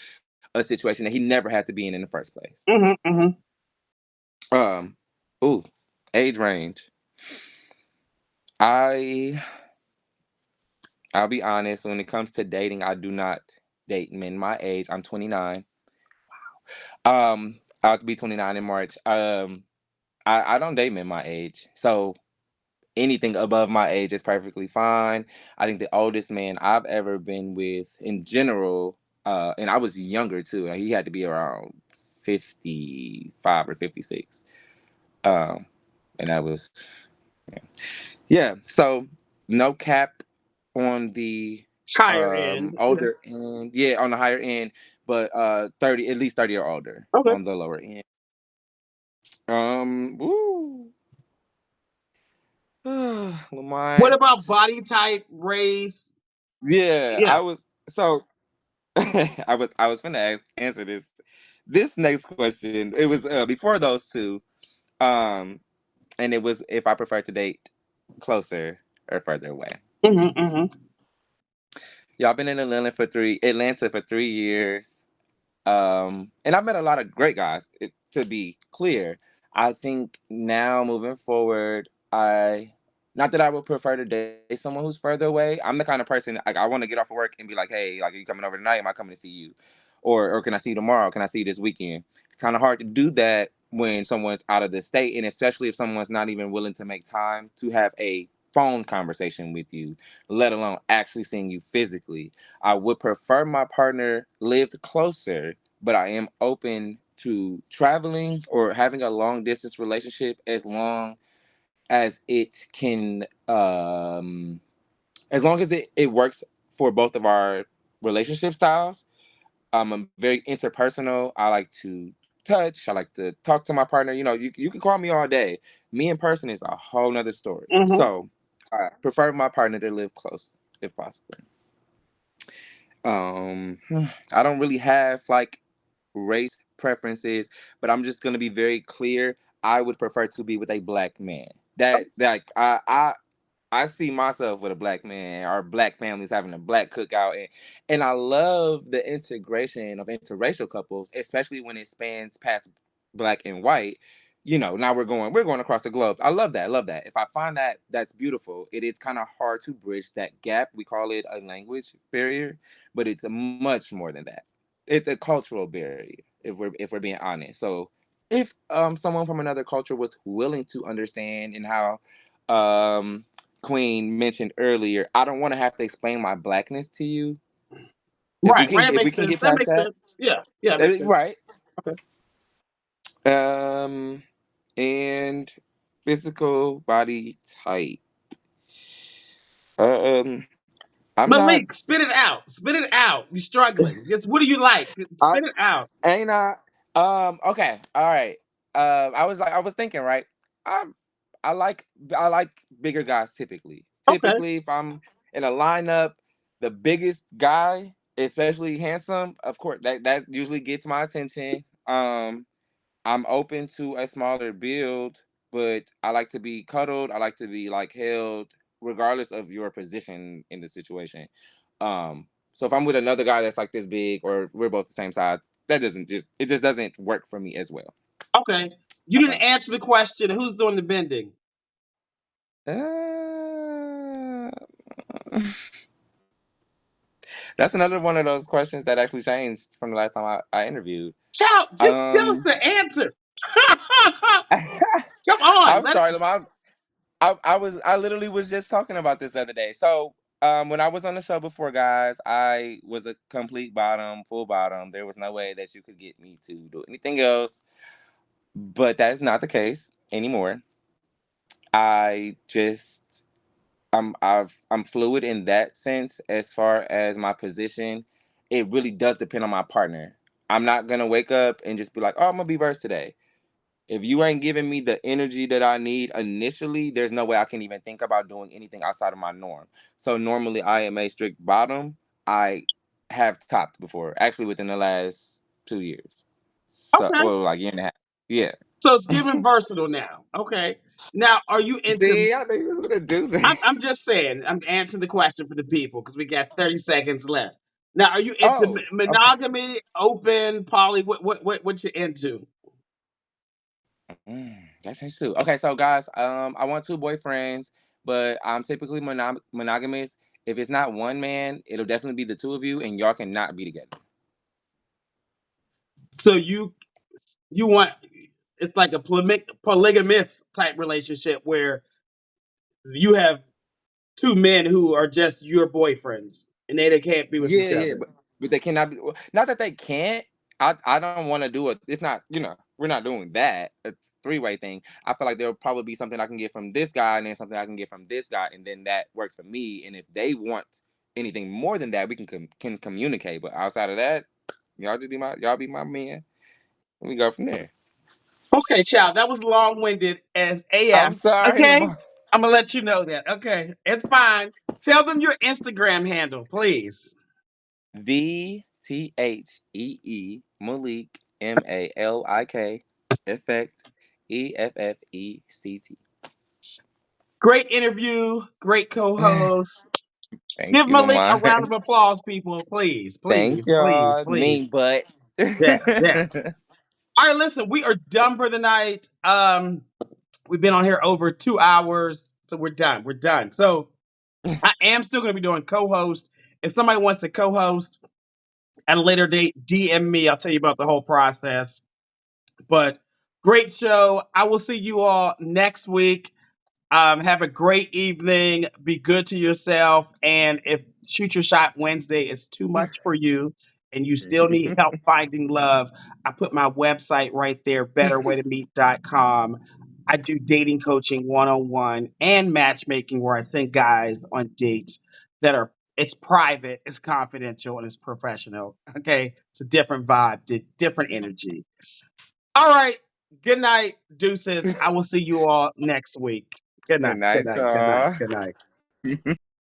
a situation that he never had to be in the first place. Hmm. Hmm. Um, ooh, age range. I I'll be honest. When it comes to dating, I do not date men my age. I'm 29. I have to be 29 in March. I don't date men my age. So anything above my age is perfectly fine. I think the oldest man I've ever been with in general, and I was younger too. He had to be around 55 or 56. Um, and that was yeah. Yeah. So no cap on the Higher end. Yeah. older end. Yeah, on the higher end, but 30, at least 30 or older Okay. on the lower end. Woo. What Lamont. about body type, race? Yeah, Yeah. I was so I was gonna answer this next question. It was before those two. Um and it was if I prefer to date closer or further away. Hmm. Hmm. Y'all been in Atlanta for 3 years. And I've met a lot of great guys. To be clear, I think now moving forward, I not that I would prefer to date someone who's further away. I'm the kind of person like I want to get off of work and be like, hey, like are you coming over tonight? Am I coming to see you? Or can I see you tomorrow? Can I see you this weekend? It's kind of hard to do that when someone's out of the state, and especially if someone's not even willing to make time to have a phone conversation with you, let alone actually seeing you physically. I would prefer my partner lived closer, but I am open to traveling or having a long distance relationship as it can as long as it works for both of our relationship styles. I'm very interpersonal. I like to touch. I like to talk to my partner. You can call me all day. Me in person is a whole nother story. Hmm. So I prefer my partner to live close if possible. Um, I don't really have like race preferences, but I'm just gonna be very clear. I would prefer to be with a black man. That like I see myself with a black man. Our black families having a black cookout, and I love the integration of interracial couples, especially when it spans past black and white. Now we're going across the globe. I love that. I love that. If I find that that's beautiful, it is kind of hard to bridge that gap. We call it a language barrier, but it's much more than that. It's a cultural barrier if we're being honest. So if someone from another culture was willing to understand, and how um Queen mentioned earlier, I don't want to have to explain my blackness to you. Right, right. That If we makes can sense. get That past makes that, sense. Yeah, yeah, that makes sense. right. Okay. Um and physical body type. Um I'm not Malik, spit it out. Spit it out. You're struggling. Just what do you like? I Spit it out. ain't I okay, all right. I was thinking, right? I I like I like bigger guys typically. Okay. Typically if I'm in a lineup, the biggest guy, especially handsome, of course that usually gets my attention. I'm open to a smaller build, but I like to be cuddled. I like to be like held, regardless of your position in the situation. So if I'm with another guy that's like this big, or we're both the same size, that doesn't just it just doesn't work for me as well. Okay. You Uh, didn't answer the question. Who's doing the bending? uh, that's another one of those questions that actually changed from the last time I interviewed. Child, just tell us Um, the answer. Come on. I'm Let it. sorry, Lamont. I literally was just talking about this the other day. So when I was on the show before, guys, I was a complete bottom, full bottom. There was no way that you could get me to do anything else. But that is not the case anymore. I just I'm fluid in that sense. As far as my position, it really does depend on my partner. I'm not gonna wake up and just be like, oh, I'm gonna be verse today. If you ain't giving me the energy that I need initially, there's no way I can even think about doing anything outside of my norm. So normally I am a strict bottom. I have topped before, actually within the last 2 years. So, Okay. well, like year and a half. Yeah. So it's giving versatile now. Okay. Now, are you into? See, I knew you was gonna do I'm that. just saying. I'm answering the question for the people because we got 30 seconds left. Now, are you into Oh, okay. monogamy, open, poly? What you into? That changed too. Okay, so guys, I want two boyfriends, but I'm typically monogamous. If it's not one man, it'll definitely be the two of you, and y'all cannot be together. So you want it's like a polygamous type relationship where you have two men who are just your boyfriends and they can't be with Yeah, each yeah, other. but they cannot be. Not that they can't. I don't want to do it. It's not. We're not doing that. A three-way thing. I feel like there'll probably be something I can get from this guy, and then something I can get from this guy, and then that works for me. And if they want anything more than that, we can communicate. But outside of that, y'all be my man. And we go from there. Okay, child, that was long winded as AF. I'm sorry, Okay, Lamar. I'm gonna let you know that. Okay, it's fine. Tell them your Instagram handle, please. Malik Malik effect effect. Great interview, great co-host. Thank Give you, Malik a Lamar. round of applause, people. Please, Thank please, please, y'all. please. Mean butt. Yes, yes. All right, listen, we are done for the night. We've been on here over 2 hours, so we're done. We're done. So I am still going to be doing co-host. If somebody wants to co-host at a later date, DM me. I'll tell you about the whole process. But great show. I will see you all next week. Have a great evening. Be good to yourself. And if Shoot Your Shot Wednesday is too much for you and you still need help finding love, I put my website right there, betterwaytomeet.com. I do dating coaching 101 and matchmaking where I send guys on dates that are it's private, it's confidential, and it's professional. Okay. It's a different vibe, different energy. All right. Good night, deuces. I will see you all next week. Good Good night. Good night, night. Good night. y'all. Good night.